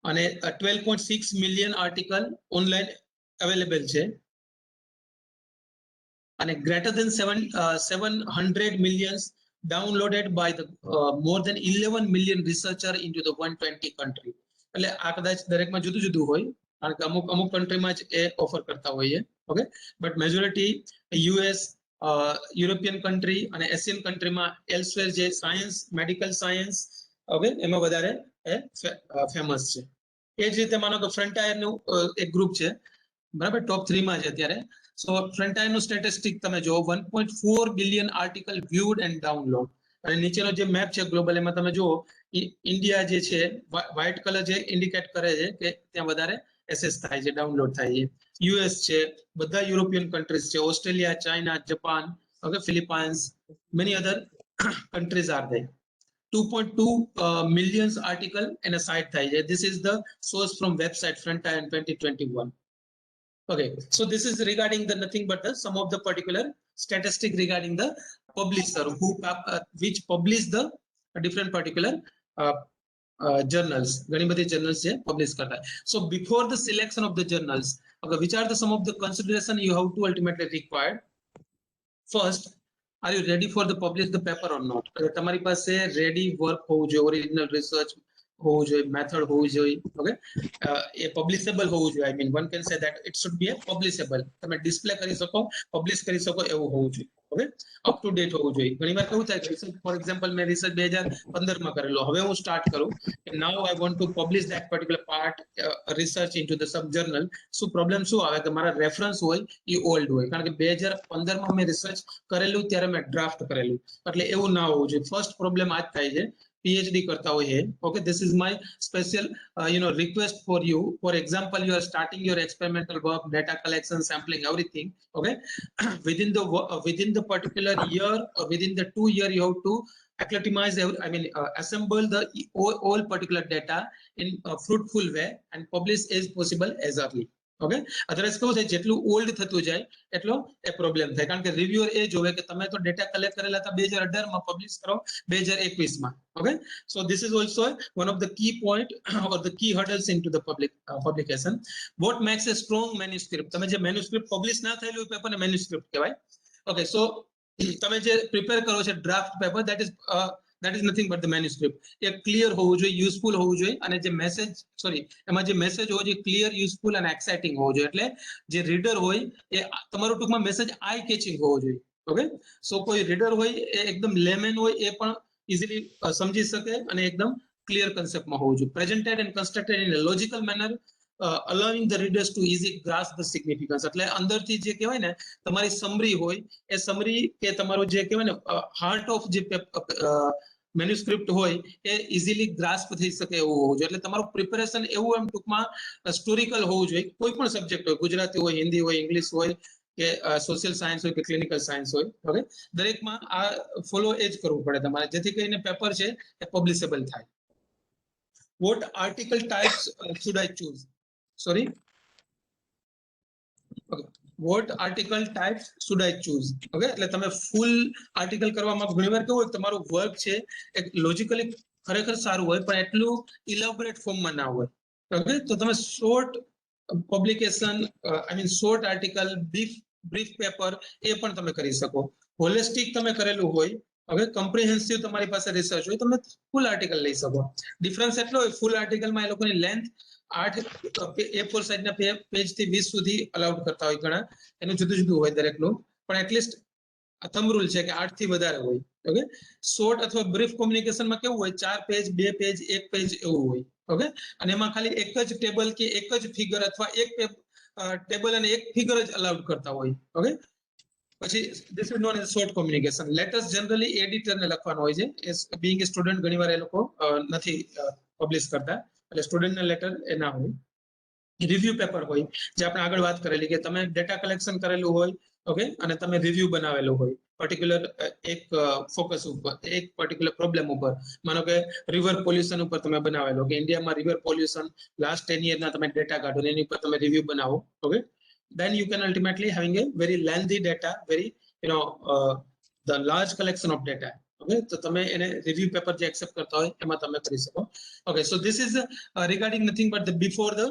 અને 12.6 million article online available છે, અને greater than 700 millions downloaded by the more than 11 million researcher into the 120 country. એટલે આ કદાચ દરેકમાં જુદું જુદું હોય, કારણ કે અમુક અમુક કન્ટ્રીમાં જ એ ઓફર કરતા હોઈએ. Okay, but majority US, European country અને એશિયન કન્ટ્રીમાં એલ્સવેર જે સાયન્સ, મેડિકલ સાયન્સ, ઓકે, એમાં વધારે એ ફેમસ છે. એ જ રીતે માનો કે ફ્રન્ટાયરનું એક ગ્રુપ છે, બરાબર, ટોપ 3 માં છે અત્યારે. સો ફ્રન્ટાયરનું સ્ટેટિસ્ટિક તમે જો 1.4 બિલિયન આર્ટિકલ વ્યુડ એન્ડ ડાઉનલોડ. અને નીચેનો જે મેપ છે ગ્લોબલ, એમાં તમે જુઓ ઇન્ડિયા જે છે વ્હાઇટ કલર જે ઇન્ડિકેટ કરે છે કે ત્યાં વધારે એસેસ થાય છે, ડાઉનલોડ થાય છે. યુએસ છે, બધા યુરોપિયન કન્ટ્રીઝ છે, Australia, China, Japan, okay, Philippines, many other countries are there. 2.2 million article એના સાઇટ થાય છે. This is the source from website Frontier in 2021. Okay, so this is regarding the nothing but the some of the particular statistic regarding the publisher who which publish the different particular journals. ઘણી બધી journals છે publish કરતા. So before the selection of the journals, okay, which are the some of the consideration you have to ultimately required? First, are you ready for the publish the paper or not? તમારી પાસે ready work હોવું જોઈએ, original research હોવું જોઈએ, method હોવું જોઈએ. Okay, એ publishable હોવું જોઈએ. I mean, one can say that it should be a publishable. તમે ડિસ્પ્લે કરી શકો, પબ્લિશ કરી શકો એવું હોવું જોઈએ. ઓકે, અપ ટુ ડેટ હોવું જોઈએ. ઘણીવાર કેવું થાય, ફોર એક્ઝામ્પલ મેં રિસર્ચ 2015 માં કરેલો, હવે હું સ્ટાર્ટ કરું કે now I want to publish that particular part research into the sub journal. શું પ્રોબ્લેમ શું આવે કે મારા રેફરન્સ હોય એ ઓલ્ડ હોય, કારણ કે 2015 માં મેં રિસર્ચ કરેલું ત્યારે મેં ડ્રાફ્ટ કરેલું, એટલે એવું ના હોવું જોઈએ. ફર્સ્ટ પ્રોબ્લેમ આ જ થાય છે PhD કરતા હોય. Okay, this is my special request for you. For example, you are starting your experimental work, data collection, sampling, everything. Okay, within the particular year or within the 2 year you have to acclimatize, assemble the all particular data in a fruitful way and publish as possible as early. Okay, otherwise કેવું થાય, જેટલું old થતું જાય એટલો એ problem થાય, કારણ કે રિવ્યુઅર એ જોવે કે તમે તો ડેટા કલેક્ટ કરેલા હતા 2018 માં, પબ્લિશ કરો 2021 માં. Okay, so this is also one of the key point or the key hurdles into the publication. What makes a strong manuscript? તમે જે મેન્યુસ્ક્રિપ્ટ પબ્લિશ ના થયેલું પેપરને મેન્યુસ્ક્રિપ્ટ કહેવાય. ઓકે, સો તમે જે પ્રિપેર કરો છો draft paper, that is nothing but the manuscript. A clear હોવું જોઈએ, યુઝફુલ હોવું જોઈએ, અને જે મેસેજ એમાં જે મેસેજ હોવો જોઈએ ક્લિયર, યુઝફુલ અને એક્સાઇટિંગ હોવો જોઈએ. એટલે જે રીડર હોય એ તમારું ટૂંકમાં મેસેજ આઈ કેચિંગ હોવો જોઈએ. ઓકે, સો કોઈ રીડર હોય એ એકદમ લેમેન હોય એ પણ ઇઝીલી સમજી શકે અને એકદમ ક્લિયર કન્સેપ્ટમાં હોવું જોઈએ. Presented and constructed in a logical manner, allowing the readers to easy grasp the significance. એટલે અંદરથી જે કહેવાય ને તમારી સમરી હોય, એ સમરી કે તમારું જે કહેવાય ને હાર્ટ ઓફ જે મેન્યુસ્ક્રિપ્ટ હોય એ ઇઝીલી ગ્રાસ્પ થઈ શકે એવું હોવું જોઈએ. એટલે તમારું પ્રિપેરેશન એવું એમ ટૂંકમાં હિસ્ટોરિકલ હોવું જોઈએ. કોઈ પણ સબ્જેક્ટ હોય, ગુજરાતી હોય, હિન્દી હોય, ઇંગ્લિશ હોય કે સોશિયલ સાયન્સ હોય કે ક્લિનિકલ સાયન્સ હોય. ઓકે, દરેકમાં આ ફોલો એ જ કરવું પડે તમારે, જેથી કરીને પેપર છે એ પબ્લિશેબલ થાય. What article types should I choose? Sorry. Okay. What article types should I choose? Okay, એટલે તમે ફૂલ આર્ટિકલ કરવામાં ઘણીવાર કેવું હોય, તમારું વર્ક છે એક લોજિકલી ખરેખર સારું હોય પણ એટલું ઇલેબોરેટ ફોર્મમાં ના હોય. ઓકે, તો તમે short publication, short article, brief paper એ પણ તમે કરી શકો. હોલિસ્ટિક તમે કરેલું હોય, હવે કમ્પ્રિહેન્સિવ તમારી પાસે રિસર્ચ હોય, તમે ફૂલ આર્ટિકલ લઈ શકો. ડિફરન્સ એટલો હોય, ફૂલ આર્ટિકલમાં એ લોકોની લેન્થ 8 A4 સાઇઝના પેજ થી 20 સુધી અલાઉડ કરતા હોય ઘણા, એનું જુદું જુદું હોય દરેકનું, પણ એટલીસ્ટ થંબ રૂલ છે કે 8 થી વધારે હોય. ઓકે, શોર્ટ અથવા બ્રીફ કોમ્યુનિકેશનમાં કેવું હોય, 4 પેજ, 2 પેજ, 1 પેજ એવું હોય. ઓકે, અને એમાં ખાલી એક જ ટેબલ કે એક જ ફિગર અથવા એક ટેબલ અને એક ફિગર જ અલાઉડ કરતા હોય. ઓકે, પછી this is known as short communication. Letters generally એડિટરને લખવાનો હોય છે, બીઇંગ એ સ્ટુડન્ટ ઘણીવાર એ લોકો નથી પબ્લિશ કરતા. એટલે સ્ટુડન્ટના લેટર એ ના હોય. રિવ્યુ પેપર હોય, જે આપણે આગળ વાત કરેલી કે તમે ડેટા કલેક્શન કરેલું હોય, ઓકે, અને તમે રિવ્યુ બનાવેલું હોય પર્ટિક્યુલર એક ફોકસ ઉપર, એક પર્ટિક્યુલર પ્રોબ્લેમ ઉપર. માનો કે રિવર પોલ્યુશન ઉપર તમે બનાવેલો કે ઇન્ડિયામાં રિવર પોલ્યુશન લાસ્ટ 10 year ના તમે ડેટા કાઢો ને એની ઉપર તમે રિવ્યુ બનાવો, okay, then you can ultimately having a very lengthy data, very the large collection of data. Okay, તો તમે એને રિવ્યુ પેપર જે એક્સેપ્ટ કરતા હોય એમાં તમે કરી શકો. Okay, so this is regarding nothing but the before the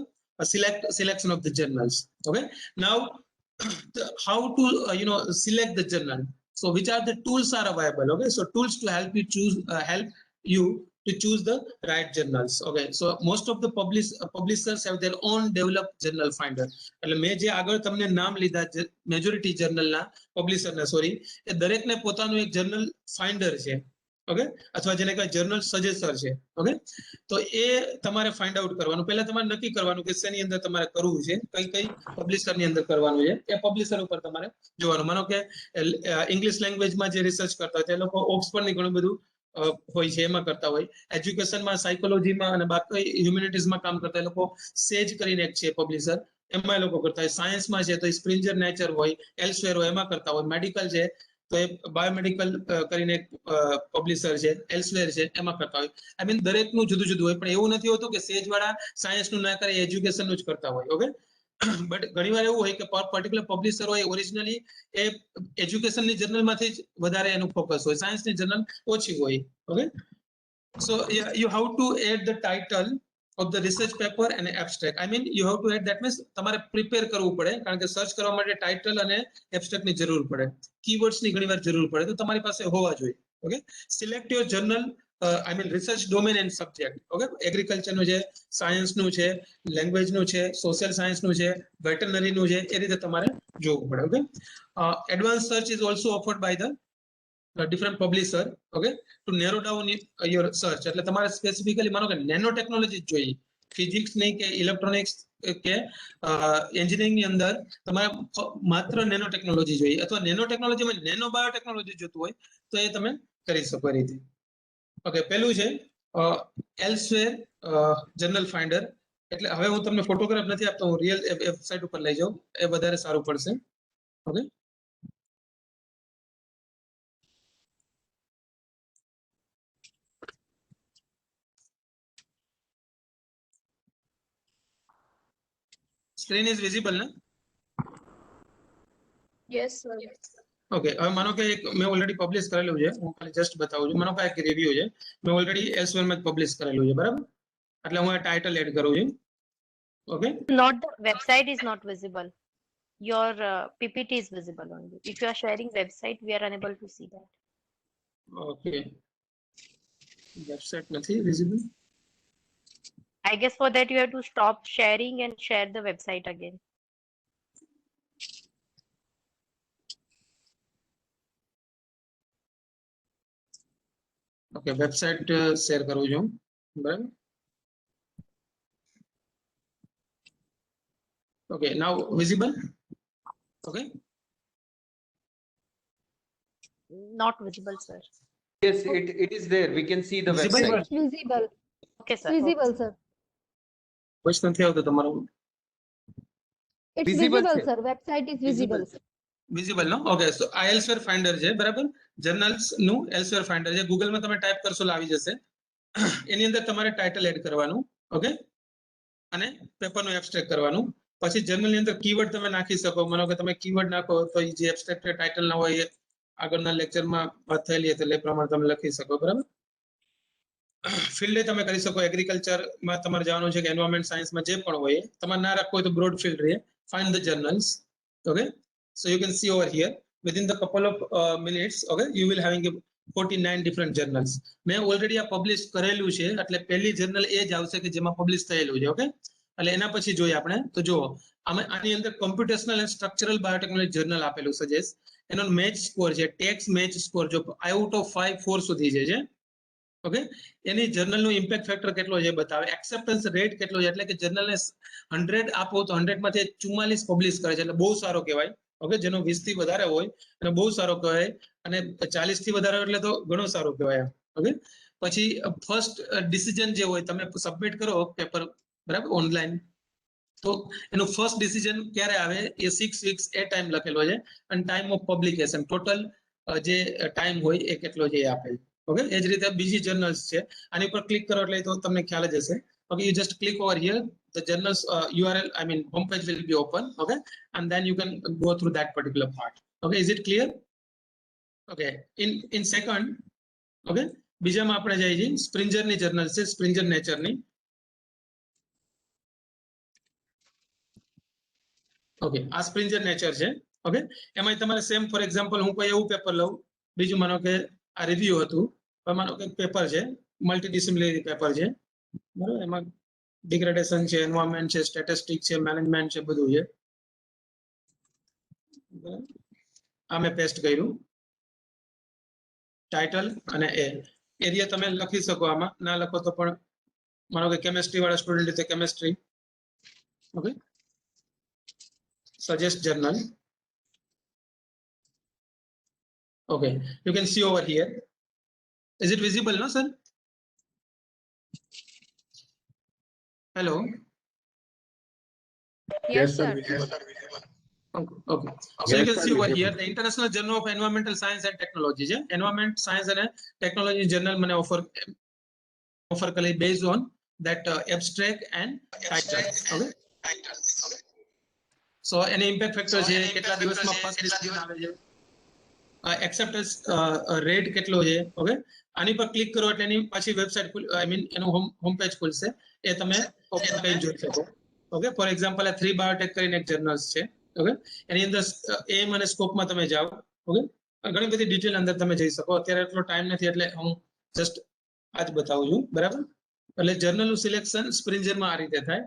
selection of the journals. Okay, now how to select the journal. So which are the tools are available? Okay, so tools to help you choose help you to choose the right journals. Okay, so most of the publishers have their own developed journal finder. એટલે મેં જે આગળ તમને નામ લીધા majority જર્નલના પબ્લિશરના, sorry, એ દરેકને પોતાનું એક જર્નલ ફાઇન્ડર છે, ઓકે, અથવા જેને કહેવાય જર્નલ સજેસર છે. ઓકે, તો એ તમારે ફાઇન્ડ આઉટ કરવાનું. પહેલા તમારે નક્કી કરવાનું કે શેની અંદર તમારે કરવું છે, કઈ કઈ પબ્લિશરની અંદર કરવાનું છે, એ પબ્લિશર ઉપર તમારે જોવાનું. માનો કે ઇંગ્લિશ લેંગ્વેજમાં જે રિસર્ચ કરતા હોય તે લોકો ઓક્સફર્ડની ઘણું બધું હોય છે એમાં કરતા હોય. એજ્યુકેશનમાં, સાયકોલોજીમાં અને બાકી હ્યુમેનિટીઝમાં કામ કરતા એ લોકો સેજ કરીને એક છે પબ્લિશર, એમાં એ લોકો કરતા હોય. સાયન્સમાં છે તો સ્પ્રિંજર નેચર હોય, એલ્સવેર હોય, એમાં કરતા હોય. મેડિકલ છે તો એ બાયોમેડિકલ કરીને એક પબ્લિશર છે, એલ્સવેર છે, એમાં કરતા હોય. આઈ મીન દરેકનું જુદું જુદું હોય, પણ એવું નથી હોતું કે સેજ વાળા સાયન્સનું ના કરે, એજ્યુકેશનનું જ કરતા હોય. ઓકે, બટ ઘણીવાર એવું હોય કે પર્ટિક્યુલર પબ્લિશર હોય ઓરિજિનલી એ એજ્યુકેશનની જર્નલમાંથી જ વધારે એનું ફોકસ હોય, સાયન્સની જર્નલ ઓછી હોય. Okay, so you have to add the title of the research paper and abstract. I mean you have to add, that means તમારે પ્રિપેર કરવું પડે, કારણ કે સર્ચ કરવા માટે ટાઇટલ અને એબ્સ્ટ્રેક્ટ ની જરૂર પડે, કીવર્ડ્સ ની ઘણીવાર જરૂર પડે, તો તમારી પાસે હોવા જોઈએ. Okay, select your journal, I mean research domain and subject. Okay, એગ્રીકલ્ચરનું છે, સાયન્સનું છે, લેંગ્વેજનું છે, સોશિયલ સાયન્સનું છે, વેટરનરીનું છે, એ રીતે તમારે જોવું પડે. Okay, advance search is also offered by the different publisher. Okay, to narrow down your search. એટલે તમારે સ્પેસિફિકલી માનો કે નેનો ટેકનોલોજી જોઈએ, ફિઝિક્સ નહીં કે ઇલેક્ટ્રોનિક્સ કે એન્જિનિયરિંગ ની અંદર તમારે માત્ર નેનો ટેકનોલોજી જોઈએ, અથવા નેનો ટેકનોલોજીમાં નેનો બાયોટેકનોલોજી જોતું હોય તો એ તમે કરી શકો એ રીતે. ઓકે, પેલું છે એલ્સવેર જર્નલ ફાઇન્ડર. એટલે હવે હું તમને ફોટોગ્રાફ નથી આપતો, હું રિયલ વેબસાઇટ ઉપર લઈ જાઉં, એ વધારે સારું પડશે. ઓકે, સ્ક્રીન ઇઝ વિઝિબલ ને? Yes, sir. ઓકે, હવે માનો કે એક મેં ઓલરેડી પબ્લિશ કરેલું છે, હું ખાલી જસ્ટ બતાવું છું. માનો કે એક રિવ્યુ છે, મેં ઓલરેડી એલ્સવેર માં પબ્લિશ કરેલું છે, બરાબર? એટલે હું આ ટાઇટલ એડ કરું છું. Okay, Not the website is not visible. Your PPT is visible only. If you are sharing website, we are unable to see that. Okay, website નથી visible. I guess for that you have to stop sharing and share the website again. Okay, website share કરું છું, બરાબર? Okay, now visible. Okay, Not visible, sir. Yes, it is there. We can see the Visible? website. Visible. Okay, sir. Visible, sir. Voice નથી આવતો તમારો. It's Visible, visible, sir. sir. Website is visible. Visible no? Okay, so આ Elsevier finder છે, બરાબર? Journals નું એલ્સવેર finder છે. ગૂગલમાં તમે type કરશો એટલે આવી જશે. એની અંદર તમારે ટાઇટલ એડ કરવાનું, ઓકે, અને પેપરનું એબ્સ્ટ્રેક્ટ કરવાનું. પછી જર્નલની અંદર કીવર્ડ તમે નાખી શકો. માનો કે તમે કીવર્ડ નાખો તો એ જે એબ્સ્ટ્રેક્ટ ટાઇટલ ના હોય એ આગળના લેક્ચરમાં વાત થયેલી હતી એટલે એ પ્રમાણે તમે લખી શકો, બરાબર? ફિલ્ડે તમે કરી શકો. એગ્રીકલ્ચરમાં તમારે જવાનું છે કે એન્વાયરમેન્ટ સાયન્સમાં જે પણ હોય, તમારે ના રાખવું હોય તો બ્રોડ ફિલ્ડ રહે. Find the journals. Okay, so you can see over here within the couple of minutes, okay, you will having 49 different journals. મેં ઓલરેડી આ પબ્લિશ કરેલું છે, એટલે પહેલી જર્નલ એ જ આવશે કે જેમાં પબ્લિશ થયેલું છે. ઓકે, એટલે એના પછી જોઈએ આપણે તો જુઓ, આની અંદર computational and structural biotechnology journal આપેલું છે, એનો મેચ સ્કોર છે, ટેક્સ મેચ સ્કોર જો આઉટ ઓફ 5 4 સુધી છે. ઓકે, એની જર્નલનો ઇમ્પેક્ટ ફેક્ટર કેટલો છે બતાવે, એક્સેપ્ટન્સ રેટ કેટલો છે, એટલે કે જર્નલને 100 આપો તો 100 માંથી 44 પબ્લિશ કરે છે, એટલે બહુ સારો કહેવાય. ઓકે, જેનો 20 થી વધારે હોય અને બહુ સારો કહેવાય, અને 40 થી વધારે એટલે તો ઘણો સારો કહેવાય. ઓકે, પછી ફર્સ્ટ ડિસિઝન જે હોય તમે સબમિટ કરો પેપર બરાબર ઓનલાઈન, તો એનું ફર્સ્ટ ડિસિઝન ક્યારે આવે એ 6 weeks એ ટાઈમ લખેલો છે અને ટાઈમ ઓફ પબ્લિકેશન ટોટલ જે ટાઈમ હોય એ કેટલો છે એ આપેલ. ઓકે, એ જ રીતે બીજી જર્નલ્સ છે, આની પર ક્લિક કરો એટલે તો તમને ખ્યાલ જ હશે. Okay, you just click over here, the journals URL, I mean homepage will be open. Okay, and then you can go through that particular part. Okay, is it clear? Okay, in second, okay, બીજામાં આપણે જઈએ છીએ સ્પ્રિંજર ની journal છે, સ્પ્રિંજર nature ની. Okay, આ સ્પ્રિંજર nature છે. Okay, એમાં તમારે સેમ ફોર એક્ઝામ્પલ હું કોઈ એવું પેપર લઉં, બીજું માનો કે આ રિવ્યુ હતું, માનો કે પેપર છે મલ્ટી ડિસિપ્લિનરી પેપર છે બરાબર, એમાં ડિગ્રેડેશન છે, એન્વાયરમેન્ટ છે, સ્ટેટિસ્ટિક છે, મેનેજમેન્ટ છે, બધું છે. આ મેં પેસ્ટ કર્યું ટાઇટલ અને એરિયા તમે લખી શકો, આમાં ના લખો તો પણ માનો કે કેમિસ્ટ્રી વાળા સ્ટુડન્ટ છે chemistry. Okay, suggest journal. Okay, you can see over here. Is it visible, no sir? Hello. Yes, sir. Okay. So you can see over here the International Journal of Environmental Science and Technology. Environment Science and Technology Journal મને offer કરે based on that abstract and title. Okay. So any impact factor છે, કેટલા દિવસમાં first decision આવે છે, acceptance rate કેટલો છે. Okay, આની પર ક્લિક કરો એટલે એની પાછી વેબસાઇટ આઈ મીન એનું હોમ પેજ ખુલશે, એ તમે ઓપન કરી જોઈ શકો. ઓકે, ફોર એક્ઝામ્પલ આ 3 બાયોટેક કરીને એક જર્નલ્સ છે. ઓકે, એની અંદર એમ અને સ્કોપમાં તમે જાઓ. ઓકે, ઘણી બધી ડિટેલ અંદર તમે જઈ શકો. અત્યારે એટલો ટાઈમ નથી એટલે હું જસ્ટ આજ બતાવું છું બરાબર. એટલે જર્નલનું સિલેક્શન સ્પ્રિંજરમાં આ રીતે થાય.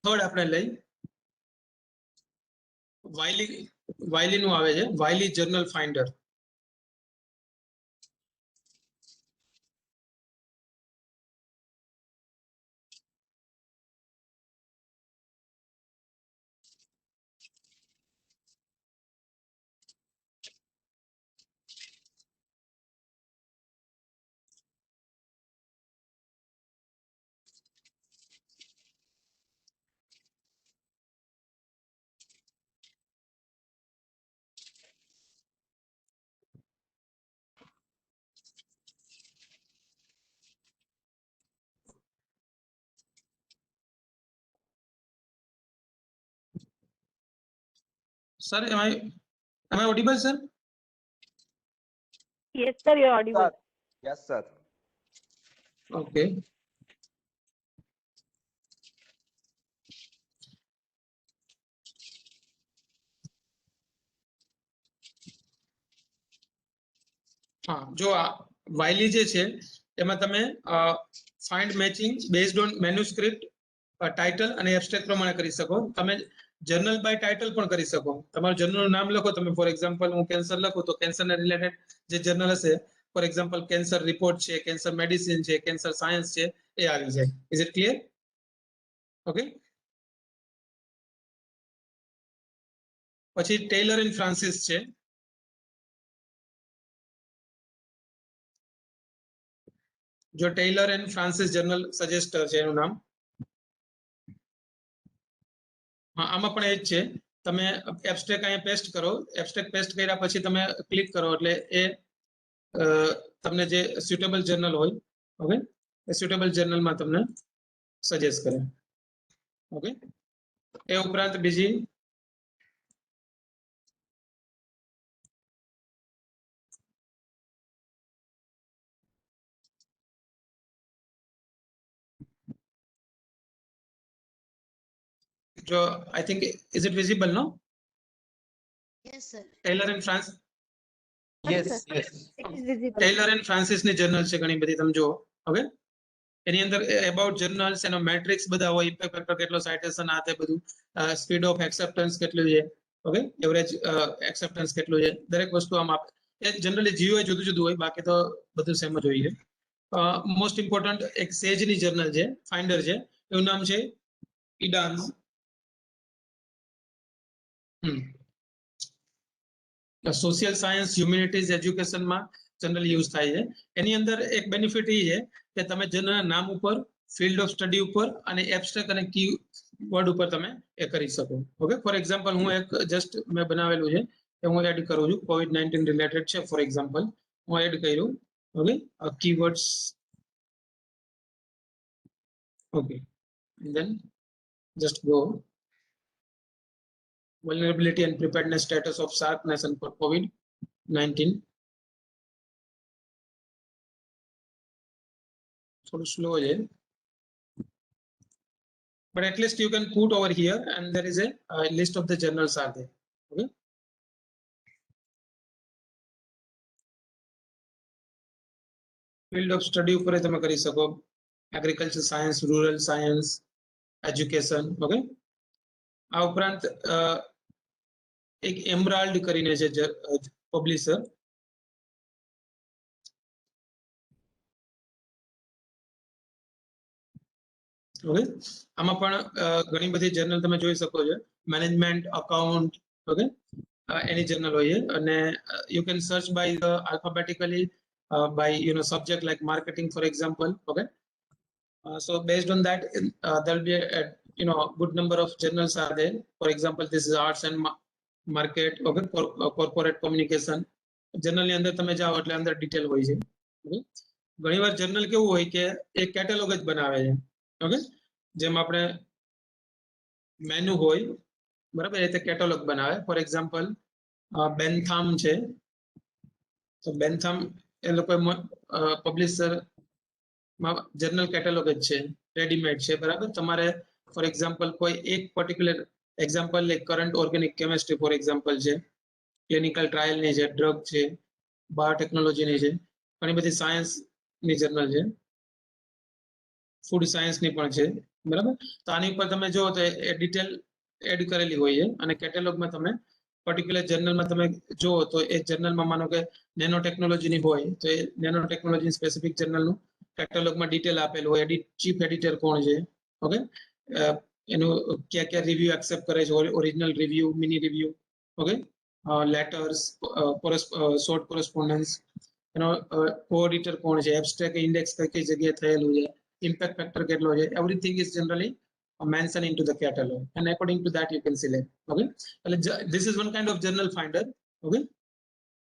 થર્ડ આપણે લઈ વાયલી નું આવે છે, Wyllie journal finder. Sir, am I audible, sir? Yes, sir, you're audible. Yes, sir. Okay. હા, જો આ વાયલી જે છે એમાં તમે find matching based on manuscript, title અને એબ્સ્ટ્રેક્ટ પ્રમાણે કરી શકો. તમે જર્નલ બાય ટાઇટલ પણ કરી શકો. તમારું જર્નલનું નામ લખો તમે, ફોર એક્ઝામ્પલ હું કેન્સર લખું તો કેન્સરના રિલેટેડ જે જર્નલ હશે, ફોર એક્ઝામ્પલ કેન્સર રિપોર્ટ છે, કેન્સર મેડિસિન છે, કેન્સર સાયન્સ છે, એ આવી જાય. Is it clear? ઓકે, પછી ટેલર એન્ડ ફ્રાન્સિસ છે. જો ટેલર એન્ડ ફ્રાન્સિસ જર્નલ સજેસ્ટર છે એનું નામ. હા, આમાં પણ એ જ છે. તમે એબ્સ્ટ્રેક્ટ અહીંયા પેસ્ટ કરો, એબ્સ્ટ્રેક્ટ પેસ્ટ કર્યા પછી તમે ક્લિક કરો એટલે એ તમને જે સ્યુટેબલ જર્નલ હોય, ઓકે, એ સ્યુટેબલ જર્નલમાં તમને સજેસ્ટ કરે. ઓકે, એ ઉપરાંત બીજી જો I think is it visible no? Yes, sir. Taylor and Francis Yes, sir. yes. It is visible. Taylor and Francis ની જર્નલ છે ઘણી બધી, તમે જુઓ. ઓકે, એની અંદર અબાઉટ જર્નલ્સ, એનો મેટ્રિક્સ બધા હોય, ઇમ્પેક્ટ ફેક્ટર કેટલો, સાઇટેશન, આ તે બધું, સ્પીડ ઓફ એક્સેપ્ટન્સ કેટલું છે, ઓકે, એવરેજ એક્સેપ્ટન્સ કેટલું છે, દરેક વસ્તુ આમ આપે. એ જનરલી જીઓ જુદું જુદું હોય, બાકી તો બધું સેમ જ હોય છે. મોસ્ટ ઇમ્પોર્ટન્ટ એક સેજની જર્નલ છે, ફાઇન્ડર છે, એનું નામ છે ઇડાન્સ. સોશિયલ સાયન્સ, હ્યુમેનિટીઝ, એજ્યુકેશનમાં જનરલી યુઝ થાય છે. એની અંદર એક બેનિફિટ એ છે કે તમે જર્નલના નામ ઉપર, ફિલ્ડ ઓફ સ્ટડી ઉપર અને એબ્સ્ટ્રેક્ટ અને કી વર્ડ ઉપર તમે એ કરી શકો. ઓકે, ફોર એક્ઝામ્પલ હું એક જસ્ટ મેં બનાવેલું છે કે હું એડ કરું છું, COVID-19 રિલેટેડ છે ફોર એક્ઝામ્પલ, હું એડ કર્યું. Okay, keywords. Okay, then just go vulnerability and preparedness status of SARC nation for COVID-19. થોડું slow છે, but at least you can put over here and there is a list of the journals are there. Okay, field of study ઉપર તમે કરી શકો, agriculture science, rural science, education. Okay, આ ઉપરાંત એક એમરાલ્ડ કરીને છે પબ્લિશર. ઓકે, આમાં પણ ઘણી બધી જર્નલ તમે જોઈ શકો છો, મેનેજમેન્ટ, અકાઉન્ટ. ઓકે, એની જર્નલ હોય છે અને you can search by the alphabetically by subject like marketing for example. Okay, so based on that there will be a good number of journals are there. For example, this is arts and market. Okay, corporate communication. Journal ની અંદર તમે જાઓ એટલે અંદર detail હોય છે. Okay, ઘણીવાર journal કેવું હોય કે એક કેટેલોગ જ બનાવે છે. ઓકે, જેમ આપણે મેનુ હોય બરાબર, એ રીતે કેટેલોગ બનાવે. ફોર એક્ઝામ્પલ બેન્થામ છે, તો બેન્થામ એ લોકો પબ્લિશર જર્નલ કેટેલોગ જ છે, રેડીમેડ છે બરાબર. તમારે ફોર એક્ઝામ્પલ કોઈ એક particular example current organic chemistry for example છે, ક્લિનિકલ ટ્રાયલની છે, ડ્રગ છે, બાયોટેકનોલોજીની છે, ઘણી બધી સાયન્સની જર્નલ છે, ફૂડ સાયન્સની પણ છે બરાબર. તો આની ઉપર તમે જો તો એ ડિટેલ એડ કરેલી હોય છે અને કેટેલોગમાં તમે પર્ટિક્યુલર જર્નલમાં તમે જો તો એ જર્નલમાં માનો કે નેનો ટેકનોલોજીની હોય તો એ નેનો ટેકનોલોજી સ્પેસિફિક જર્નલનું કેટેલોગમાં ડિટેલ આપેલું હોય, ચીફ એડિટર કોણ છે, ઓકે, એનું ક્યાં ક્યાં રિવ્યુ એક્સેપ્ટ કરે છે, original review, mini review, okay, letters, short correspondence, એનો કો-એડિટર કોણ છે, એબ્સ્ટ્રેક્ટ ઇન્ડેક્સ કઈ જગ્યાએ થયેલું છે, impact factor કેટલો છે, everything is generally mentioned into the catalog and according to that you can select. Okay, this is one kind of journal finder. Okay,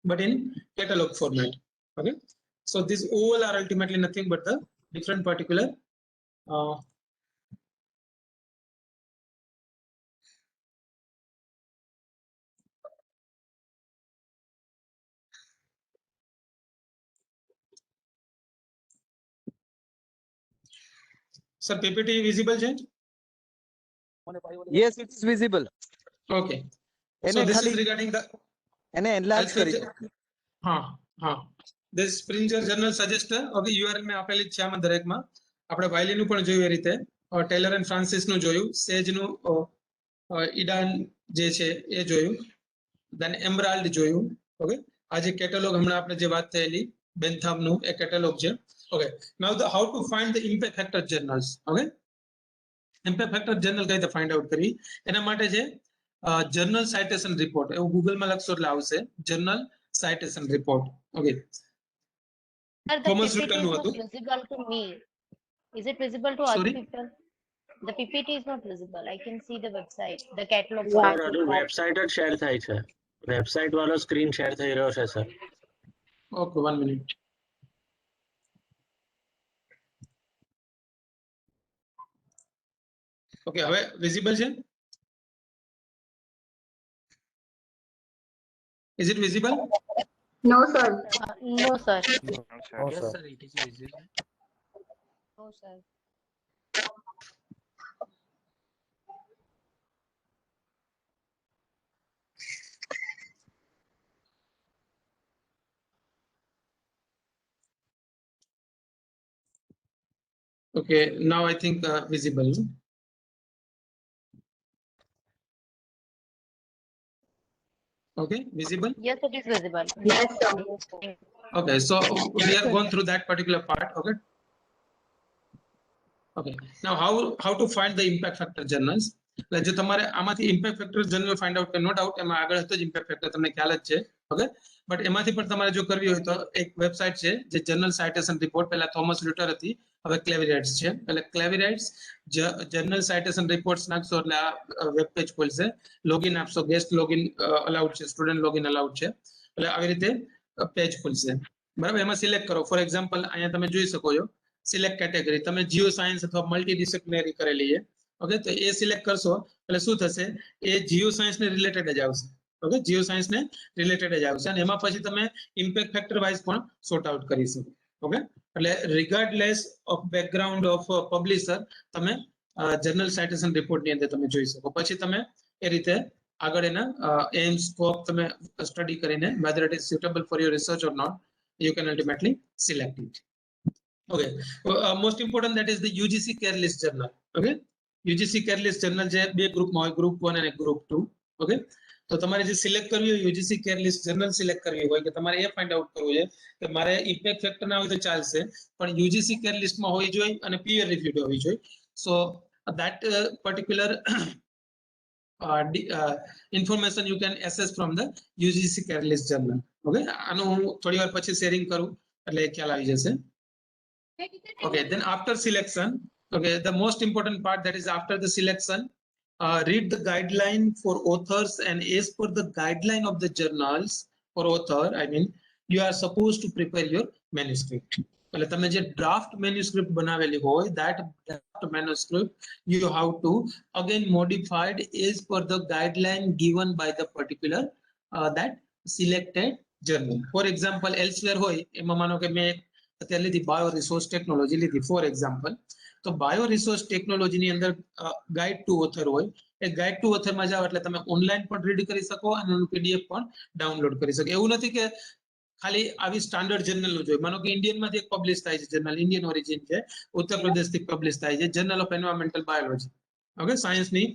but in catalog format. Okay, so these all are ultimately nothing but the different particular sir, PPT visible છે? Yes, it is visible. Okay, so this is regarding the એને enlarge કરી this Springer journal suggestor. Okay, URL મેં આપેલી છે આમાં દરેકમાં. આપણે વાયલીનું પણ જોયું એ રીતે, ટેલર એન્ડ ફ્રાન્સિસનું જોયું, સેજનું ઇડાન જે છે એ જોયું, દેન એમરાલ્ડ જોયું. ઓકે, આ જે કેટેલોગ હમણાં આપણે જે વાત થયેલી બેન્થામનું એ કેટેલોગ છે. Okay, now the how to find the impact factor journals. Okay, impact factor journal કઈ રીતે ફાઇન્ડ આઉટ કરવી એના માટે છે જર્નલ સાઇટેશન રિપોર્ટ. એવું ગૂગલમાં લખશો એટલે આવશે journal citation report. Okay, Sir, the Thomas PPT return is નું not હતું. visible to me. Is it visible to other Sorry? people? The PPT is not visible. I can see the website, the catalog. Yeah. Sir હજુ website જ share થાય છે, website વાળો screen share થઈ રહ્યો છે સર. Okay, 1 minute. ઓકે, હવે visible છે? Is it visible? No, sir. No, sir. Yes sir, it is visible. No, sir. Okay, now I think visible. Okay, visible. Yes, it is visible. Yes, sir. Okay, so we are going through that particular part. Okay. Okay, now how to find the impact factor journals. એટલે જો તમારે આમાંથી impact factor journal find out કે no doubt એમાં આગળ હતો જ impact factor તમને ખ્યાલ જ છે. ઓકે, બટ એમાંથી પણ તમારે જો કરવી હોય તો એક વેબસાઇટ છે જે જર્નલ સાઇટેશન રિપોર્ટ, પહેલા થોમસ લ્યુટર હતી, હવે ક્લેવિરાઇટ્સ છે. એટલે ક્લેવિરાઇટ્સ જર્નલ સાઇટેશન રિપોર્ટ્સ નાખશો એટલે આ વેબ પેજ ખોલશે. લોગિન આપશો, ગેસ્ટ લોગિન અલાઉડ છે, સ્ટુડન્ટ લોગિન અલાઉડ છે. એટલે આવી રીતે પેજ ખુલશે. બરાબર, એમાં સિલેક્ટ કરો. ફોર એક્ઝામ્પલ અહીંયા તમે જોઈ શકો છો સિલેક્ટ કેટેગરી, તમે જીઓ સાયન્સ અથવા મલ્ટી ડિસિપ્લિનરી કરેલી છે. ઓકે, તો એ સિલેક્ટ કરશો એટલે શું થશે, એ જીઓ સાયન્સ ને રિલેટેડ જ આવશે. ઓકે, જીઓ સાયન્સ ને રિલેટેડ જ આવશે અને એમાં પછી તમે ઇમ્પેક્ટ ફેક્ટર વાઇઝ પણ સોર્ટ આઉટ કરી શકો. ઓકે, એટલે રિગાર્ડલેસ ઓફ બેકગ્રાઉન્ડ ઓફ પબ્લિશર તમે જર્નલ સાઇટેશન રિપોર્ટ ની અંદર તમે જોઈ શકો. પછી તમે એ રીતે આગળ એના એમ સ્કોપ તમે સ્ટડી કરીને whether it is suitable for your research or not, you can ultimately select it. Okay, most important, that is the UGC care list journal. Okay, UGC care list journal જે બે ગ્રુપમાં હોય, group 1 અને group 2. Okay, તો તમારે જે select કરવી હોય UGC care list journal select કરવી હોય કે તમારે એ ફાઇન્ડ આઉટ કરવું છે કે મારે ઇમ્પેક્ટ ફેક્ટર ના હોય તો ચાલશે, પણ UGC care list માં હોવી જોઈએ અને peer reviewed હોવી જોઈએ. So that particular information you can access from the UGC care list journal. Okay, આનું હું થોડી વાર પછી શેરિંગ કરું એટલે ખ્યાલ આવી જશે. Okay, then after selection, okay, the most important part, that is after the selection, read the guideline for authors, and as per the guideline of the journals for author, I mean, you are supposed to prepare your manuscript. એટલે તમે જે draft manuscript બનાવેલી હોય, that draft manuscript you have to again modified as per the guideline given by the particular that selected journal. For example, elsewhere હોય એમાં માનો કે મેં અત્યારે લીધી બાયો રિસોર્સ ટેકનોલોજી લીધી ફોર એક્ઝામ્પલ, તો બાયો રિસોર્સ ટેકનોલોજી ની અંદર ગાઈડ ટુ ઓથર હોય. એ ગાઈડ ટુ ઓથર માં જાઓ એટલે તમે ઓનલાઈન પણ રીડ કરી શકો અને એનું પીડીએફ પણ ડાઉનલોડ કરી શકો. એવું નથી કે ખાલી આવી સ્ટાન્ડર્ડ જર્નલ નું જોઈએ. માનો કે ઇન્ડિયન માંથી એક પબ્લિશ થાય છે જર્નલ, ઇન્ડિયન ઓરિજિન છે, ઉત્તર પ્રદેશ થી પબ્લિશ થાય છે, journal of environmental biology. Okay, science ની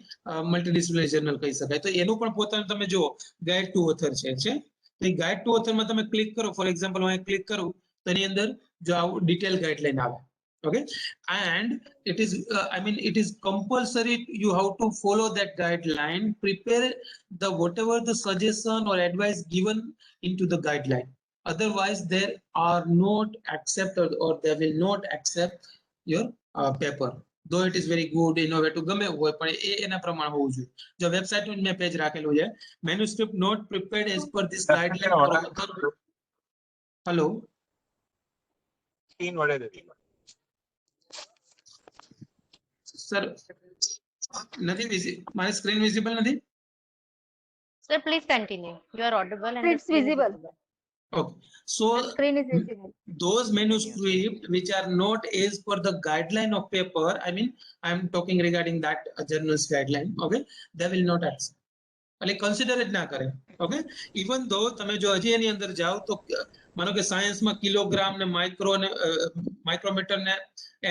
મલ્ટીડિસિપ્લિનરી જર્નલ કહી શકાય. તો એનું પણ પોતાનું તમે જુઓ ગાઈડ ટુ ઓથર છે. તો એ ગાઈડ ટુ ઓથર માં તમે ક્લિક કરો, ફોર એક્ઝામ્પલ હું ક્લિક કરું તો એની અંદર જો આવું ડિટેલ ગાઈડલાઈન આવે. Okay, and it is it is compulsory, you have to follow that guideline, prepare the whatever the suggestion or advice given into the guideline. Otherwise they are not accepted or they will not accept your paper, though it is very good, innovative, ગમે હોય પણ એના પ્રમાણે હોવું જોઈએ. જો website નું મેં પેજ રાખેલું છે, manuscript not prepared as per this guideline for author. Hello, screen વડે દેવી સર નથી મારી સ્ક્રીન વિઝિબલ નથી. Sir, please continue. You are audible and It's visible. Okay, so The screen is visible. those manuscripts which are not as per the guideline of paper, I mean I am talking regarding that journal's guideline, okay, they will not accept. એટલે consider જ ના કરે. Okay, even ધો તમે જો હજી એની અંદર જાઓ તો માનો કે સાયન્સમાં કિલોગ્રામ ને માઇક્રો ને માઇક્રોમીટર ને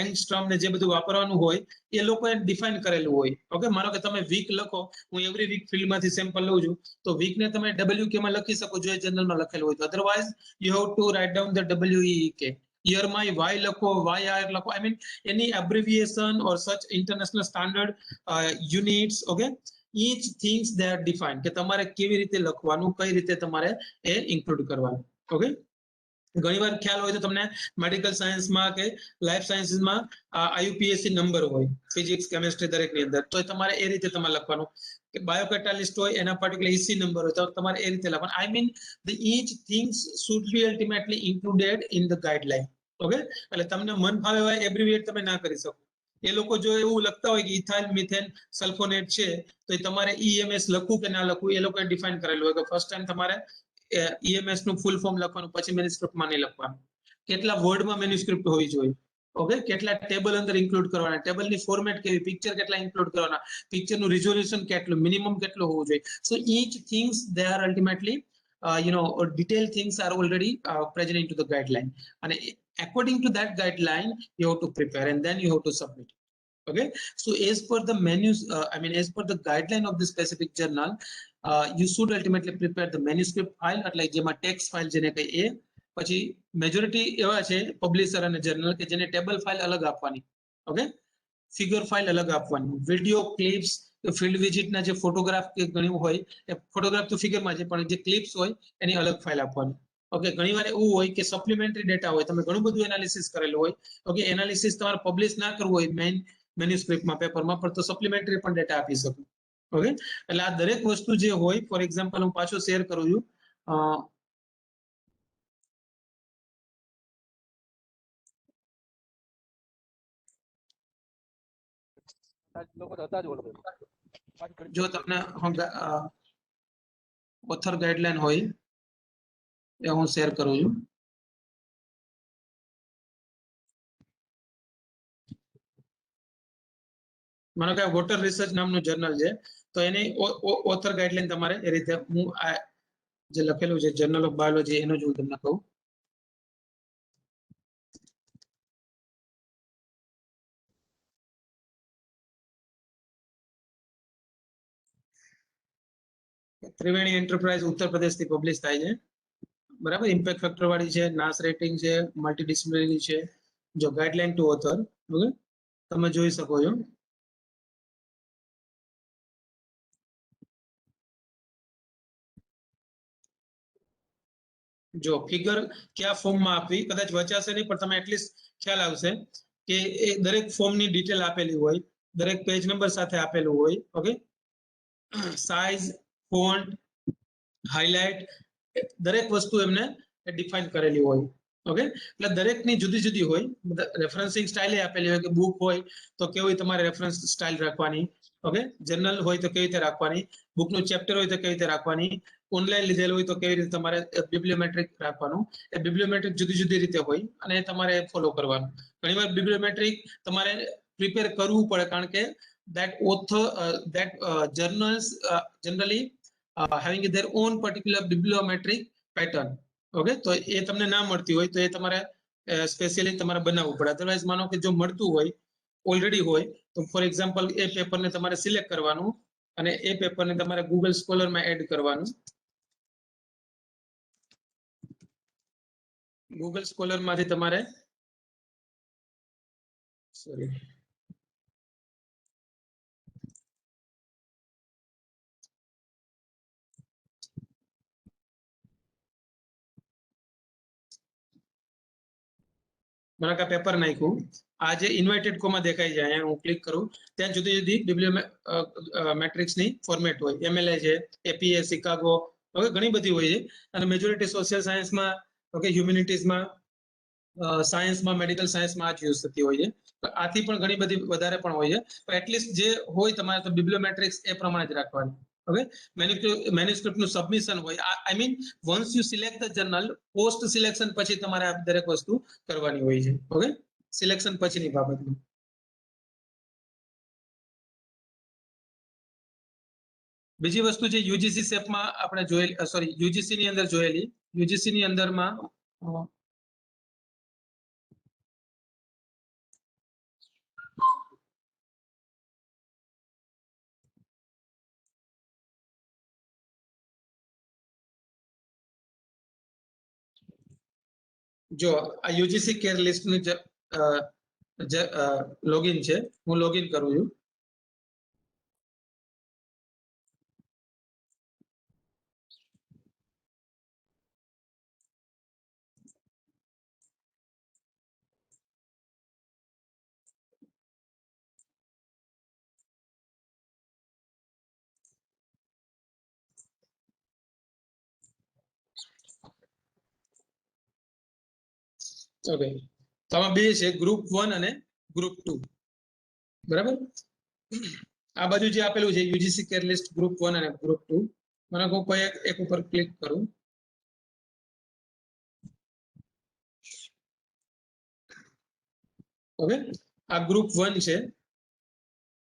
એંગસ્ટ્રોમ ને જે બધું વાપરવાનું હોય એ લોકોએ ડિફાઇન કરેલું હોય. ઓકે, માનો કે તમે વીક લખો, હું એવરી વીક ફિલ્ડમાંથી સેમ્પલ લઉં છું, તો વીક ને તમે WK માં લખી શકો જો એ જર્નલમાં લખેલું હોય તો. Otherwise you have to write down the WEEK. Year માં Y લખો, YR લખો, I mean any abbreviation or such international standard units. Okay, each things they are defined કે તમારે કેવી રીતે લખવાનું, કઈ રીતે તમારે એ ઇન્ક્લુડ કરવાનું. ઓકે, ઘણીવાર ખ્યાલ હોય તો તમને મેડિકલ સાયન્સમાં કે લાઈફ સાયન્સીસમાં IUPAC નંબર હોય, ફિઝિક્સ કેમિસ્ટ્રી દરેકની અંદર, તો તમારે એ રીતે તમારે લખવાનું. કે બાયોકેટાલિસ્ટ હોય એના પર્ટિક્યુલર EC નંબર હોય તો તમારે એ રીતે લખવાનું. I mean the each things should be ultimately included in the guideline. Okay, એટલે તમને મન ફાવે હોય એબ્રિવિએટ તમે ના કરી શકો. એ લોકો જો એવું લખતા હોય કે ઇથાઇલ મિથેન સલ્ફોનેટ છે તો એ તમારે EMS લખવું કે ના લખવું એ લોકોએ ડિફાઇન કરેલું હોય કે ફર્સ્ટ ટાઈમ તમારે EMS નું ફૂલ ફોર્મ લખવાનું, પછી મેન્યુસ્ક્રિપ્ટમાં નહીં લખવાનું. કેટલા વર્ડમાં મેન્યુસ્ક્રિપ્ટ હોવી જોઈએ. ઓકે, કેટલા ટેબલ અંદર ઇન્ક્લુડ કરવાના, ટેબલની ફોર્મેટ કેવી, પિક્ચર કેટલા ઇન્ક્લુડ કરવાના, પિક્ચરનું રિઝોલ્યુશન કેટલું, મિનિમમ કેટલું હોવું જોઈએ. સો each things they are ultimately detailed things are already present into the guideline, and according to that guideline you have to prepare and then you have to submit. Okay, so as per the as per the guideline of the specific journal, you should ultimately prepare the manuscript file, એટલે જેમાં text file જેને કહે એ. પછી majority એવા છે publisher અને journal કે જેને ટેબલ ફાઇલ અલગ આપવાની, ઓકે, ફિગર ફાઇલ અલગ આપવાની, વિડિયો ક્લિપ્સ ફિલ્ડ વિઝિટના જે ફોટોગ્રાફ કે ગણ્યું હોય એ ફોટોગ્રાફ તો ફિગરમાં છે, પણ જે ક્લિપ્સ હોય એની અલગ ફાઇલ આપવાની. ઓકે, ઘણીવાર એવું હોય કે સપ્લિમેન્ટરી ડેટા હોય, તમે ઘણું બધું એનાલિસિસ કરેલું હોય. ઓકે, એનાલિસિસ તમારે પબ્લિશ ના કરવું હોય મેઇન મેન્યુસ્ક્રિપ્ટમાં પેપરમાં, પણ તો સપ્લિમેન્ટરી પણ ડેટા આપી શકો. ઓકે, એટલે આ દરેક વસ્તુ જે હોય, ફોર એક્ઝામ્પલ હું પાછો શેર કરું છું. જો તમને ઓથર ગાઈડલાઈન હોય એ હું શેર કરું છું. માનો કે વોટર રિસર્ચ નામનું જર્નલ છે, તો એની ઓથર ગાઈડલાઈન તમારે એ રીતે હું આ જે લખેલું છે જર્નલ ઓફ બાયોલોજી એનું જ હું તમને કહું. ત્રિવેણી એન્ટરપ્રાઇઝ ઉત્તર પ્રદેશથી પબ્લિશ થાય છે. બરાબર, ઇમ્પેક્ટ ફેક્ટર વાળી છે, નાસ રેટિંગ છે, મલ્ટીડિસિપ્લિનરી છે. જો ગાઈડલાઈન ટુ ઓથર, ઓકે, તમે જોઈ શકો છો. જો ફિગર કયા ફોર્મમાં આપવી કદાચ વચાશે નહીં, પણ તમે એટલીસ્ટ ખ્યાલ આવશે કે એ દરેક ફોર્મની ડિટેલ આપેલી હોય, દરેક પેજ નંબર સાથે આપેલું હોય. ઓકે, સાઇઝ, ફોન્ટ, હાઇલાઇટ, દરેક વસ્તુ એમને ડિફાઇન કરેલી હોય. ઓકે, એટલે દરેકની જુદી જુદી હોય. રેફરન્સિંગ સ્ટાઇલ આપેલી હોય કે બુક હોય તો કેવી તમારે રેફરન્સ સ્ટાઇલ રાખવાની. ઓકે, જર્નલ હોય તો કેવી રીતે રાખવાની, બુકનું ચેપ્ટર હોય તો કેવી રીતે રાખવાની, ઓનલાઈન લીધેલું હોય તો કેવી રીતે તમારે બિબ્લિયોમેટ્રિક રાખવાનું. એ બિબ્લિયોમેટ્રિક જુદી જુદી રીતે હોય અને તમારે ફોલો કરવાનું. ઘણીવાર બિબ્લિયોમેટ્રિક તમારે પ્રિપેર કરવું પડે, કારણ કે that author that journals generally having their own particular bibliometric pattern. Okay, તો એ તમને ના મળતી હોય તો એ તમારે સ્પેશિયલી તમારે બનાવવું પડે. અધરવાઇઝ માનો કે જો મળતું હોય ઓલરેડી હોય તો ફોર એક્ઝામ્પલ એ પેપરને તમારે સિલેક્ટ કરવાનું અને એ પેપરને તમારે ગૂગલ સ્કોલરમાં એડ કરવાનું. ગૂગલ સ્કોલરમાંથી તમારે સોરી મને કા પેપર નાખ્યું, આ જે ઇન્વાઇટેડ કોમાં દેખાય છે અહીંયા હું ક્લિક કરું ત્યાં જુદી જુદી બિબ્લિયોમેટ્રિક્સની ફોર્મેટ હોય. એમએલએ છે, એપીએ, શિકાગો, ઓકે, ઘણી બધી હોય છે. અને મેજોરિટી સોશિયલ સાયન્સમાં, ઓકે, હ્યુમેનિટીઝમાં, સાયન્સમાં, મેડિકલ સાયન્સમાં આ જ યુઝ થતી હોય છે. આથી પણ ઘણી બધી વધારે પણ હોય છે, પણ એટલીસ્ટ જે હોય તમારે તો બિબ્લિયોમેટ્રિક્સ એ પ્રમાણે જ રાખવાની. ઓકે, મેન્યુસ્ક્રિપ્ટનું સબમિશન હોય. I mean once you select the journal, post selection પછી તમારે આ દરેક વસ્તુ કરવાની હોય છે. ઓકે, સિલેક્શન પછીની બાબતમાં. બીજી વસ્તુ જે યુજીસી શેપમાં આપણે જોયેલી, સોરી, યુજીસી ની અંદર જોયેલી, યુજીસી ની અંદરમાં જો આ યુજીસી કેર લિસ્ટનું લોગિન છે, હું લોગિન કરું છું. ઓકે, તો આમાં બે છે, ગ્રુપ 1 અને ગ્રુપ 2. બરાબર, આ બાજુ જે આપેલું છે યુજીસી કેર લિસ્ટ ગ્રુપ 1 અને ગ્રુપ 2, મને કોઈ એક ઉપર ક્લિક કરું. ઓકે, આ ગ્રુપ 1 છે.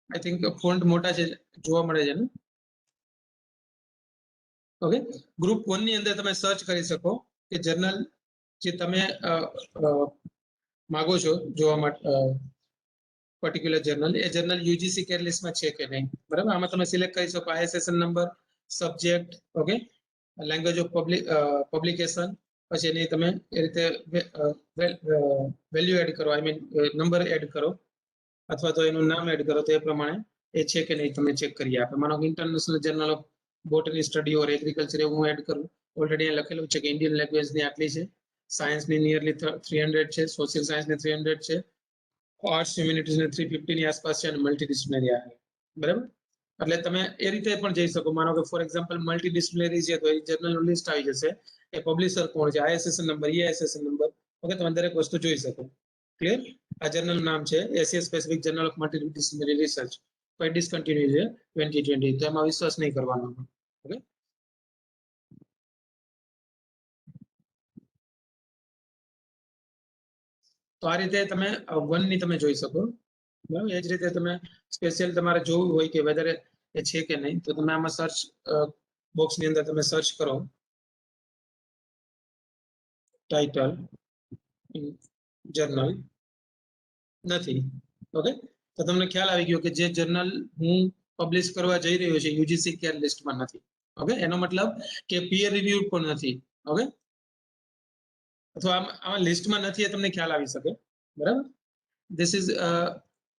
આઈ થિંક ફોન્ટ મોટા છે, જોવા મળે છે ને. ઓકે, ગ્રુપ 1 ની અંદર તમે સર્ચ કરી શકો કે જર્નલ જે તમે માગો છો જોવા માટે, પર્ટિક્યુલર જર્નલ, એ જર્નલ યુજીસી કેર લિસ્ટમાં છે કે નહીં. બરાબર, આમાં તમે સિલેક્ટ કરી શકો ISSN number, subject, okay, language of publication, પછી એની તમે એ રીતે વેલ્યુ એડ કરો, આઈ મીન નંબર એડ કરો, અથવા તો એનું નામ એડ કરો, તો એ પ્રમાણે એ છે કે નહીં તમે ચેક કરી આપે. માનો કે international journal of botany study or agriculture એવું હું એડ કરું, ઓલરેડી અહીંયા લખેલું છે કે ઇન્ડિયન લેંગ્વેજની આટલી છે, સાયન્સની નિયરલી 300 છે, સોશિયલ સાયન્સની 300 છે, આર્ટ્સ હ્યુમેનિટીઝની 350 ની આસપાસ છે અને મલ્ટીડિસિપ્લિનરી આવે. બરાબર, એટલે તમે એ રીતે પણ જઈ શકો. માનો કે ફોર એક્ઝામ્પલ મલ્ટીડિસિપ્લિનરી છે તો એ જર્નલનું લિસ્ટ આવી જશે, એ પબ્લિશર કોણ છે, ISSN number, EISSN number. Okay, તમે દરેક વસ્તુ જોઈ શકો. ક્લિયર? આ જર્નલ નામ છે Asia specific journal of multidisciplinary research, પણ ડિસકન્ટિન્યુ છે 2020, તો એમાં વિશ્વાસ નહીં કરવાનો. ઓકે, તો આ રીતે તમે વન ની તમે જોઈ શકો. બરાબર, એ જ રીતે તમે સ્પેશિયલ તમારે જોવું હોય કે વેધર એ છે કે નહીં, તો તમે આમાં સર્ચ બોક્સની અંદર તમે સર્ચ કરો ટાઇટલ જર્નલ, નથી. ઓકે, તો તમને ખ્યાલ આવી ગયો કે જે જર્નલ હું પબ્લિશ કરવા જઈ રહ્યો છે યુજીસી કેર લિસ્ટમાં નથી. ઓકે, એનો મતલબ કે પીયર રિવ્યુ પણ નથી. ઓકે, અથવા આમાં લિસ્ટમાં નથી એ તમને ખ્યાલ આવી શકે. બરાબર, this is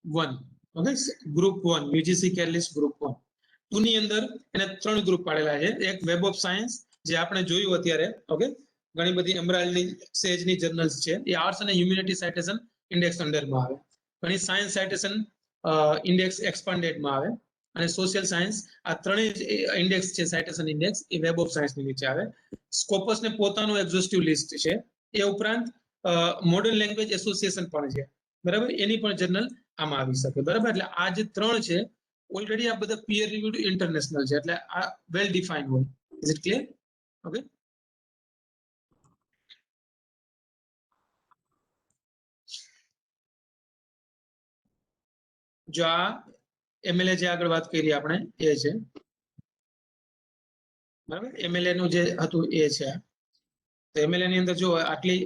1. Okay, group 1 UGC care list group 1. 2 ની અંદર એને 3 ગ્રુપ પાડેલા છે. એક વેબ ઓફ સાયન્સ, જે આપણે જોયું અત્યારે. ઓકે, ઘણી બધી એમરાલ્ડની સેજની જર્નલ્સ છે, એ આર્ટ્સ અને હ્યુમેનિટી સાઇટેશન ઇન્ડેક્સ અંડરમાં આવે. ઘણી સાયન્સ સાઇટેશન ઇન્ડેક્સ એક્સપાન્ડેડમાં આવે, અને સોશિયલ સાયન્સ, આ ત્રણેય ઇન્ડેક્સ છે citation index, A web of સાયન્સની નીચે આવે. સ્કોપસને પોતાનું એક્ઝોસ્ટિવ લિસ્ટ છે. એ ઉપરાંત મોડર્ન લેંગ્વેજ એસોસિએશન પણ છે. બરાબર, એની પણ જર્નલ આમાં આવી શકે. બરાબર, એટલે આ જે 3 છે ઓલરેડી આ બધા પીયર રિવ્યુડ ઇન્ટરનેશનલ છે, એટલે આ વેલ ડિફાઇન્ડ હોય. Is it clear? ઓકે, જો આ એમએલએ જે આગળ વાત કરી આપણે એ છે. બરાબર, એમએલએ નું જે હતું એ છે. તો એમએલએ ની અંદર જો આટલી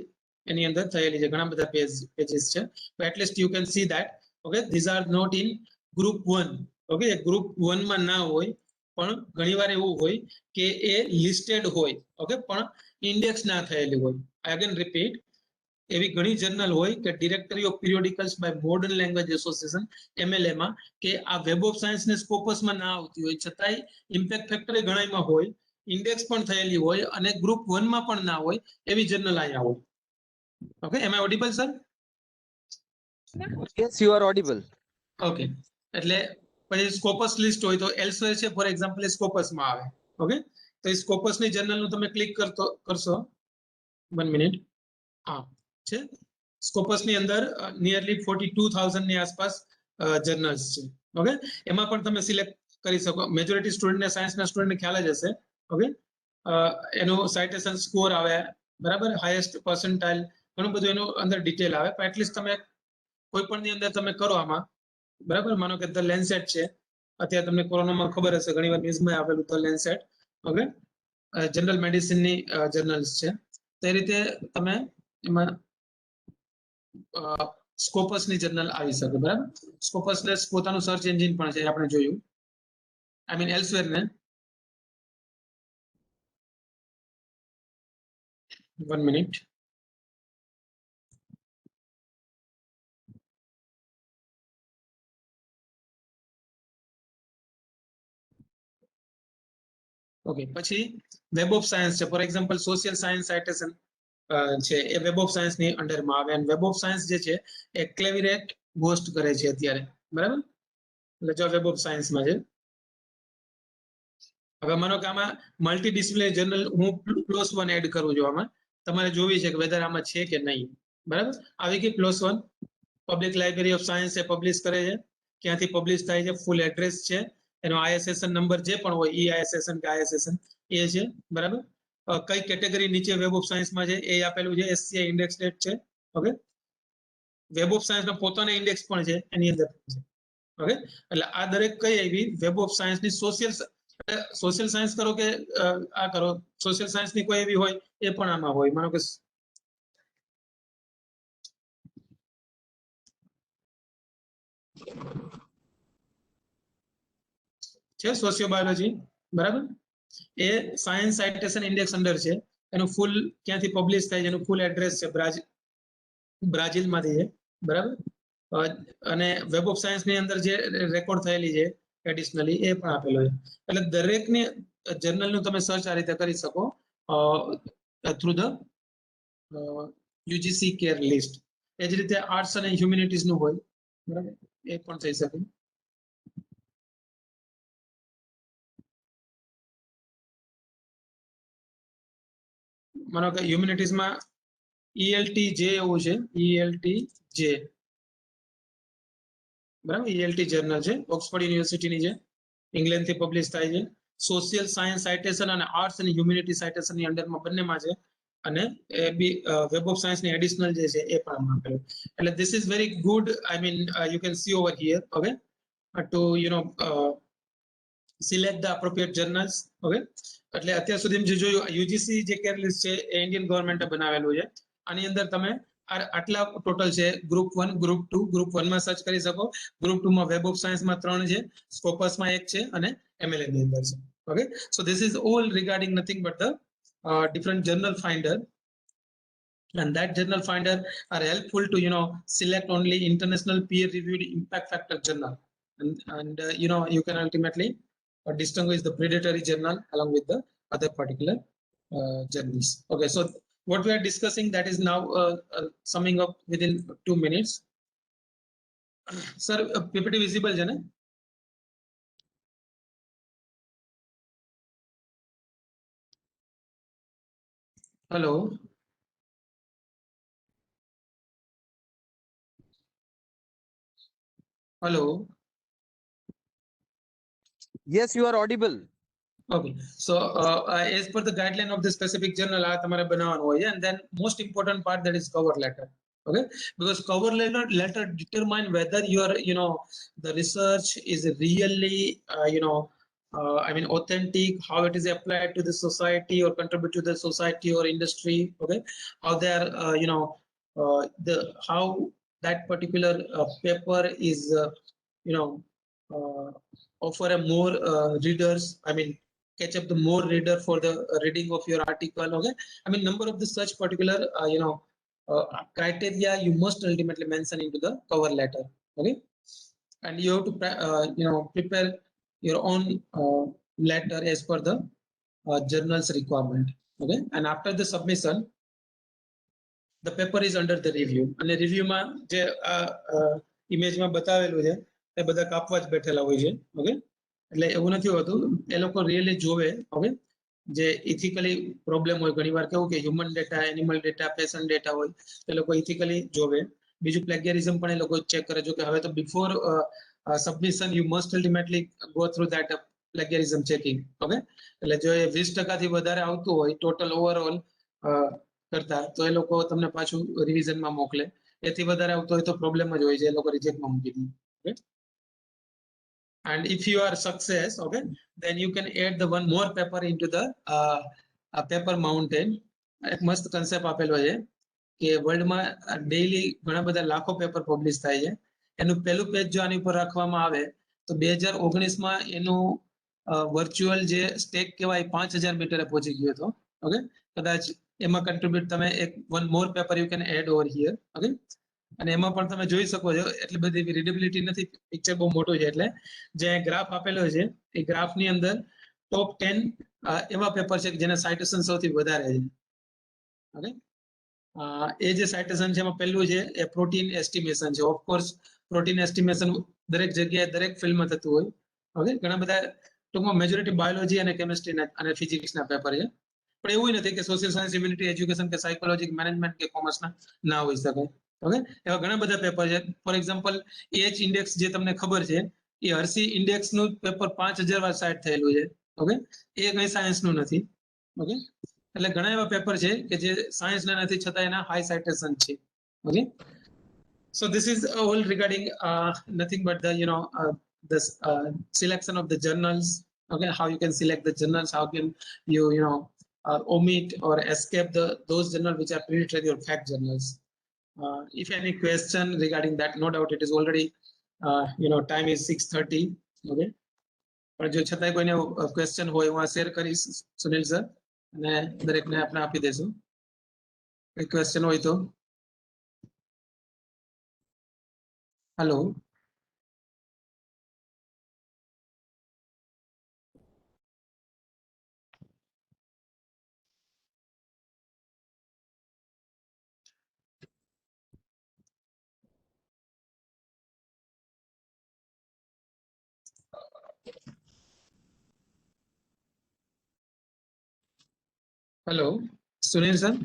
એની અંદર થયેલી છે, ઘણા બધા પેજીસ છે. તો at least you can see that. Okay, these are not in group 1. Okay, group 1 માં ના હોય, પણ ઘણીવાર એવું હોય કે એ લિસ્ટેડ હોય. ઓકે, પણ ઇન્ડેક્સ ના થયેલી હોય. આઈ અગેન રિપીટ, એવી ઘણી જર્નલ હોય કે directory of periodicals by modern language association MLA માં, કે આ વેબ ઓફ સાયન્સ ને સ્કોપસમાં ના આવતી હોય, છતાંય ઇમ્પેક્ટ ફેક્ટર ઘણામાં હોય, ઇન્ડેક્સ પણ થયેલી હોય, અને ગ્રુપ 1 માં પણ ના હોય, એવી જર્નલ અહીંયા હોય. Okay, am I audible sir? Yes, you are audible. Okay, એટલે પછી સ્કોપસ લિસ્ટ હોય તો એલ્સવેર છે ફોર એક્ઝામ્પલ એ સ્કોપસમાં આવે. ઓકે, તો એ સ્કોપસની જર્નલનું તમે ક્લિક કરશો. 1 મિનિટ. હા, છે સ્કોપસની અંદર નિયરલી 42,000 ની આસપાસ જર્નલ્સ છે. ઓકે, એમાં પણ તમે સિલેક્ટ કરી શકો. મેજોરિટી સ્ટુડન્ટને સાયન્સના સ્ટુડન્ટને ખ્યાલ જ હશે. ઓકે, એનું સાઇટેશન સ્કોર આવે. બરાબર, હાઈએસ્ટ પર્સન્ટાઇલ, ઘણું બધું એનું અંદર ડિટેલ આવે. પણ એટલીસ્ટ તમે કોઈ પણ ની અંદર તમે કરો આમાં. બરાબર, માનો કે ધ લેન્સેટ છે, અત્યારે તમને કોરોનામાં ખબર હશે, ઘણી વાર ન્યૂઝમાં આવેલું ધ લેન્સેટ. ઓકે, જનરલ મેડિસિનની જર્નલ્સ છે. તો એ રીતે તમે એમાં સ્કોપસની જર્નલ આવી શકે. બરાબર, સ્કોપસ ને પોતાનું સર્ચ એન્જિન પણ છે, આપણે જોયું. આઈ મીન એલ્સવેર ને. 1 મિનિટ. ઓકે, પછી વેબ ઓફ સાયન્સ છે. For example social science citation છે, એ વેબ ઓફ સાયન્સ ની અંડરમાં આવે. અને વેબ ઓફ સાયન્સ જે છે એ ક્લેવિરેટ હોસ્ટ કરે છે અત્યારે. બરાબર, એટલે જો વેબ ઓફ સાયન્સમાં છે. હવે માનો કે આમાં મલ્ટી ડિસિપ્લિનરી જર્નલ હું +1 એડ કરું છું. આમાં તમારે જોવી છે કે વેધર આમાં છે કે નહીં. બરાબર, આવી ગઈ +1. Public library of science A publish કરે છે, ક્યાંથી પબ્લિશ થાય છે, ફૂલ એડ્રેસ છે, એનો ISSN નંબર જે પણ હોય, EISSN કે ISSN એ છે. બરાબર, કઈ કેટેગરી નીચે વેબ ઓફ સાયન્સમાં છે એ આપેલું છે, SCI ઇન્ડેક્સ ડેટ છે. ઓકે, વેબ ઓફ સાયન્સનો પોતાનો ઇન્ડેક્સ પણ છે એની અંદર છે. ઓકે, એટલે આ દરેક કઈ આવી વેબ ઓફ સાયન્સની સોશિયલ સાયન્સ કરો કે આ કરો, સોશિયલ સાયન્સની કોઈ એવી હોય એ પણ આમાં હોય. માનો કે છે સોશિયોબાયોલોજી. બરાબર, એ સાયન્સ સાઇટેશન ઇન્ડેક્સ અંડર છે. એનું ફૂલ ક્યાંથી પબ્લિશ થાય છે, એનું ફૂલ એડ્રેસ છે, બ્રાઝિલમાંથી છે. બરાબર, અને વેબ ઓફ સાયન્સ ની અંદર જે રેકોર્ડ થયેલી છે એડિશનલી એ પણ આપેલો છે. એટલે દરેકની જર્નલ નું તમે સર્ચ આ રીતે કરી શકો through the UGC care list. એ જ રીતે આર્ટ્સ અને હ્યુમેનિટીઝ નું હોય, બરાબર, એ પણ થઈ શકે. માનો કે હ્યુમેનિટીઝ માં ELTJ એવું છે, ELTJ, બરાબર, ELT જર્નલ છે, ઓક્સફર્ડ યુનિવર્સિટીની છે, ઇંગ્લેન્ડ થી પબ્લિશ થાય છે. સોશિયલ સાયન્સ સાઇટેશન અને આર્ટ્સ અને હ્યુમેનિટી સાઇટેશન ની અંડરમાં બંનેમાં છે. અને એ બી વેબ ઓફ સાયન્સ ની એડિશનલ જે છે એ પણ આપેલું. એટલે this is very good, I mean you can C over here, okay, to select the appropriate journals. Okay, એટલે અત્યાર સુધી જે જોયું યુજીસી જે કેર લિસ્ટ છે એ ઇન્ડિયન ગવર્મેન્ટે બનાવેલું છે. આની અંદર તમે આટલા ટોટલ છે, ગ્રુપ 1, ગ્રુપ 2, ગ્રુપ 1 માં સર્ચ કરી શકો, ગ્રુપ 2 માં વેબ ઓફ સાયન્સ માં 3 છે, સ્કોપસ માં 1 છે અને MLA ની અંદર છે. Okay, so this is all regarding nothing but the different journal finder, and that journal finder are helpful to select only international peer reviewed impact factor journal, and you can ultimately distinguish the predatory journal along with the other particular journals. Okay, so what we are discussing, that is now summing up within 2 minutes. Sir, PPT visible છે ને? Hello. Hello. Yes, you are audible. Okay, so as per the guideline of the specific journal, આ તમારે બનાવવાનું હોય છે, and then most important part, that is cover letter. Okay, because cover letter determine whether your the research is really I mean authentic, how it is applied to the society or contribute to the society or industry. Okay, how they are the how that particular paper is offer a more readers, I mean catch up the more reader for the reading of your article. Okay, I mean number of the such particular criteria you must ultimately mention into the cover letter. Okay, and you have to prepare your own letter as per the journal's requirement. Okay, and after the submission, the paper is under the review, અને review માં જે image માં બતાવેલું છે એ બધા કાપવા જ બેઠેલા હોય છે. ઓકે, એટલે એવું નથી હોતું, એ લોકો રિયલી જોવે. ઓકે, જે ઇથિકલી પ્રોબ્લેમ હોય, ઘણીવાર કેવું કે human data, animal data, patient data હોય, એ લોકો ઇથિકલી જોવે. બીજું પ્લેગિયરિઝમ પણ એ લોકો ચેક કરે. જો કે હવે તો before submission you must ultimately go through that plagiarism checking. Okay, એટલે જો એ 20% થી વધારે આવતું હોય ટોટલ ઓવરઓલ કરતા, તો એ લોકો તમને પાછું રિવિઝનમાં મોકલે. એથી વધારે આવતો હોય તો પ્રોબ્લેમ જ હોય છે, એ લોકો રિજેક્ટમાં મૂકી દે. Okay, and if you are success, okay, then you can add the one more paper into the paper mountain. એક મસ્ત કન્સેપ્ટ આપેલો છે કે વર્લ્ડમાં ડેઈલી ઘણા બધા લાખો પેપર પબ્લિશ થાય છે. એનું પહેલું પેજ જો આની ઉપર રાખવામાં આવે તો 2019 માં એનું વર્ચ્યુઅલ જે સ્ટેક કહેવાય 5000 મીટરે પહોંચી ગયો હતો. ઓકે, કદાચ એમાં કન્ટ્રીબ્યુટ તમે એક one more paper you can add over here. Okay, અને એમાં પણ તમે જોઈ શકો છો એટલી બધી રીડેબિલિટી નથી, પિક્ચર બહુ મોટું છે, એટલે જે ગ્રાફ આપેલો છે એ ગ્રાફની અંદર ટોપ 10 એવા પેપર છે જેના સાઇટેશન સૌથી વધારે છે. ઓકે, એ જે સાઇટેશન છે એમાં પહેલું છે એ પ્રોટીન એસ્ટિમેશન છે. ઓફકોર્સ પ્રોટીન એસ્ટિમેશન દરેક જગ્યાએ દરેક ફિલ્ડમાં થતું હોય. ઓકે, ઘણા બધા ટૂંકમાં મેજોરિટી બાયોલોજી અને કેમિસ્ટ્રીના અને ફિઝિક્સના પેપર છે, પણ એવું નથી કે સોશિયલ સાયન્સ, હ્યુમેનિટી, એજ્યુકેશન કે સાયકોલોજી, મેનેજમેન્ટ કે કોમર્સના ના હોઈ શકે. ઓકે, એવા ઘણા બધા પેપર છે. ફોર એક્ઝામ્પલ એચ ઇન્ડેક્સ જે તમને ખબર છે, એ હર્સી ઇન્ડેક્સ નું પેપર 5000 વાર સાઇટ થયેલું છે. ઓકે, એ કઈ સાયન્સ નું નથી. ઓકે, એટલે ઘણા એવા પેપર છે કે જે સાયન્સ ના નથી છતાં એના હાઈ સાઇટેશન છે. Okay, so this is all regarding nothing but the this selection of the journals. Okay, how you can select the journals, how can you omit or escape those journals which are predatory or fact journals. If any question regarding that, no doubt it is already time is 6:30. Okay, પણ જો છતાંય કોઈને question હોય હું આ share કરીશ Sunil sir, અને દરેકને આપણે આપી દેશું. કોઈ ક્વેશ્ચન હોય તો. Hello. Hello, Sunil sir.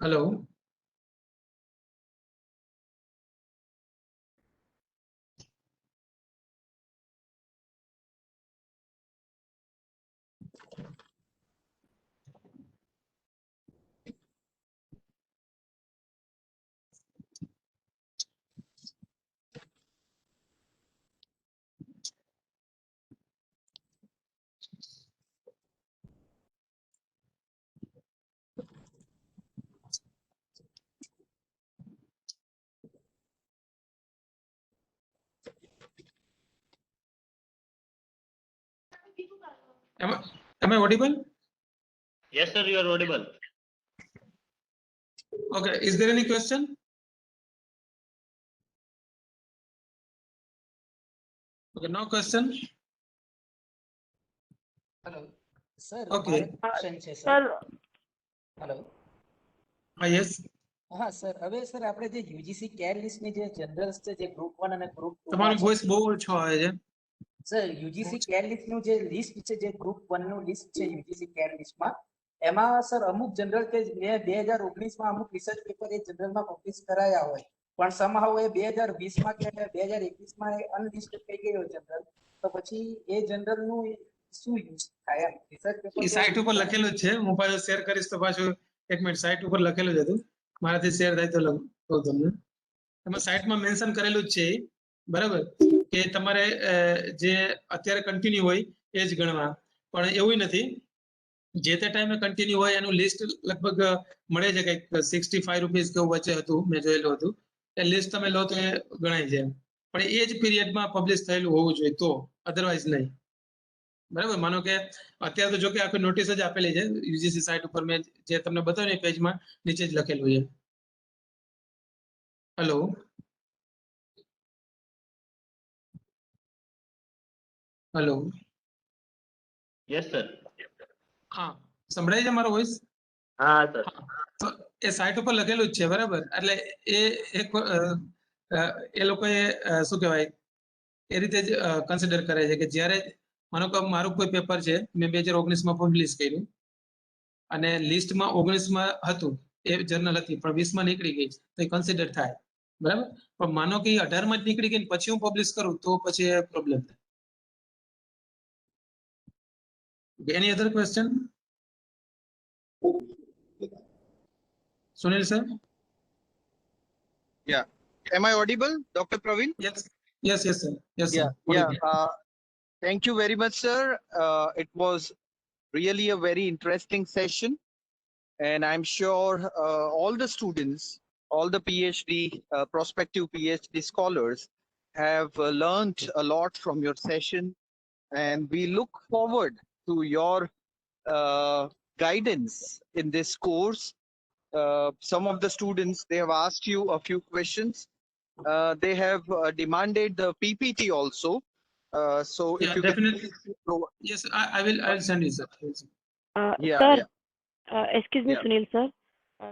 Hello. Am I audible? Yes, sir, you are audible. Okay, is there any question? Okay, no question. Hello. Sir, Okay. મારો question છે સર. Sir Hello. Yes. હા સર, હવે sir આપણે જે UGC care લિસ્ટની જે જનરલ્સ છે જે group 1 અને ગ્રુપ 2 તમારો માં છે. વોઇસ બહુ ઓછો આવે છે. સર યુજીસી કેર લિસ્ટનું જે લિસ્ટ છે જે ગ્રુપ 1 નું લિસ્ટ છે યુજીસી કેર લિસ્ટમાં એમાં સર અમુક જનરલ કે મેં 2019 માં અમુક રિસર્ચ પેપર એ જનરલમાં પબ્લિશ કરાયા હોય પણ somehow એ 2020 માં કે 2021 માં એ અનલિસ્ટ થઈ ગયો જનરલ તો પછી એ જનરલ નું શું યુઝ થાય એમ રિસર્ચ પેપર એ સાઇટ ઉપર લખેલું જ છે. હું પાછું શેર કરીશ તો પાછું એક મિનિટ સાઇટ ઉપર લખેલું જ હતું. મારાથી શેર થાય તો કહું તમને. એમાં સાઇટમાં મેન્શન કરેલું જ છે બરાબર કે તમારે જે અત્યારે કન્ટિન્યુ હોય એ જ ગણવા પણ એવું નથી. જે તે ટાઈમે કન્ટિન્યુ હોય એનું લિસ્ટ લગભગ મળે છે કંઈક 65 રૂપીસ કેવું વચ્ચે હતું મેં જોયેલું હતું. એ લિસ્ટ તમે લો તો એ ગણાય છે પણ એ જ પીરિયડમાં પબ્લિશ થયેલું હોવું જોઈએ તો અધરવાઇઝ નહીં. બરાબર માનો કે અત્યારે તો જો કે આખી નોટિસ જ આપેલી છે યુજીસી સાઇટ ઉપર મેં જે તમને બતાવ્યું એ પેજમાં નીચે જ લખેલું છે. હેલો. હેલો. Yes, sir. હા સંભળાય છે મારો વોઇસ? હા સર. તો એ સાઇટ ઉપર લખેલું જ છે બરાબર એટલે એ એક એ લોકોએ શું કહેવાય એ રીતે જ કન્સિડર કરે છે કે જ્યારે માનો કે મારું કોઈ પેપર છે મેં 2019 માં પબ્લિશ કર્યું અને લિસ્ટમાં 19 માં હતું એ જર્નલ હતી પણ 20 માં નીકળી ગઈ તો એ કન્સિડર થાય બરાબર. પણ માનો કે 18 માં જ નીકળી ગઈ પછી હું પબ્લિશ કરું તો પછી એ પ્રોબ્લેમ થાય. Any other question? Sunil sir? Yeah. Am I audible, Dr. Praveen? Yes. Yes, yes, sir. Yes, sir. Yeah. Thank you very much, sir. It was really a very interesting session. And I'm sure all the students, all the PhD, prospective PhD scholars have learned a lot from your session. And we look forward to your guidance in this course. Some of the students, they have asked you a few questions. They have demanded the PPT also. So if Yeah, you definitely. can... Yes, I'll send you, sir. Yeah, sir, yeah. excuse me, Yeah. Sunil sir.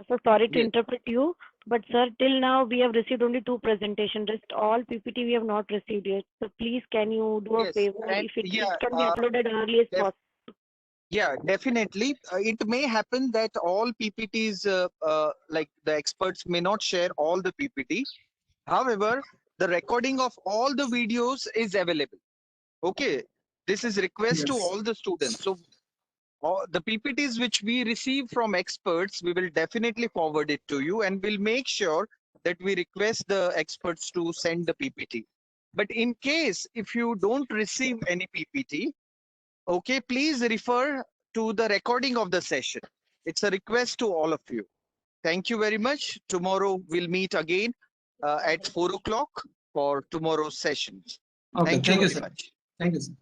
So sorry to Yes. interrupt you, but sir, till now we have received only 2 presentations. Rest all PPT we have not received yet. So please, can you do a Yes, favor and if it yeah, can be uploaded early as possible? Yeah, definitely. It may happen that all PPTs, like the experts may not share all the PPT. However, the recording of all the videos is available. Okay, this is request to Yes. all the students. So the PPTs which we receive from experts, we will definitely forward it to you and we'll make sure that we request the experts to send the PPT. But in case if you don't receive any PPT, okay, please refer to the recording of the session. It's a request to all of you. Thank you very much. Tomorrow we'll meet again at 4 o'clock for tomorrow's session. Okay, Thank you thank you, very sir. much. Thank you, sir.